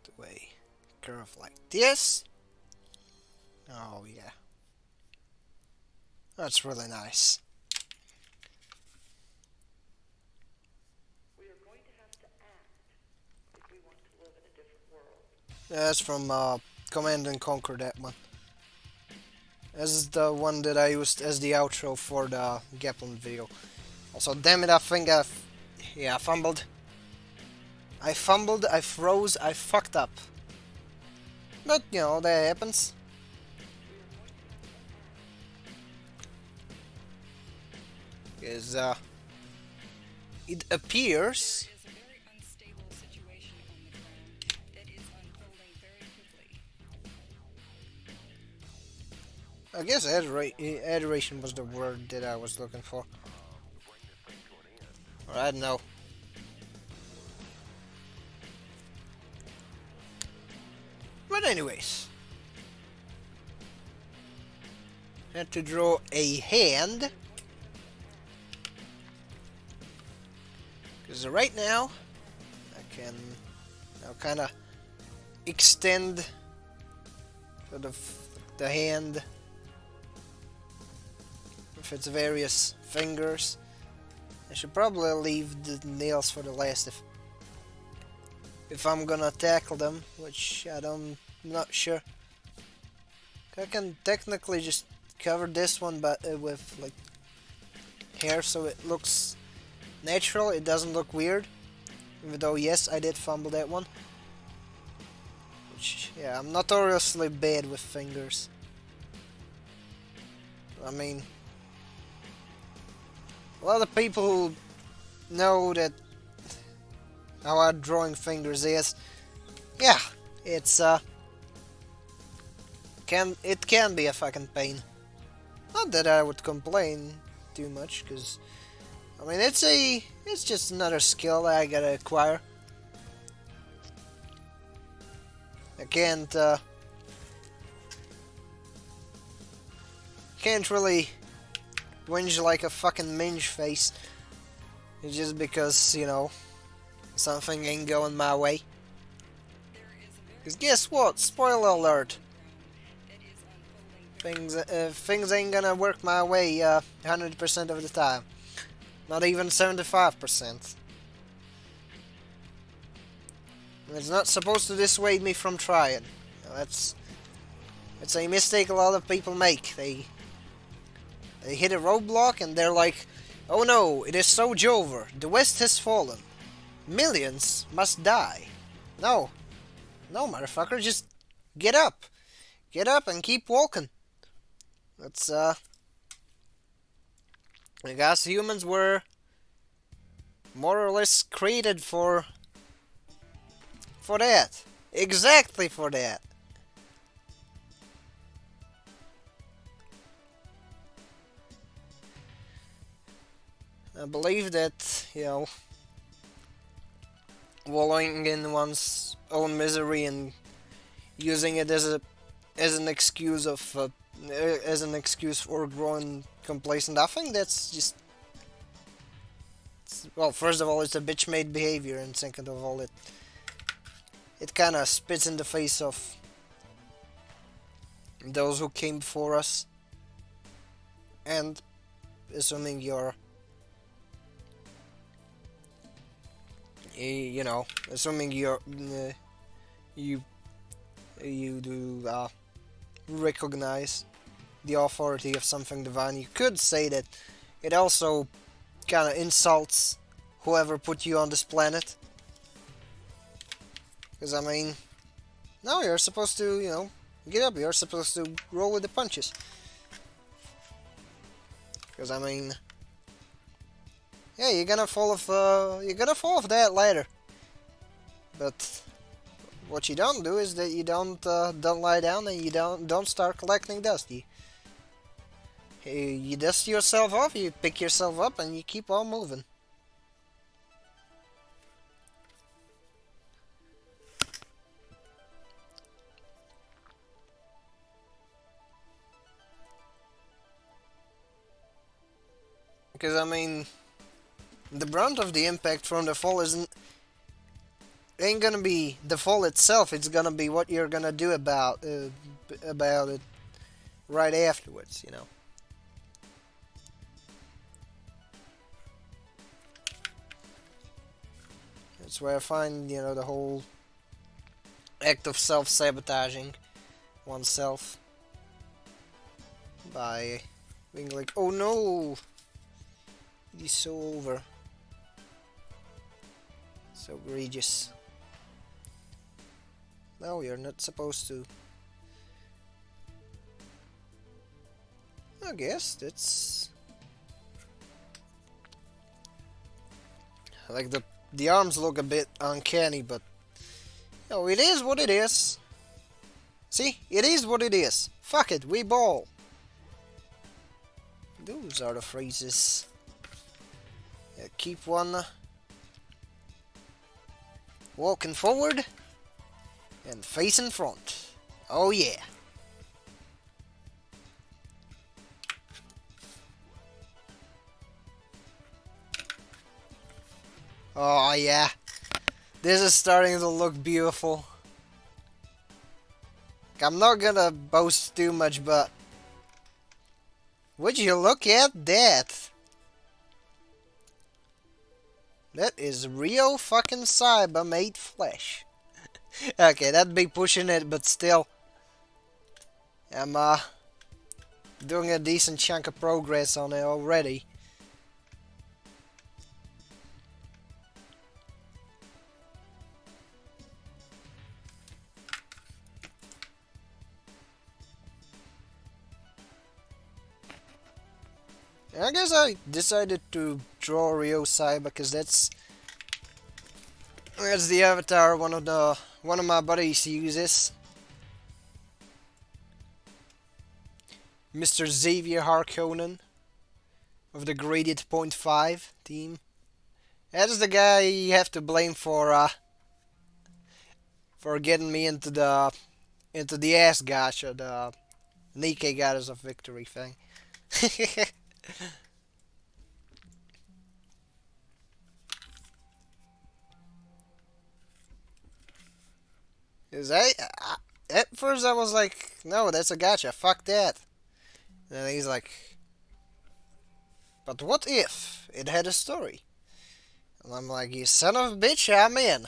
Speaker 2: do a curve like this. Oh yeah. That's really nice.
Speaker 3: We are going to have to act if we want to live in a different world.
Speaker 2: That's from Command and Conquer, that one. This is the one that I used as the outro for the Gaplin video. Also, damn it, I think I fumbled. I froze, I fucked up. But, you know, that happens. Because, it appears...
Speaker 4: There is a very unstable situation on the ground that is unfolding very quickly.
Speaker 2: I guess adoration was the word that I was looking for. Or I don't know. But anyways. Had to draw a hand. Because right now, I can now kind of extend sort of the hand with its various fingers. I should probably leave the nails for the last if I'm gonna tackle them, which I'm not sure. I can technically just cover this one, but with like hair, so it looks natural. It doesn't look weird, even though yes, I did fumble that one. Which, yeah, I'm notoriously bad with fingers. I mean, a lot of people who know that how hard drawing fingers is, yeah, it's it can be a fucking pain. Not that I would complain too much, because I mean it's just another skill that I gotta acquire. I can't really whinge like a fucking minge face just because, you know, something ain't going my way. Because guess what? Spoiler alert. Things ain't gonna work my way 100% of the time. Not even 75%. It's not supposed to dissuade me from trying. That's a mistake a lot of people make. They hit a roadblock and they're like, oh no, it is so over. The West has fallen. Millions must die. No, motherfucker, just get up. Get up and keep walking. That's, I guess humans were more or less created for that. Exactly for that. I believe that, you know, wallowing in one's own misery and using it as an excuse for growing complacent, I think that's just, well, first of all, it's a bitch-made behavior, and second of all, it kind of spits in the face of those who came before us, and assuming you're, you know, assuming you do recognize the authority of something divine. You could say that it also kind of insults whoever put you on this planet. Because, I mean, no, you're supposed to, get up. You're supposed to roll with the punches. Because, I mean, yeah, you're gonna fall off that ladder. But what you don't do is that you don't lie down and you don't start collecting dust. You dust yourself off, you pick yourself up, and you keep on moving. Because, I mean, the brunt of the impact from the fall ain't gonna be the fall itself. It's gonna be what you're gonna do about it right afterwards. That's where I find the whole act of self-sabotaging oneself by being like, oh no, he's so over. So egregious. No, you're not supposed to. I guess that's like the arms look a bit uncanny, but it is what it is. See, it is what it is. Fuck it, we ball. Those are the phrases. Yeah, keep one walking forward and facing front. Oh yeah. Oh yeah. This is starting to look beautiful. I'm not gonna boast too much, but would you look at that? That is real fucking cyber made flesh. Okay, that'd be pushing it, but still. I'm doing a decent chunk of progress on it already. I guess I decided to draw Rio Cyber because that's the avatar one of my buddies uses. Mr. Xavier Harkonnen of the Graded .5 team. That is the guy you have to blame for getting me into the ass gacha, the Nikkei Goddess of Victory thing. Cause at first I was like, no, that's a gacha, fuck that. And then he's like, but what if it had a story? And I'm like, you son of a bitch, I'm in.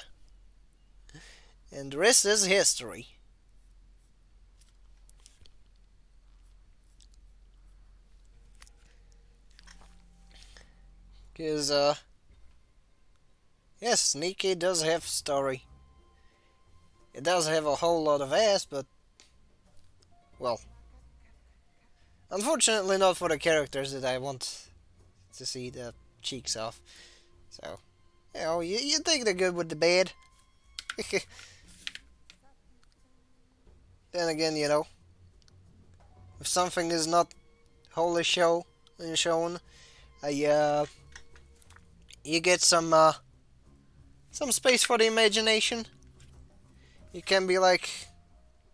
Speaker 2: And the rest is history. Cause yes, Nikkei does have story. It does have a whole lot of ass, but well, unfortunately not for the characters that I want to see the cheeks of. So, you take the good with the bad. Then again, if something is not wholly shown, you get some space for the imagination. You can be like,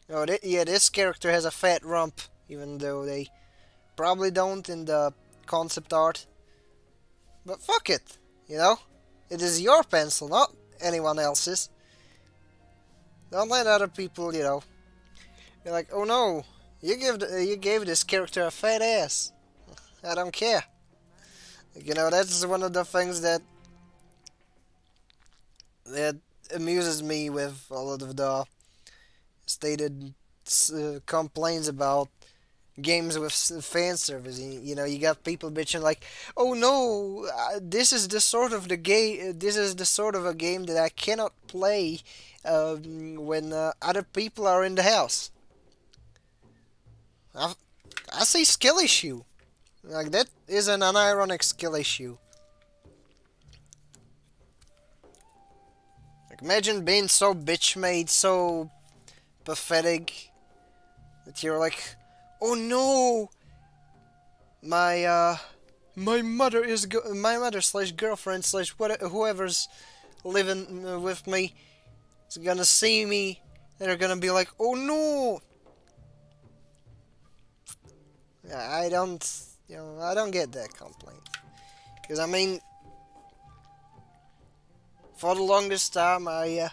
Speaker 2: oh, yeah, this character has a fat rump, even though they probably don't in the concept art. But fuck it, it is your pencil, not anyone else's. Don't let other people, you're like, oh no, you gave this character a fat ass. I don't care. That's one of the things that amuses me with a lot of the stated complaints about games with fan service. You know, you got people bitching like, "Oh no, this is the sort of the game. This is the sort of a game that I cannot play when other people are in the house." I, I see skill issue. Like that is an unironic skill issue. Like imagine being so bitch made, so pathetic that you're like, "Oh no, my mother is my mother slash girlfriend slash whoever's living with me is gonna see me. They're gonna be like, oh no." I don't, I don't get that complaint. Because I mean, for the longest time, I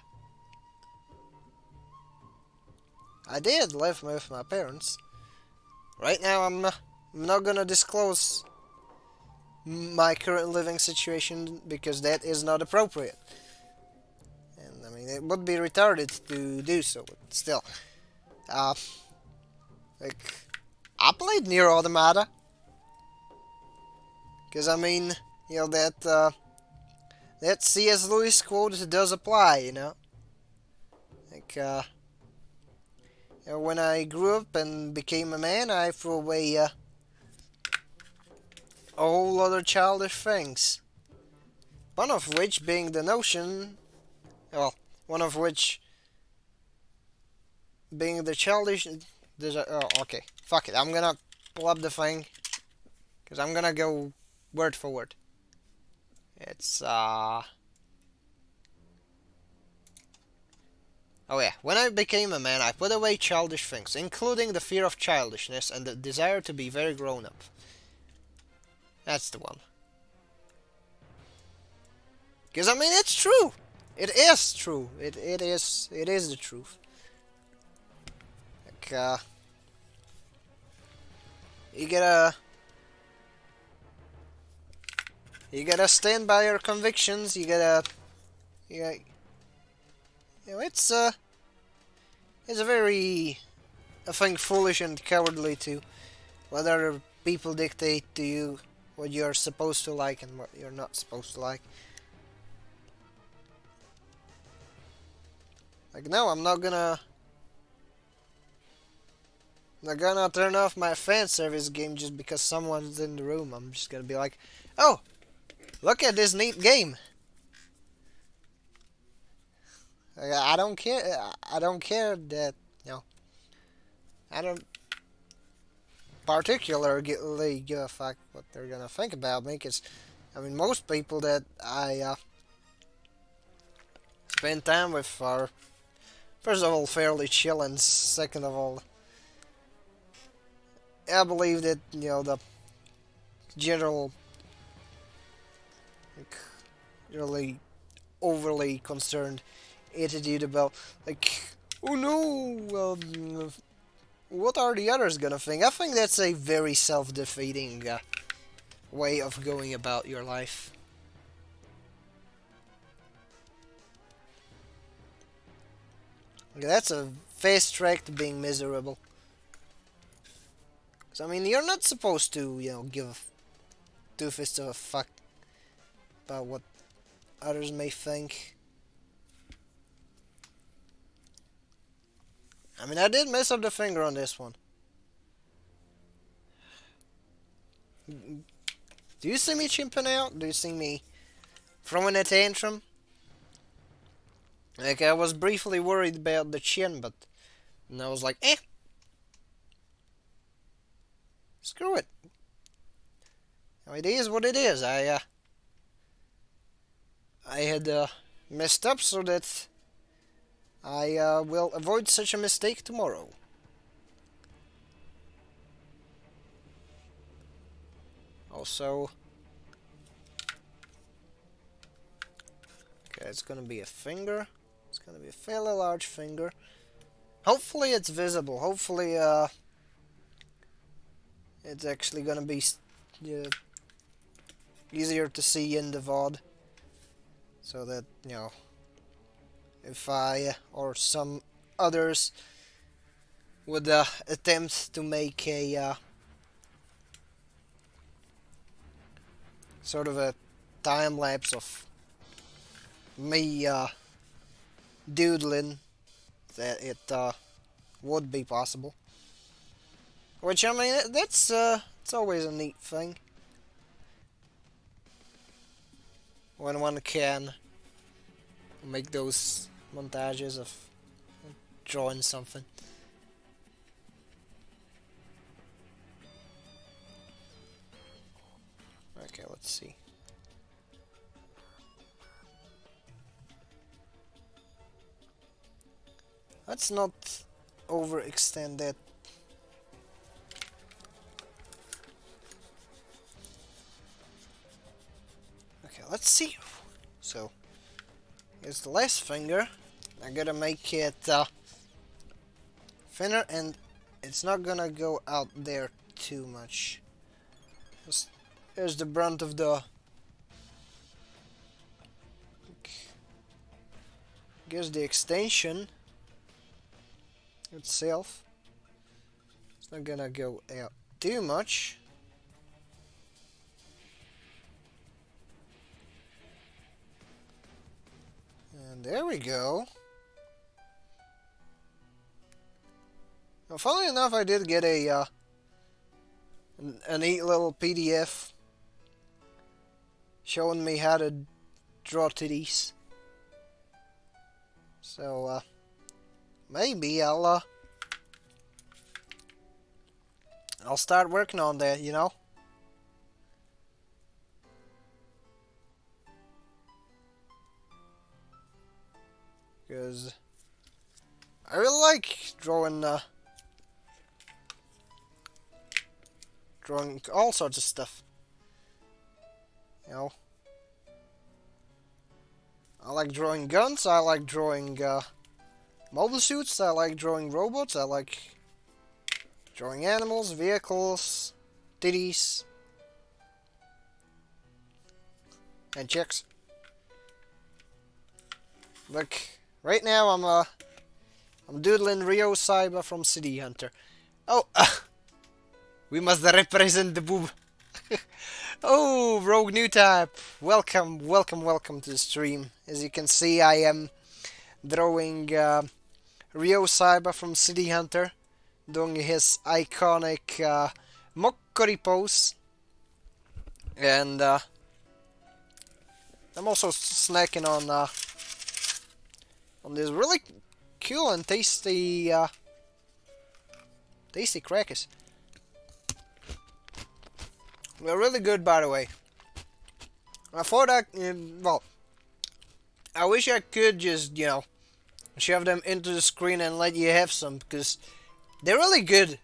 Speaker 2: did live with my parents. Right now, I'm not gonna disclose my current living situation because that is not appropriate. And I mean, it would be retarded to do so, but still. Like, I played Near Automata. Because I mean, that C.S. Lewis quote does apply, Like, when I grew up and became a man, I threw away a whole other childish things. One of which being the notion, one of which being the childish. Okay, fuck it. I'm gonna pull up the thing because I'm gonna go word for word. It's Oh yeah, when I became a man, I put away childish things, including the fear of childishness and the desire to be very grown up. That's the one. Because, I mean, it's true. It is true. It is the truth. Like, you gotta stand by your convictions. You gotta, it's a very, I think, foolish and cowardly to let other people dictate to you what you're supposed to like and what you're not supposed to like. Like, no, I'm not gonna turn off my fan service game just because someone's in the room. I'm just gonna be like, oh, look at this neat game. I don't care. I don't care that, I don't particularly give a fuck what they're gonna think about me. Because, I mean, most people that I spend time with are, first of all, fairly chill, and second of all, I believe that, the general, like, really overly concerned attitude about, like, oh no, what are the others gonna think? I think that's a very self-defeating way of going about your life. That's a fast track to being miserable. So, I mean, you're not supposed to, give two fists of a fuck about what others may think. I mean, I did mess up the finger on this one. Do you see me chimping out? Do you see me throwing a tantrum? Like, I was briefly worried about the chin, but and I was like, screw it. It is what it is. I had messed up so that I will avoid such a mistake tomorrow. Also, okay, it's gonna be a finger. It's gonna be a fairly large finger. Hopefully it's visible. Hopefully it's actually gonna be easier to see in the VOD. So that, if I or some others would attempt to make a sort of a time lapse of me doodling, that it would be possible. Which, I mean, that's it's always a neat thing when one can make those montages of drawing something. Okay, let's see. Let's not overextend that. Okay, let's see. So, here's the last finger. I gotta make it thinner, and it's not gonna go out there too much. Here's the brunt of the... Here's the extension itself. It's not gonna go out too much. And there we go. Now, funnily enough, I did get a neat little PDF showing me how to draw titties. So, maybe I'll start working on that, you know? Because I really like drawing all sorts of stuff. You know, I like drawing guns, I like drawing mobile suits, I like drawing robots, I like drawing animals, vehicles, titties, and chicks. Look, right now I'm doodling Rio Saiba from City Hunter. Oh, we must represent the boob. Oh, Rogue New Type, welcome to the stream. As you can see, I am drawing Rio Saiba from City Hunter, doing his iconic Mokkori pose, and I'm also snacking on this really cool and tasty crackers. They're really good, by the way. I thought well, I wish I could just, you know, shove them into the screen and let you have some, because they're really good.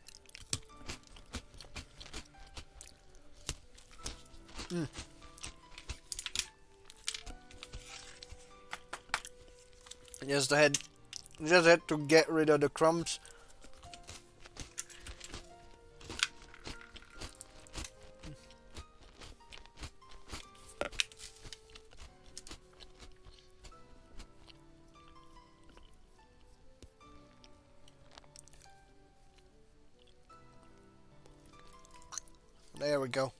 Speaker 2: Just had to get rid of the crumbs. There we go.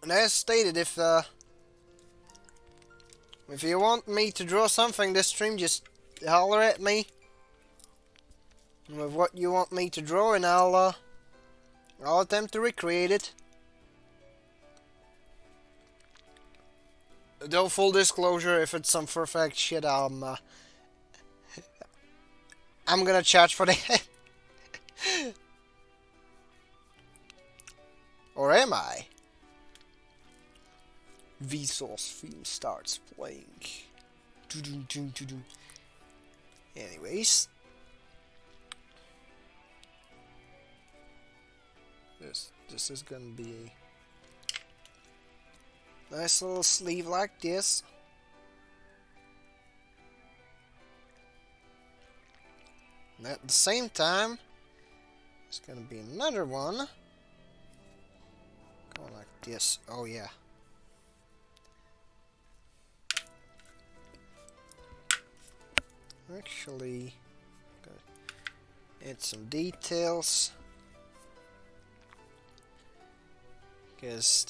Speaker 2: And as stated, if you want me to draw something this stream, just holler at me with what you want me to draw, and I'll attempt to recreate it. Though, full disclosure, if it's some perfect shit, I'm gonna charge for that. Or am I? Vsauce theme starts playing. Anyways, this is gonna be a nice little sleeve like this. And at the same time, it's gonna be another one going like this. Oh yeah. Actually, add some details. Because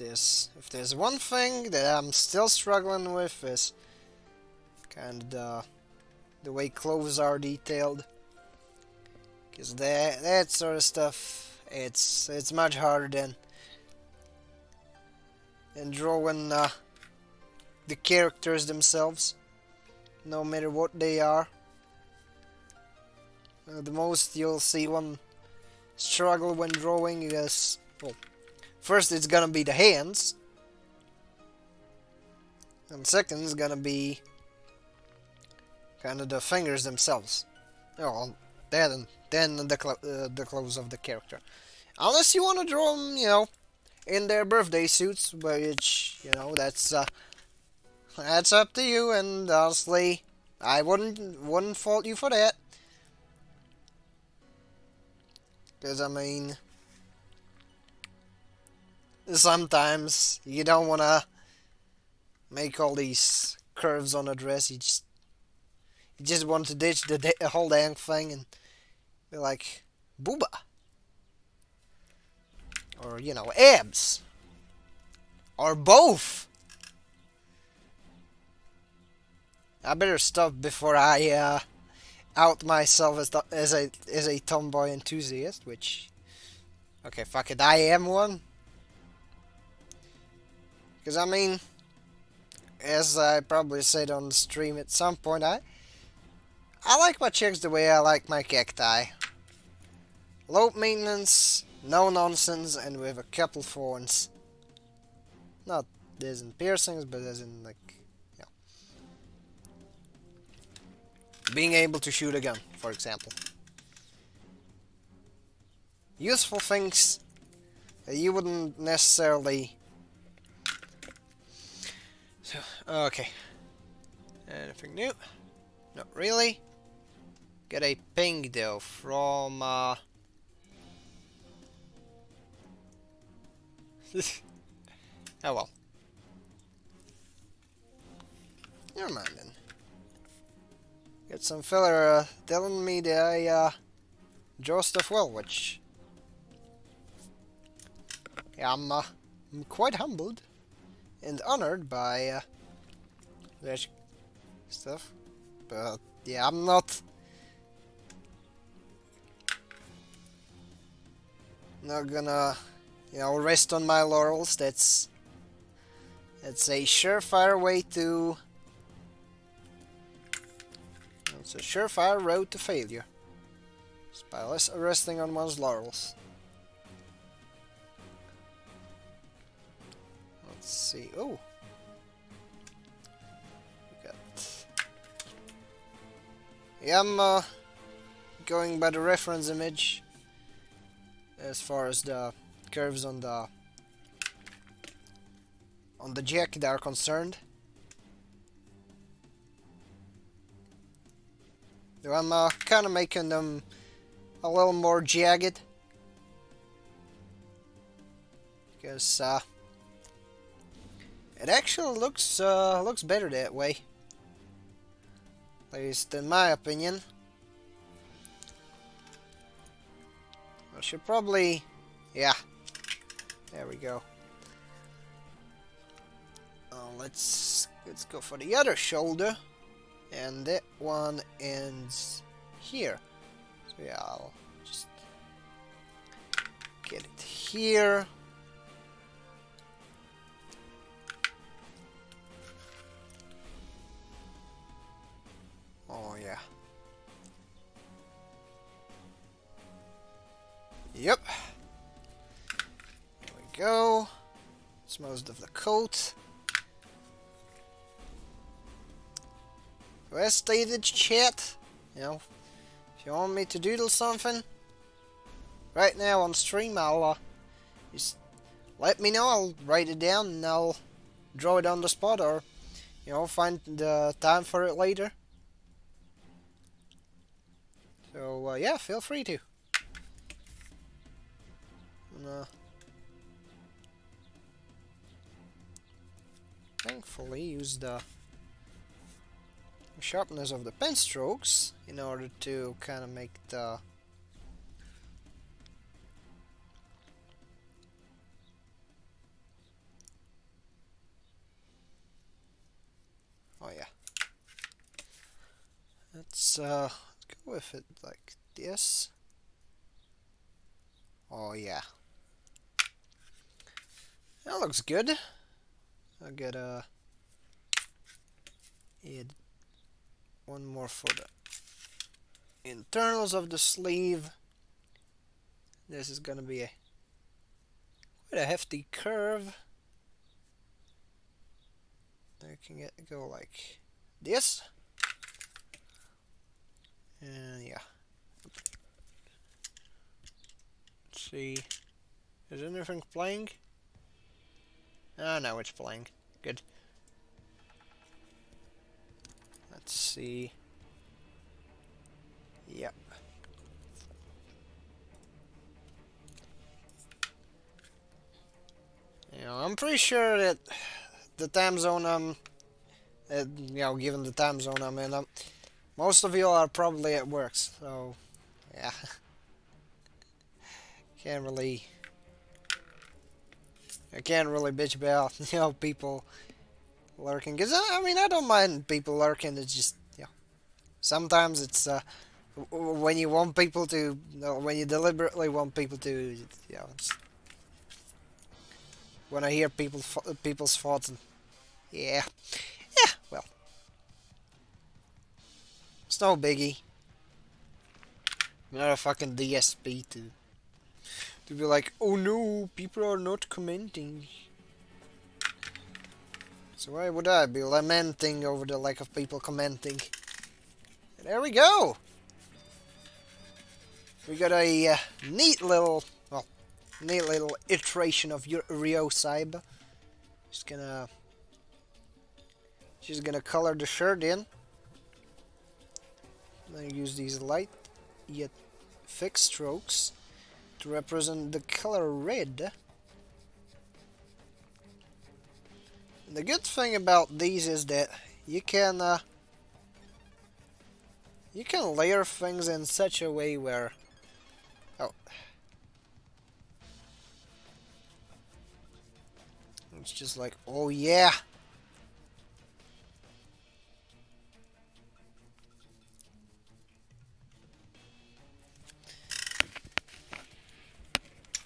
Speaker 2: if there's one thing that I'm still struggling with is kind of the way clothes are detailed. Because that sort of stuff, it's much harder than drawing the characters themselves, no matter what they are. The most you'll see one struggle when drawing is, well, first it's gonna be the hands, and second is gonna be kind of the fingers themselves. Well, then the clothes of the character. Unless you want to draw them, in their birthday suits, which, that's up to you, and honestly, I wouldn't fault you for that. Because, I mean, sometimes you don't want to make all these curves on a dress. You just want to ditch the whole dang thing and be like, booba. Or, abs. Or both. I better stop before I out myself as a tomboy enthusiast, which, okay, fuck it, I am one. Because, I mean, as I probably said on the stream at some point, I like my chicks the way I like my cacti. Low maintenance, no nonsense, and with a couple thorns. Not as in piercings, but as in, like, being able to shoot a gun, for example. Useful things that you wouldn't necessarily... So, okay. Anything new? Not really. Got a ping though from oh well. Never mind then. Got some fella telling me that I draw stuff well, which yeah, I'm quite humbled and honored by that stuff. But yeah, I'm not gonna, rest on my laurels. That's a surefire way to... It's a surefire road to failure. Just by resting on one's laurels. Let's see. Oh, we got... Yeah, I'm going by the reference image as far as the curves on the jacket are concerned. Though I'm kind of making them a little more jagged, because it actually looks better that way, at least in my opinion. I should probably, yeah, there we go. Let's go for the other shoulder, and that one ends here. So yeah, I'll just get it here. Oh yeah. Yep. There we go. It's most of the coat. So as stated, chat, if you want me to doodle something right now on stream, I'll just let me know. I'll write it down and I'll draw it on the spot, or find the time for it later. So yeah, feel free to. And, thankfully use the sharpness of the pen strokes in order to kind of make the oh yeah, let's go with it like this. Oh yeah, that looks good. I'll get add one more for the internals of the sleeve. This is gonna be quite a hefty curve. I can go like this, and yeah. Let's see, is anything playing? Oh no, it's playing. Good. Let's see. Yep. You know, I'm pretty sure that the time zone given the time zone I'm in, most of you are probably at work, so yeah. I can't really bitch about, people lurking, because I mean, I don't mind people lurking. It's just, sometimes it's when you want people to, when you deliberately want people to, it's, when I hear people's thoughts, and yeah, well, it's no biggie. I'm not a fucking DSP to be like, oh no, people are not commenting. So why would I be lamenting over the lack of people commenting? There we go. We got a neat little iteration of your Ryosaib. She's gonna color the shirt in. I'm gonna use these light yet thick strokes to represent the color red. And the good thing about these is that you can layer things in such a way where it's just like, oh yeah.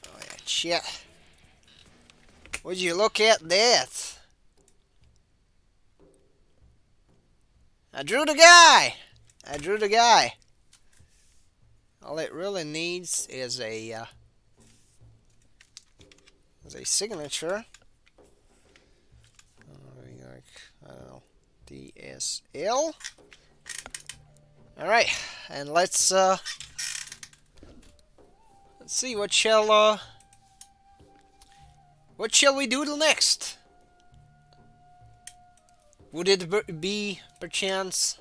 Speaker 2: Oh yeah, shit. Would you look at that? I drew the guy! All it really needs is a signature. Like, I don't know, DSL. Alright, and let's see what shall we doodle next? Would it be perchance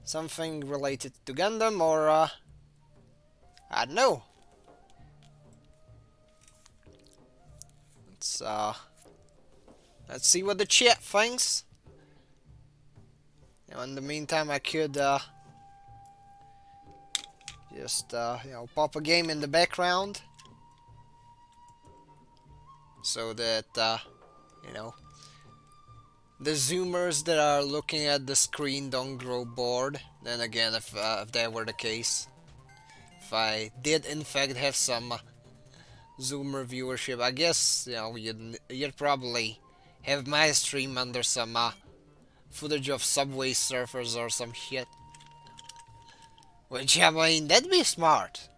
Speaker 2: something related to Gundam, or I don't know. Let's see what the chat thinks. In the meantime, I could just pop a game in the background so that the zoomers that are looking at the screen don't grow bored. Then again, if that were the case, if I did in fact have some zoomer viewership, I guess you'd probably have my stream under some footage of Subway Surfers or some shit. Which, I mean, that'd be smart.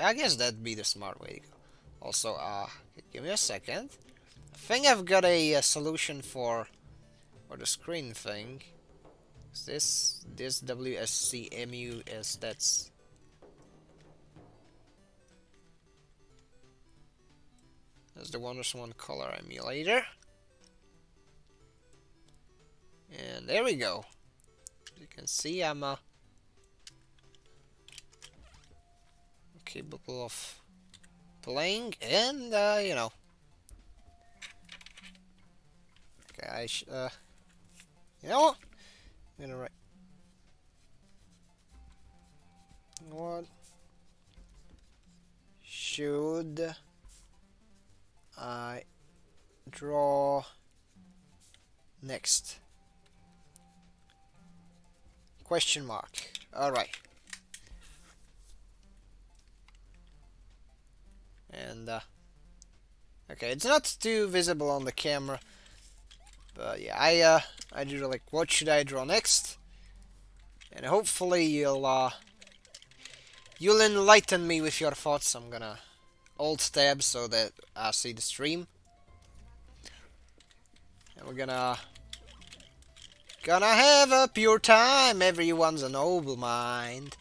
Speaker 2: I guess that'd be the smart way to go. Also, give me a second. I think I've got a solution for the screen thing. Is this WSCMUS? That's the Wonderswan color emulator. And there we go. You can see I'm capable of playing, and okay, You know what? I'm gonna write. What should I draw next? Question mark. Alright. And, okay, it's not too visible on the camera. But yeah, I drew like, what should I draw next? And hopefully you'll enlighten me with your thoughts. I'm gonna alt tab so that I see the stream. And we're gonna have a pure time. Everyone's a noble mind.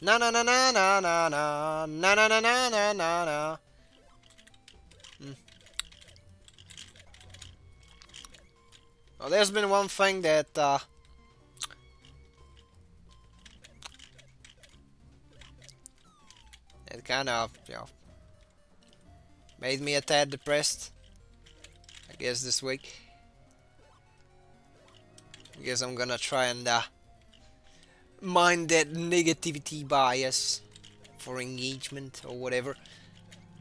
Speaker 2: Na na na na na na na na na na na na na na. Well, there's been one thing that it kind of, made me a tad depressed, I guess, this week. I guess I'm gonna try and mind that negativity bias for engagement or whatever.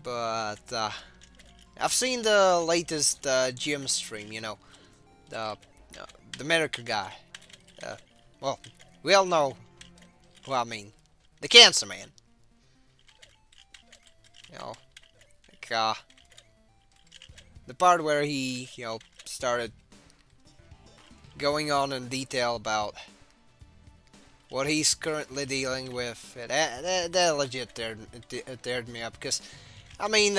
Speaker 2: But I've seen the latest gym stream, the America guy. Well, we all know who I mean. The Cancer Man. Like, the part where he, started going on in detail about what he's currently dealing with. That legit teared me up, because, I mean,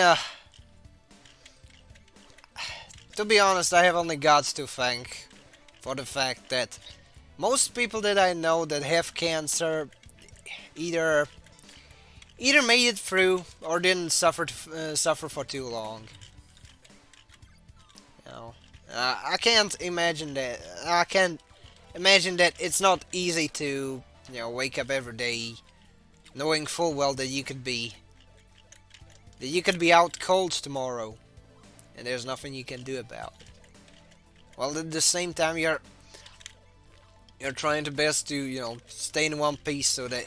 Speaker 2: to be honest, I have only gods to thank for the fact that most people that I know that have cancer either made it through or didn't suffer for too long. I can't imagine that. I can't imagine that it's not easy to, wake up every day knowing full well that you could be out cold tomorrow, and there's nothing you can do about it. While at the same time you're trying to best to, stay in one piece so that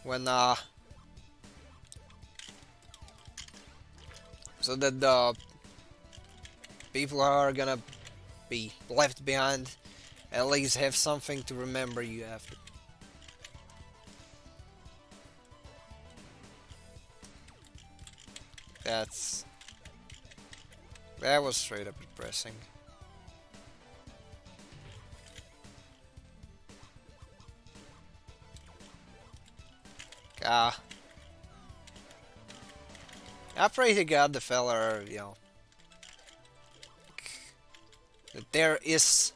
Speaker 2: when so that the people who are gonna be left behind at least have something to remember you after. That was straight up depressing. I pray to God the fella, that there is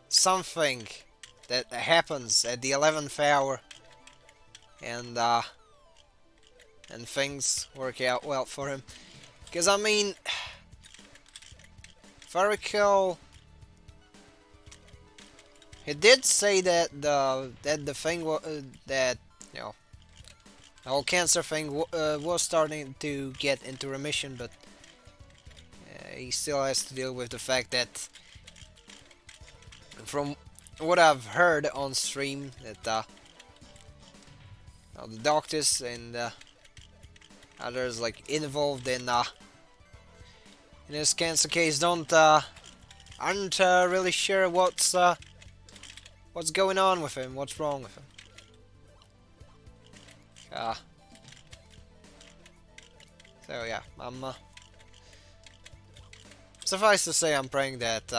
Speaker 2: something that happens at the 11th hour, and things work out well for him. Because, I mean, if I recall, he did say that the thing that the whole cancer thing was starting to get into remission, but he still has to deal with the fact that, from what I've heard on stream, that the doctors and others like involved in this cancer case aren't really sure what's going on with him, what's wrong with him. So yeah, I'm suffice to say, I'm praying that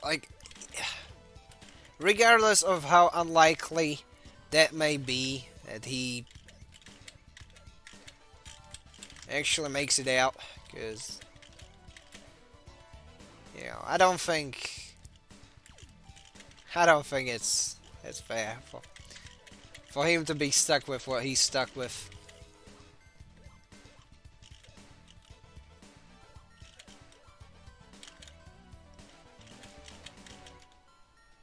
Speaker 2: like, regardless of how unlikely that may be, that he actually makes it out, because I don't think it's fair for him to be stuck with what he's stuck with.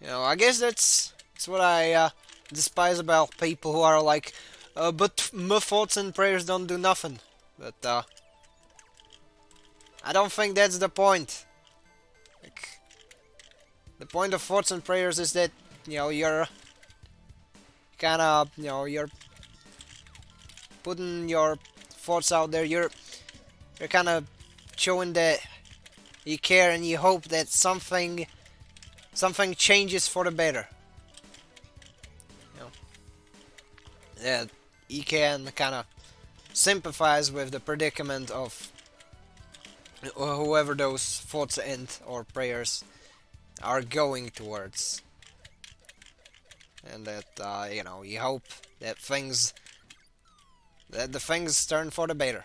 Speaker 2: I guess that's what I despise about people who are like, but my thoughts and prayers don't do nothing. But I don't think that's the point. Like, the point of thoughts and prayers is that, you know, you're kind of, you know, you're putting your thoughts out there. You're kind of showing that you care and you hope that something changes for the better. You know, that you can kind of sympathize with the predicament of whoever those thoughts and or prayers are going towards, and that you know, you hope that the things turn for the better.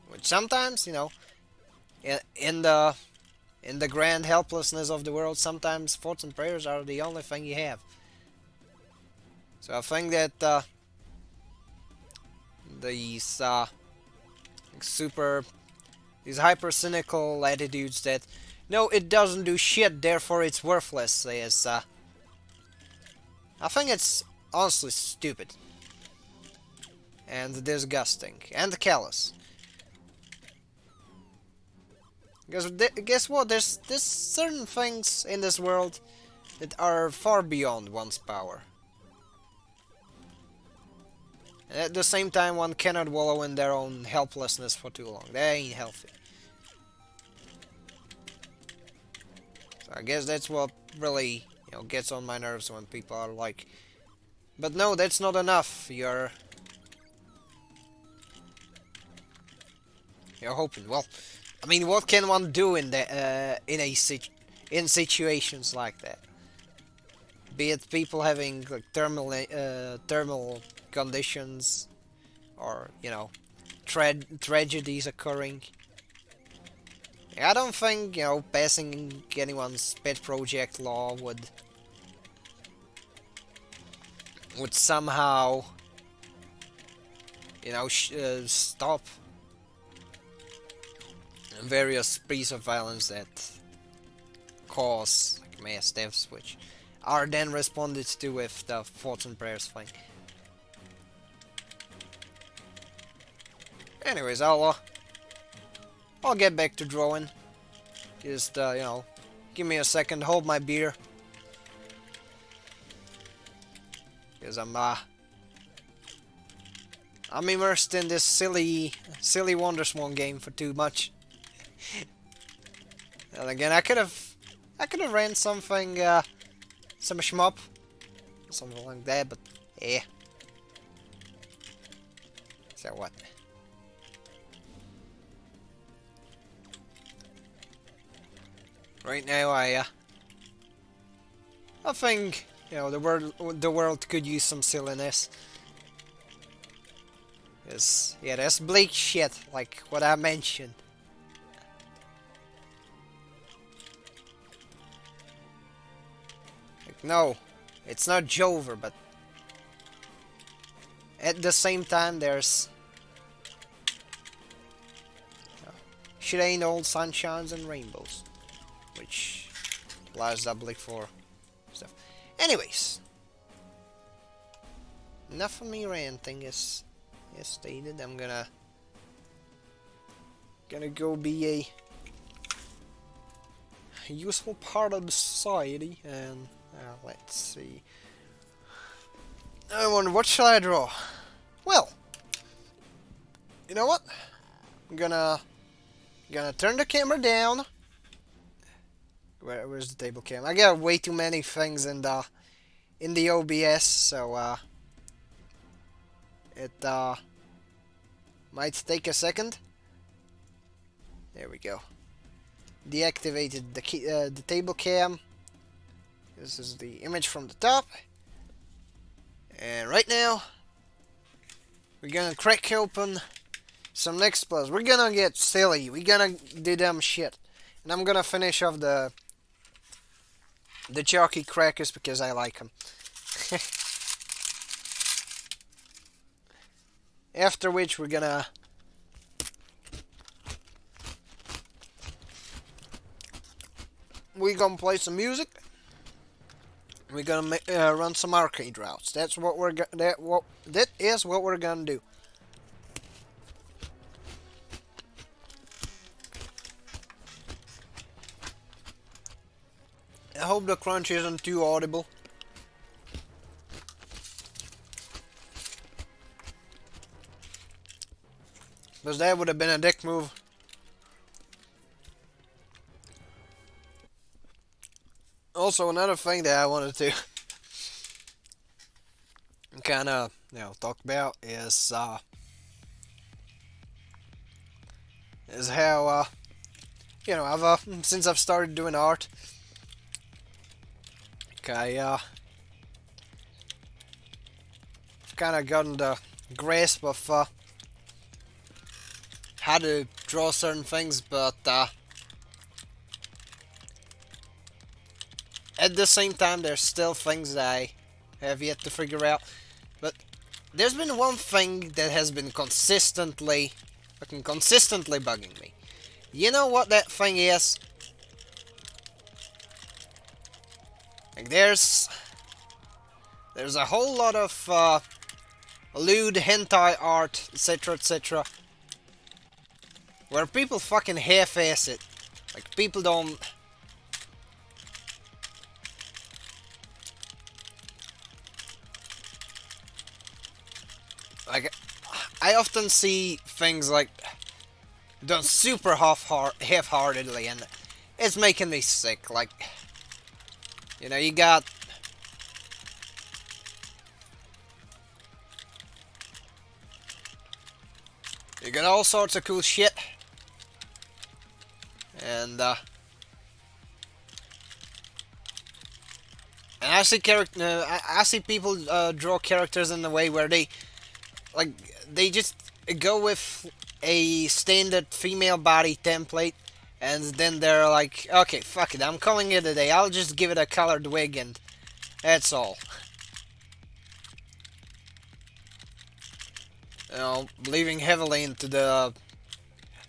Speaker 2: Which sometimes, you know, in the grand helplessness of the world, sometimes thoughts and prayers are the only thing you have. So I think that these these hyper cynical attitudes that no, it doesn't do shit, therefore it's worthless, is I think it's honestly stupid and disgusting and callous. Because guess what? There's certain things in this world that are far beyond one's power. And at the same time, one cannot wallow in their own helplessness for too long. That ain't healthy. So I guess that's what really, you know, gets on my nerves when people are like, but no, that's not enough. You're hoping. Well, I mean, what can one do in in situations like that? Be it people having like thermal conditions, or you know, tragedies occurring. I don't think, you know, passing anyone's pet project law would somehow, you know, stop various sprees of violence that cause like mass deaths, which are then responded to with the thoughts and prayers thing. Anyways, I'll get back to drawing. Just you know, give me a second, hold my beer, because I'm immersed in this silly Wonderswan game for too much. And again, I could have ran something, some shmup, something like that, but yeah. So what? Right now, I think, you know, the world could use some silliness. Yes, yeah, that's bleak shit, like what I mentioned. No, it's not Jover, but at the same time there's shit ain't old sunshines and rainbows, which lies doubly for stuff. Anyways, enough of me ranting. As stated, I'm gonna go be a useful part of the society, and let's see. I wonder, what shall I draw? Well, you know what? I'm gonna turn the camera down. Where's the table cam? I got way too many things in the OBS, so it might take a second. There we go. Deactivated the table cam. This is the image from the top. And right now, we're gonna crack open some Next Plus. We're gonna get silly. We're gonna do dumb shit. And I'm gonna finish off the chalky crackers because I like them. After which, we're gonna play some music. We're gonna run some arcade routes. That is what we're gonna do. I hope the crunch isn't too audible. Because that would have been a dick move. Also, another thing that I wanted to kind of, talk about is how, I've since I've started doing art, I've kind of gotten the grasp of how to draw certain things, but at the same time, there's still things that I have yet to figure out. But there's been one thing that has been consistently bugging me. You know what that thing is? Like there's a whole lot of lewd hentai art, etc., etc., where people fucking half-ass it. Like people don't. Like, I often see things like done super half-heartedly, and it's making me sick. Like, you got all sorts of cool shit, and I see I see people draw characters in the way where they just go with a standard female body template, and then they're like, okay, fuck it, I'm calling it a day. I'll just give it a colored wig, and that's all. Believing heavily into the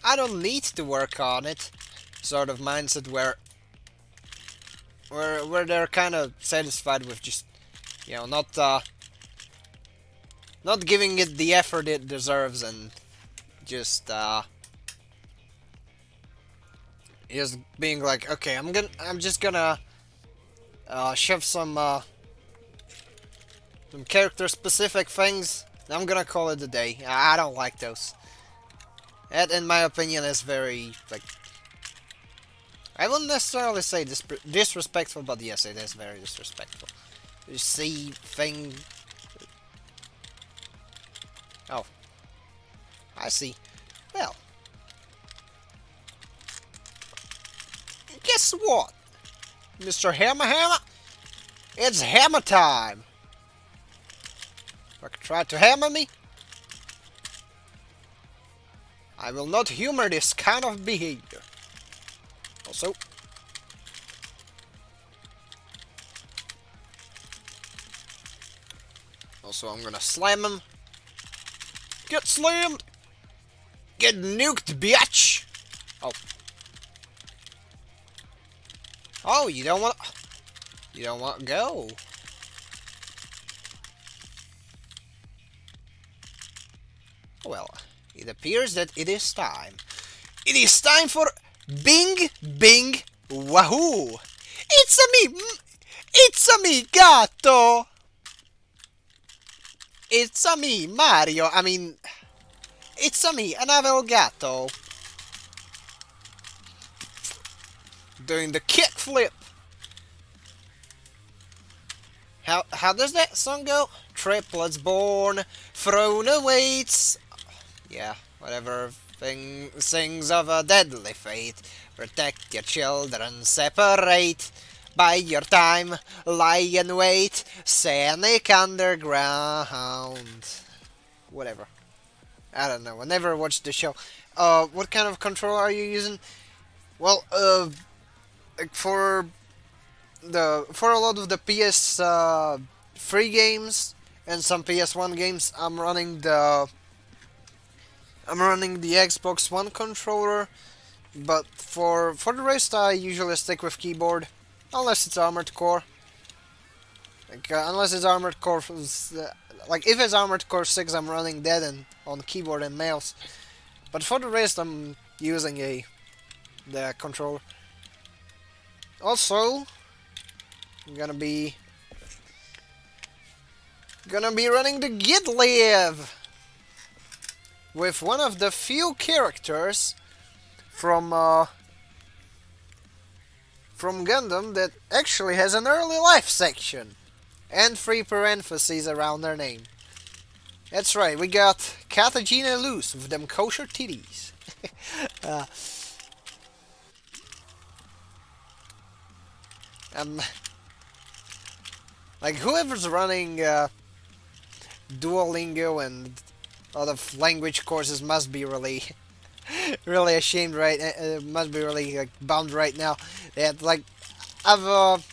Speaker 2: I don't need to work on it sort of mindset where they're kind of satisfied with just, not giving it the effort it deserves, and just being like, okay, I'm just gonna shove some character specific things. I'm gonna call it a day. I don't like those. That, in my opinion, is very, I wouldn't necessarily say disrespectful, but yes, it is very disrespectful. You see thing. Oh, I see. Well, guess what, Mr. Hammer? It's hammer time. Try to hammer me? I will not humor this kind of behavior. Also, I'm gonna slam him. Get slammed! Get nuked, bitch! Oh. Oh, you don't want to go. Well, it appears that it is time. It is time for Bing Bing Wahoo! It's a me, gatto! It's a me, Mario. I mean, it's a me, another gatto. Doing the kickflip. How does that song go? Triplets born, throne awaits. Yeah, whatever thing sings of a deadly fate. Protect your children, separate. By your time, lie in wait. Scenic underground. Whatever. I don't know. I never watched the show. What kind of controller are you using? Well, for a lot of the PS 3 games and some PS1 games, I'm running the Xbox One controller, but for the rest, I usually stick with keyboard, unless it's Armored Core. Unless it's Armored Core, if it's Armored Core 6, I'm running that on keyboard and mouse. But for the rest, I'm using the controller. Also, Gonna be running the Gidlive with one of the few characters from Gundam that actually has an early life section and 3 parentheses around their name. That's right, we got Cartagena Loose with them kosher titties. Like whoever's running Duolingo and other language courses must be really, really ashamed, right? Must be really like bummed right now. That like I've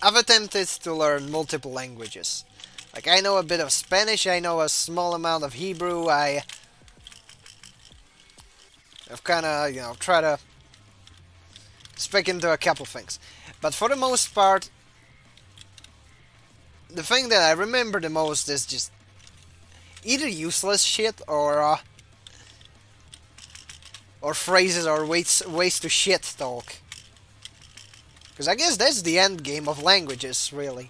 Speaker 2: attempted to learn multiple languages. Like I know a bit of Spanish, I know a small amount of Hebrew. I've kind of try to speak into a couple things, but for the most part, the thing that I remember the most is just either useless shit or phrases or ways to shit talk. Because I guess that's the end game of languages, really.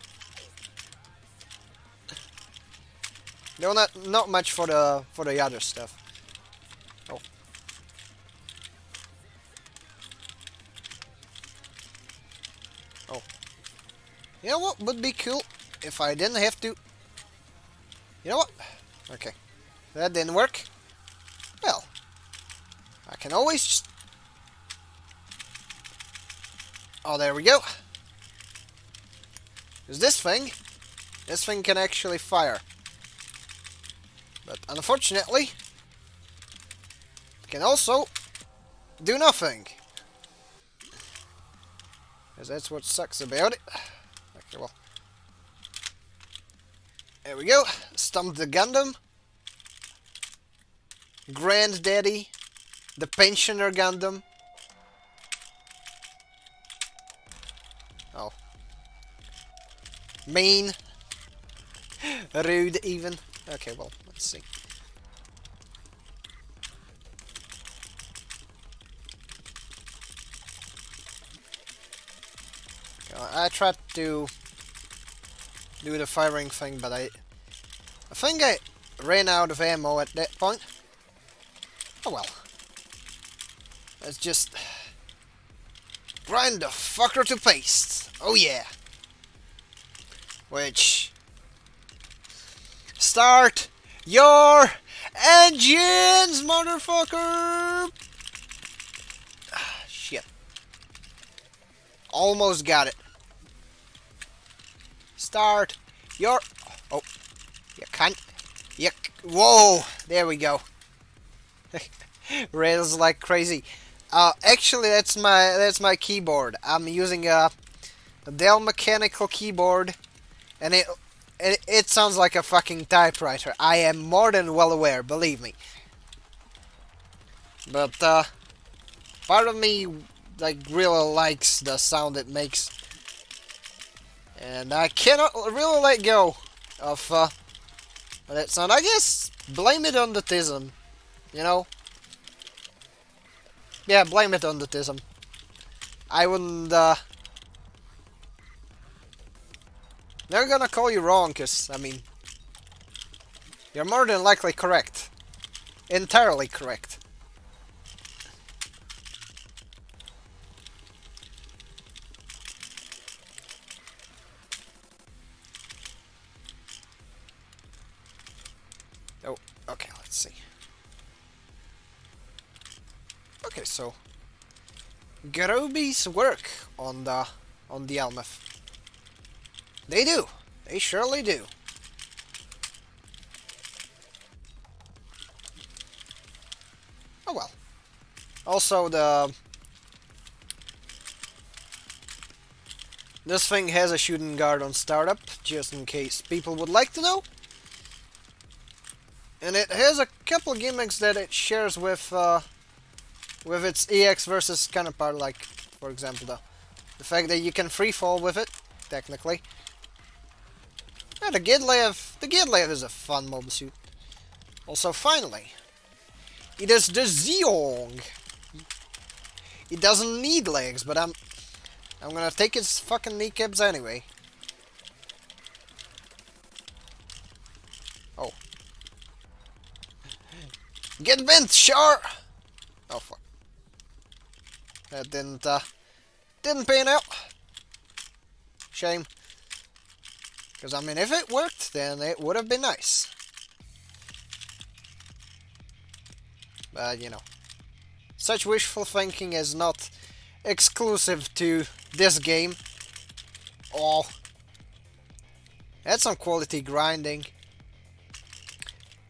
Speaker 2: No, not much for the other stuff. Oh. Oh. You know what would be cool? If I didn't have to... You know what? Okay. That didn't work. Well, I can always just... Oh, there we go. Because this thing can actually fire. But unfortunately, it can also do nothing. Because that's what sucks about it. Okay, well. There we go. Stumped the Gundam. Granddaddy. The pensioner Gundam. Oh. Mean. Rude, even. Okay, well, let's see. I tried to do the firing thing, but I think I ran out of ammo at that point. Oh well. Let's just grind the fucker to paste. Oh yeah. Which... Start your engines, motherfucker! Ah, shit. Almost got it. Start your... Oh. You can't... Whoa! There we go. Rails like crazy. Actually, that's my keyboard. I'm using a Dell mechanical keyboard, and it sounds like a fucking typewriter. I am more than well aware, believe me. But part of me like really likes the sound it makes, and I cannot really let go of that sound. I guess blame it on the tism, you know. Yeah, blame it on the tism. I wouldn't, never gonna call you wrong, cause, I mean, you're more than likely correct. Entirely correct. Oh, okay, let's see. Okay, so Garobi's work on the Almeth. They do. They surely do. Oh well. Also, this thing has a shooting guard on startup, just in case people would like to know. And it has a couple gimmicks that it shares with its EX versus counterpart, like, for example, the fact that you can freefall with it, technically. Yeah, the Gidlev is a fun mobile suit. Also, finally, it is the Zeong. It doesn't need legs, but I'm gonna take his fucking kneecaps anyway. Oh. Get bent, sure! Oh, fuck. That didn't pan out. Shame. Because, I mean, if it worked, then it would have been nice. But, you know. Such wishful thinking is not exclusive to this game. Oh. That's some quality grinding.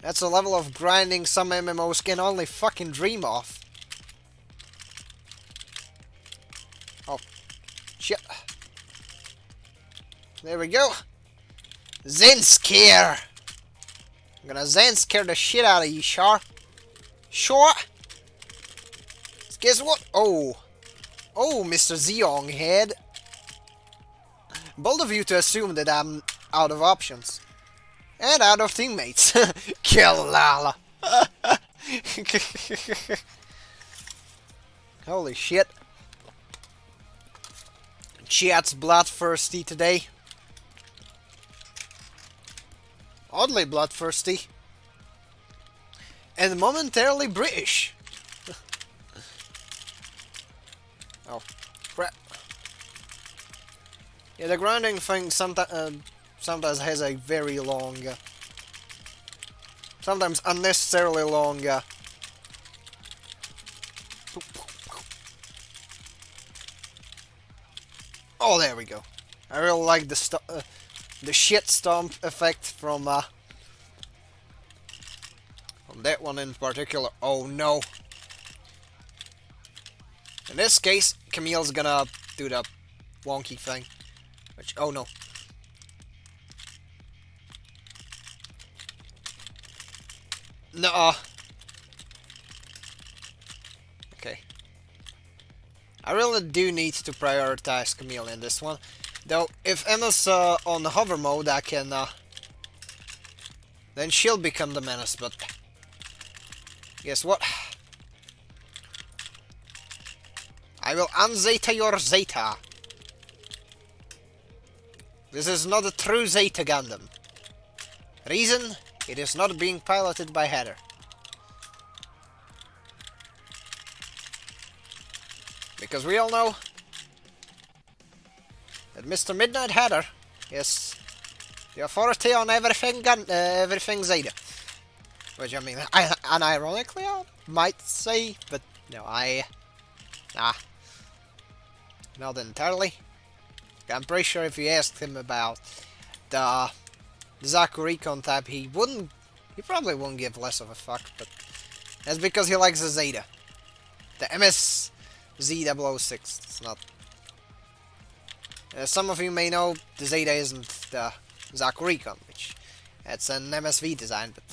Speaker 2: That's a level of grinding some MMOs can only fucking dream of. Oh. Shit. There we go. Zen scare. I'm gonna Zen scare the shit out of you, Char. Sure. Guess what? Oh. Oh, Mr. Zeong head. Bold of you to assume that I'm out of options. And out of teammates. Kill Lala. Holy shit. Chat's bloodthirsty today. Oddly bloodthirsty. And momentarily British. Oh, crap. Yeah, the grinding thing sometimes has a very long, sometimes unnecessarily long, oh, there we go. I really like the shit stomp effect from that one in particular. Oh no. In this case, Camille's gonna do the wonky thing. Which, oh no. Nuh-uh. Okay. I really do need to prioritize Camille in this one. Though, if Emma's on hover mode, I can, then she'll become the menace, but guess what? I will unzeta your Zeta. This is not a true Zeta Gundam. Reason? It is not being piloted by Heather. Because we all know that Mr. Midnight Heather is the authority on everything everything Zeta. Which, I mean, unironically I might say, but no, nah. Not entirely. I'm pretty sure if you asked him about the Zaku Recon type, he probably wouldn't give less of a fuck, but that's because he likes the Zeta. The MSZ006. It's not. Some of you may know the Zeta isn't the Zaku Recon, which that's an MSV design, but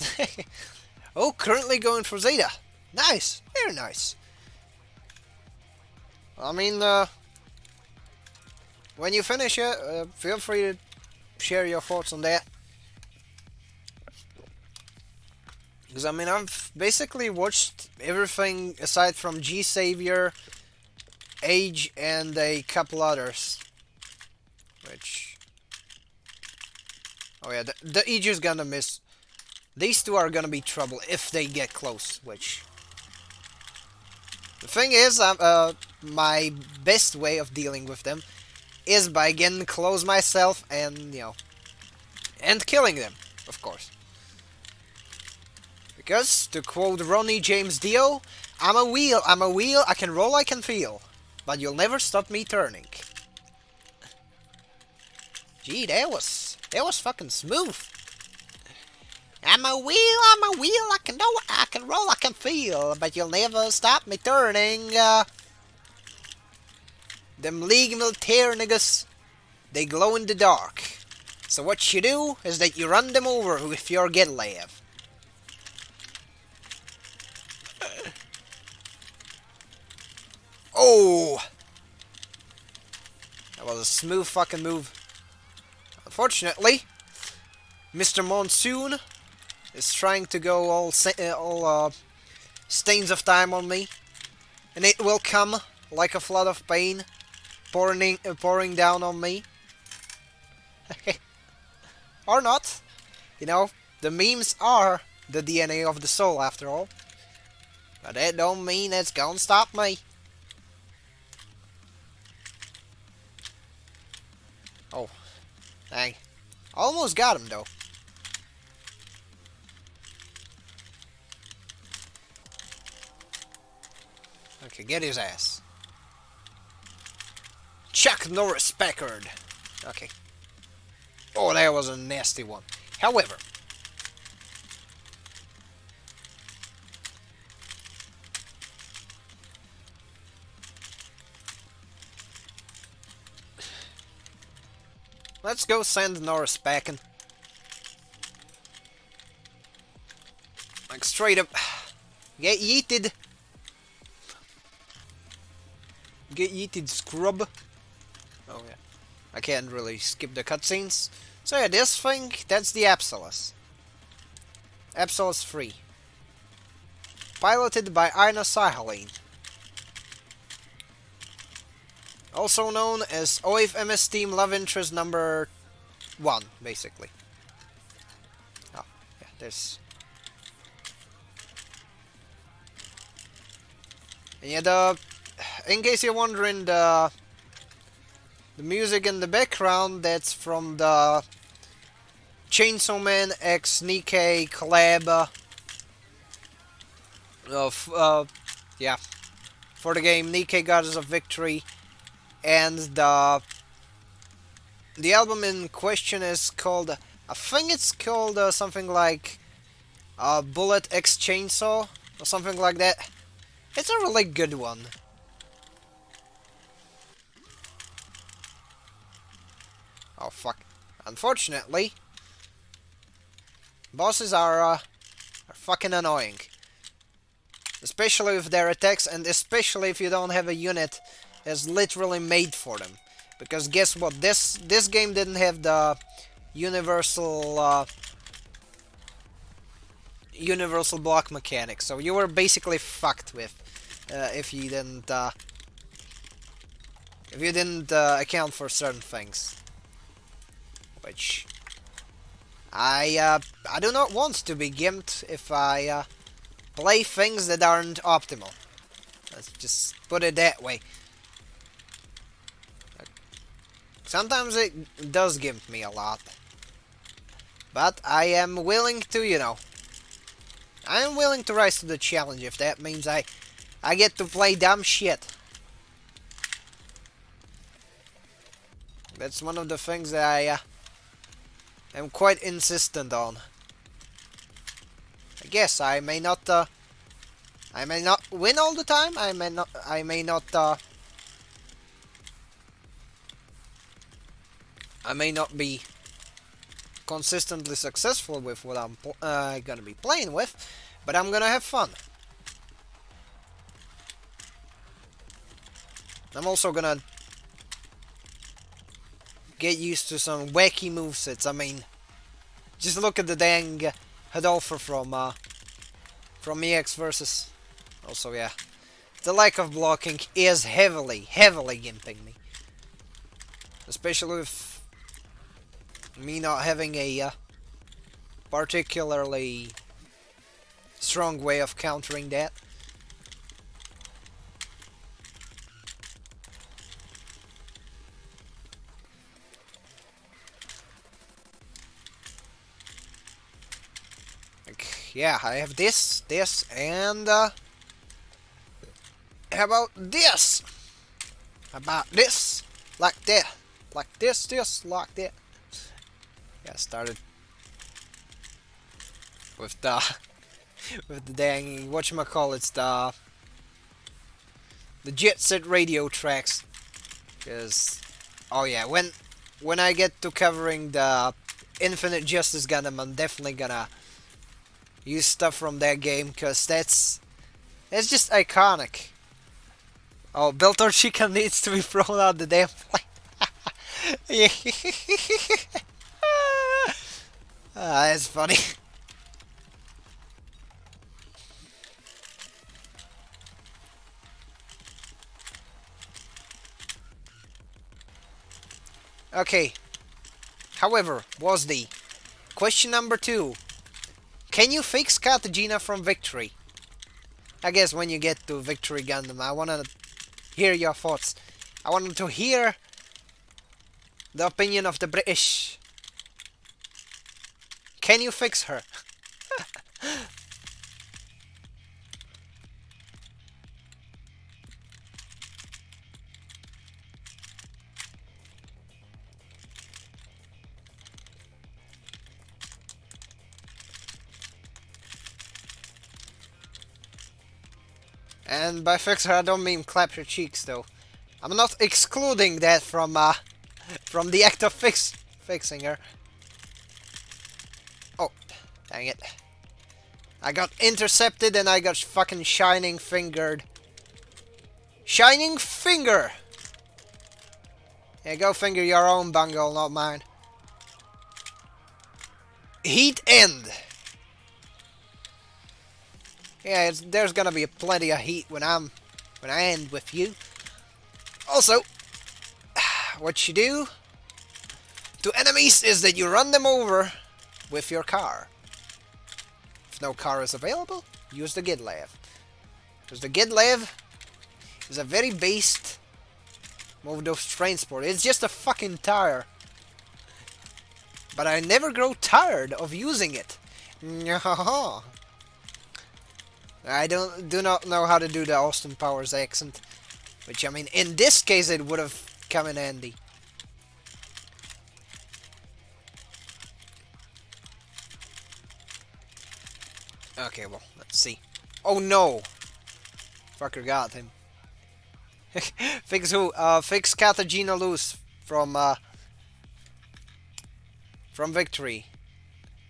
Speaker 2: oh, currently going for Zeta. Nice, very nice. I mean, when you finish it, feel free to share your thoughts on that. Because, I mean, I've basically watched everything aside from G Savior, Age, and a couple others. Which... oh yeah, the Age is gonna miss. These two are gonna be trouble if they get close, which... the thing is, my best way of dealing with them is by getting close myself and, you know, and killing them, of course. Because, to quote Ronnie James Dio, I'm a wheel, I can roll, I can feel, but you'll never stop me turning. Gee, that was fucking smooth. I'm a wheel, I can know, I can roll, I can feel, but you'll never stop me turning. Them League Militaire niggas, they glow in the dark. So what you do is that you run them over with your Getlev. Oh! That was a smooth fucking move. Unfortunately, Mr. Monsoon is trying to go all stains of time on me. And it will come like a flood of pain. pouring down on me. Or not. You know, the memes are the DNA of the soul after all. But that don't mean it's gonna stop me. Oh, dang. Almost got him though. Okay, get his ass. Chuck Norris Packard. Okay. Oh, that was a nasty one. However, let's go send Norris packing. Like straight up. Get yeeted. Get yeeted, scrub. Oh yeah. I can't really skip the cutscenes. So yeah, this thing, that's the Absolus. Absolus 3. Piloted by Aina Sahaline. Also known as OIF MS Team Love Interest number 1, basically. Oh, yeah, there's... And yeah, in case you're wondering, the music in the background, that's from the Chainsaw Man X Nikkei collab of, yeah, for the game Nikkei Goddess of Victory, and the album in question is called, I think it's called something like Bullet X Chainsaw, or something like that. It's a really good one. Oh fuck. Unfortunately, bosses are fucking annoying. Especially with their attacks, and especially if you don't have a unit that's literally made for them. Because guess what? This game didn't have the universal block mechanic, so you were basically fucked with if you didn't account for certain things. Which I do not want to be gimped if I play things that aren't optimal. Let's just put it that way. Sometimes it does gimp me a lot. But I am willing to, you know, I am willing to rise to the challenge if that means I get to play dumb shit. That's one of the things that I am quite insistent on. I guess I may not win all the time. I may not be consistently successful with what I'm gonna be playing with, but I'm gonna have fun. I'm also gonna get used to some wacky movesets. I mean, just look at the dang Hidolfer from EX Versus. Also, yeah, the lack of blocking is heavily gimping me. Especially with me not having a particularly strong way of countering that. Like, yeah, I have this, and how about this? How about this? Like that. Like this, like that. Yeah, started with the dang whatchamacallits, the Jet Set radio tracks. Cause oh yeah, when I get to covering the Infinite Justice Gundam, I'm definitely gonna use stuff from that game, cause that's just iconic. Oh, Beltor Chica needs to be thrown out the damn plane. That's funny. Okay. However, was the question number 2. Can you fix Cartagena from Victory? I guess when you get to Victory Gundam, I wanna hear your thoughts. I want to hear the opinion of the British. Can you fix her? And by fix her, I don't mean clap her cheeks, though. I'm not excluding that from the act of fixing her. Oh, dang it. I got intercepted and I got fucking shining fingered. Shining finger! Yeah, go finger your own bungle, not mine. Heat end! Yeah, there's gonna be plenty of heat when I end with you. Also, what you do to enemies is that you run them over with your car. If no car is available, use the Gidlev. Because the Gidlev is a very based mode of transport. It's just a fucking tire. But I never grow tired of using it. I do not know how to do the Austin Powers accent. Which, I mean, in this case it would have come in handy. Okay, well, let's see. Oh no! Fucker got him. Fix who? Fix Cartagena loose from Victory.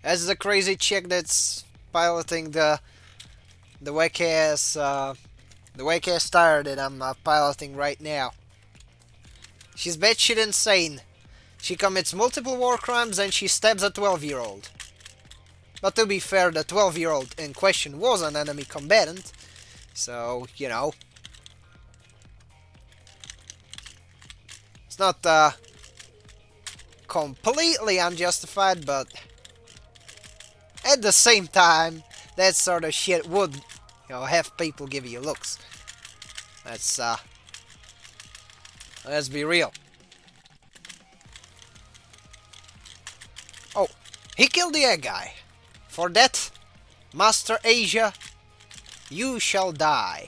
Speaker 2: As the crazy chick that's piloting the whack ass tire that I'm piloting right now. She's batshit insane. She commits multiple war crimes and she stabs a 12-year-old. But to be fair, the 12-year-old in question was an enemy combatant, so, you know. It's not completely unjustified, but at the same time, that sort of shit would, you know, have people give you looks. Let's be real. Oh, he killed the egg guy. For that, Master Asia, you shall die.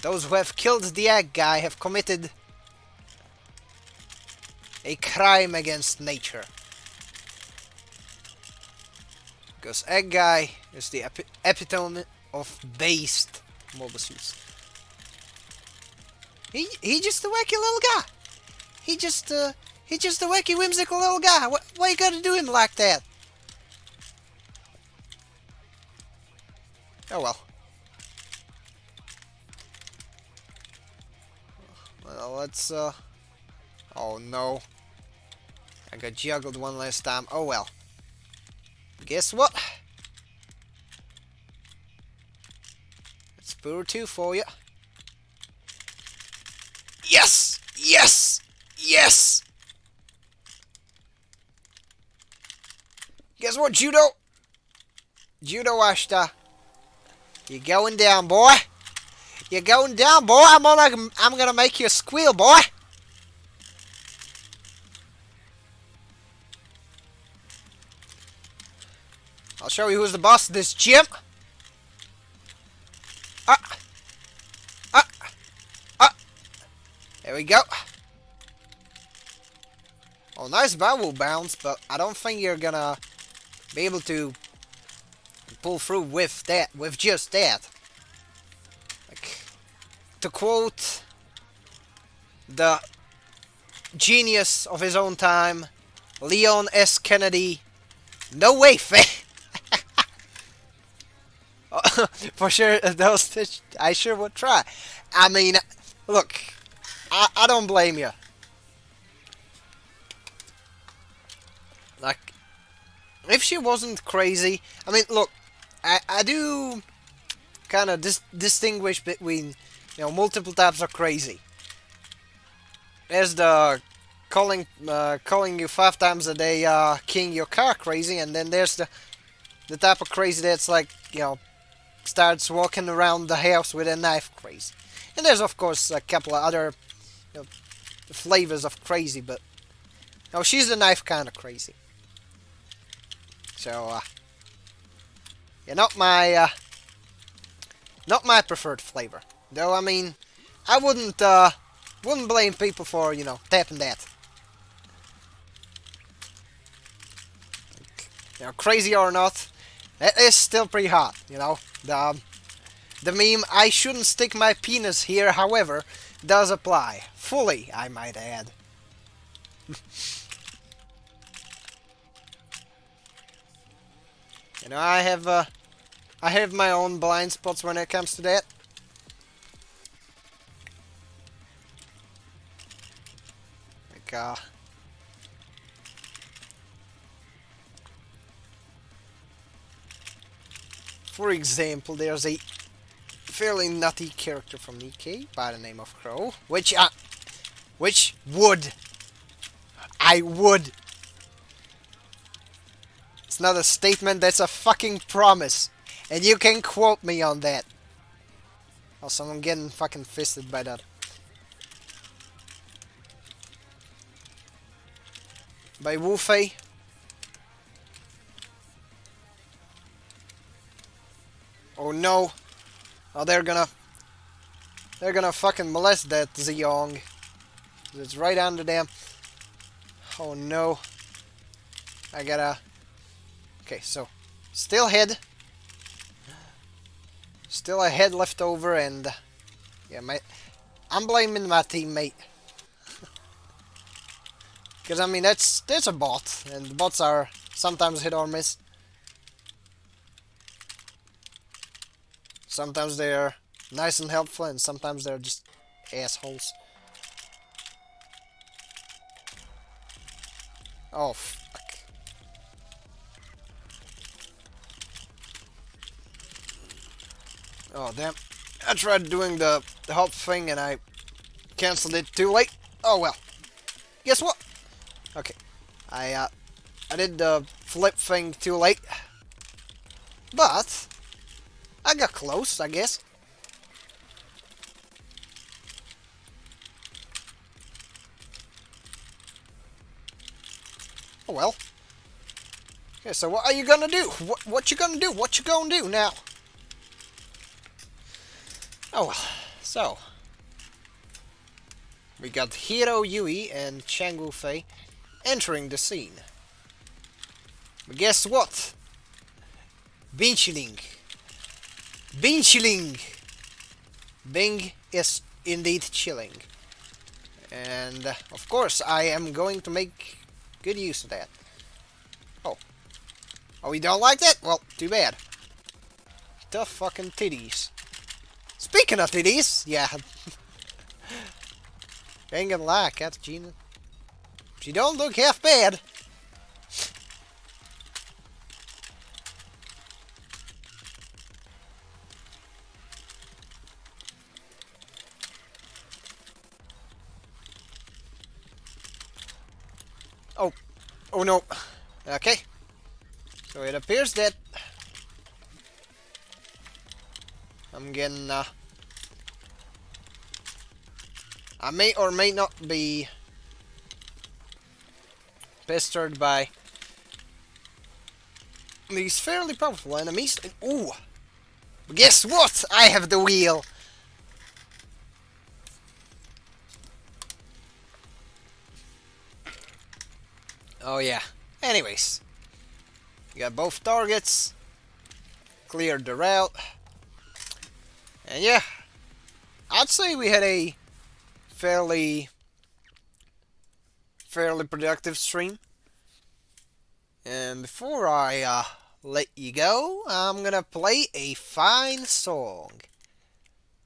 Speaker 2: Those who have killed the egg guy have committed a crime against nature. Because egg guy is the epitome of based mobile suits. He just a wacky little guy. He just a wacky whimsical little guy. Why you gotta do him like that? Oh well. Well, let's oh no. I got juggled one last time. Oh well. Guess what? It's Pur 2 for you. Yes! Yes! Yes! Guess what, Judo? Judo Ashta. You're going down, boy. You're going down, boy. I'm gonna make you squeal, boy. I'll show you who's the boss of this gym. There we go. Oh, nice barrel bounce, but I don't think you're gonna be able to pull through with that, with just that. Like, to quote the genius of his own time, Leon S. Kennedy, no way, fam. For sure, I sure would try. I mean, look, I don't blame you. Like, if she wasn't crazy, I mean, look, I do kind of distinguish between, you know, multiple types of crazy. There's the calling you 5 times a day, king, your car crazy, and then there's the type of crazy that's like, starts walking around the house with a knife crazy. And there's of course a couple of other flavors of crazy, but no, she's the knife kind of crazy. So yeah, not my preferred flavor. Though I mean, I wouldn't blame people for tapping that. Crazy or not, it is still pretty hot. The meme "I shouldn't stick my penis here," however, does apply fully, I might add. I have my own blind spots when it comes to that. Like, for example, there's a fairly nutty character from EK by the name of Crow, which I would. It's not a statement, that's a fucking promise. And you can quote me on that. Also, I'm getting fucking fisted by that. By Wu-Fei. Oh no. Oh, they're gonna fucking molest that Ziyong. It's right under them. Oh no. I gotta... Okay, so still head. Still a head left over, and yeah, I'm blaming my teammate. Because I mean that's a bot, and bots are sometimes hit or miss. Sometimes they're nice and helpful, and sometimes they're just assholes. Oh, fuck. Oh, damn. I tried doing the help thing, and I cancelled it too late. Oh, well. Guess what? Okay. I did the flip thing too late. But I got close, I guess. Oh well. Okay, so what are you gonna do? What you gonna do? What you gonna do now? Oh well. So we got Hiro Yui and Chang Wu-Fei entering the scene. But guess what? Bing chilling. Bing chilling. Bing is indeed chilling. And of course I am going to make good use of that. Oh. Oh, you don't like that? Well, too bad. The fucking titties. Speaking of titties, yeah. Ain't gonna lie, Katarina. She don't look half bad. Oh no. Okay. So it appears that I'm getting I may or may not be pestered by these fairly powerful enemies. And, ooh! But guess what? I have the wheel! Oh yeah. Anyways. We got both targets. Cleared the route. And yeah. I'd say we had a fairly productive stream. And before I let you go, I'm gonna play a fine song.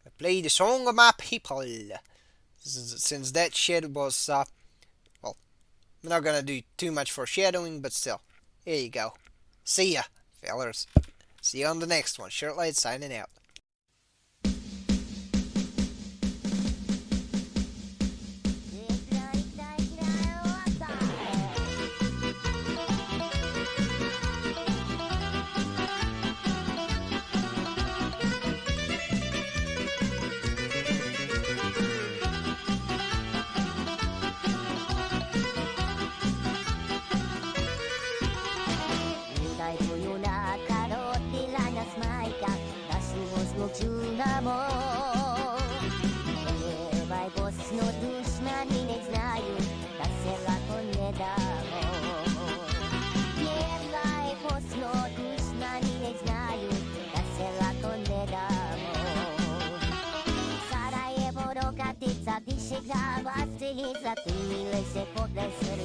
Speaker 2: I play the song of my people. Since that shit was well, I'm not gonna do too much foreshadowing, but still. Here you go. See ya, fellers. See you on the next one. Shirtlight signing out.
Speaker 5: chegar, basta tu me lezer por descer.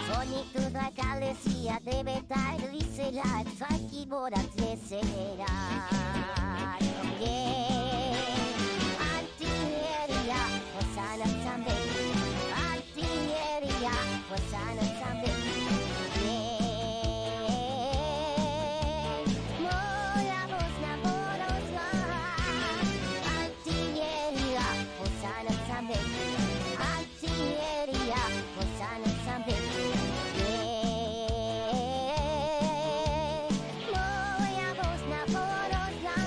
Speaker 5: Sonitu da galaxia deve estar licerar, vai que bora descerá. Artilleria, Hosanna Sambe. Artilleria, Hosanna Sambe. Moramos na Borosla. Artilleria, Hosanna Sambe. Artilleria, Hosanna Sambe. Moramos na Borosla.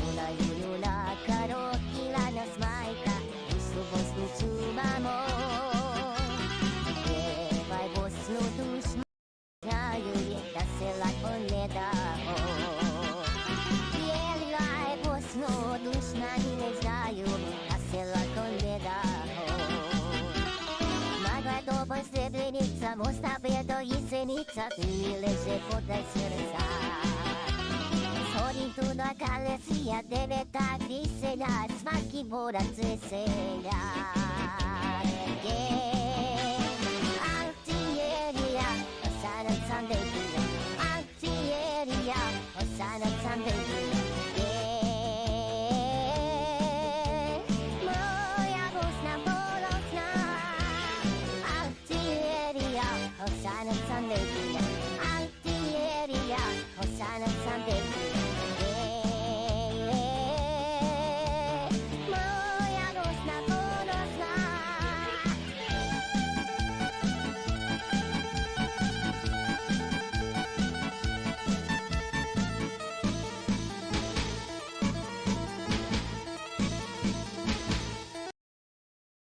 Speaker 5: Una yulula karokila nas maika, usubos no sumamo. Vai vos no dushma, yuri da sela koneda ho. Vai vos no dushma ni ne znaju, da sela koneda ho. Magla doba srebrenica, mosta bedo i senica, tu mi leže podaj srca. Sonitu da galaxia deve estar licerar, svaki borac veselja.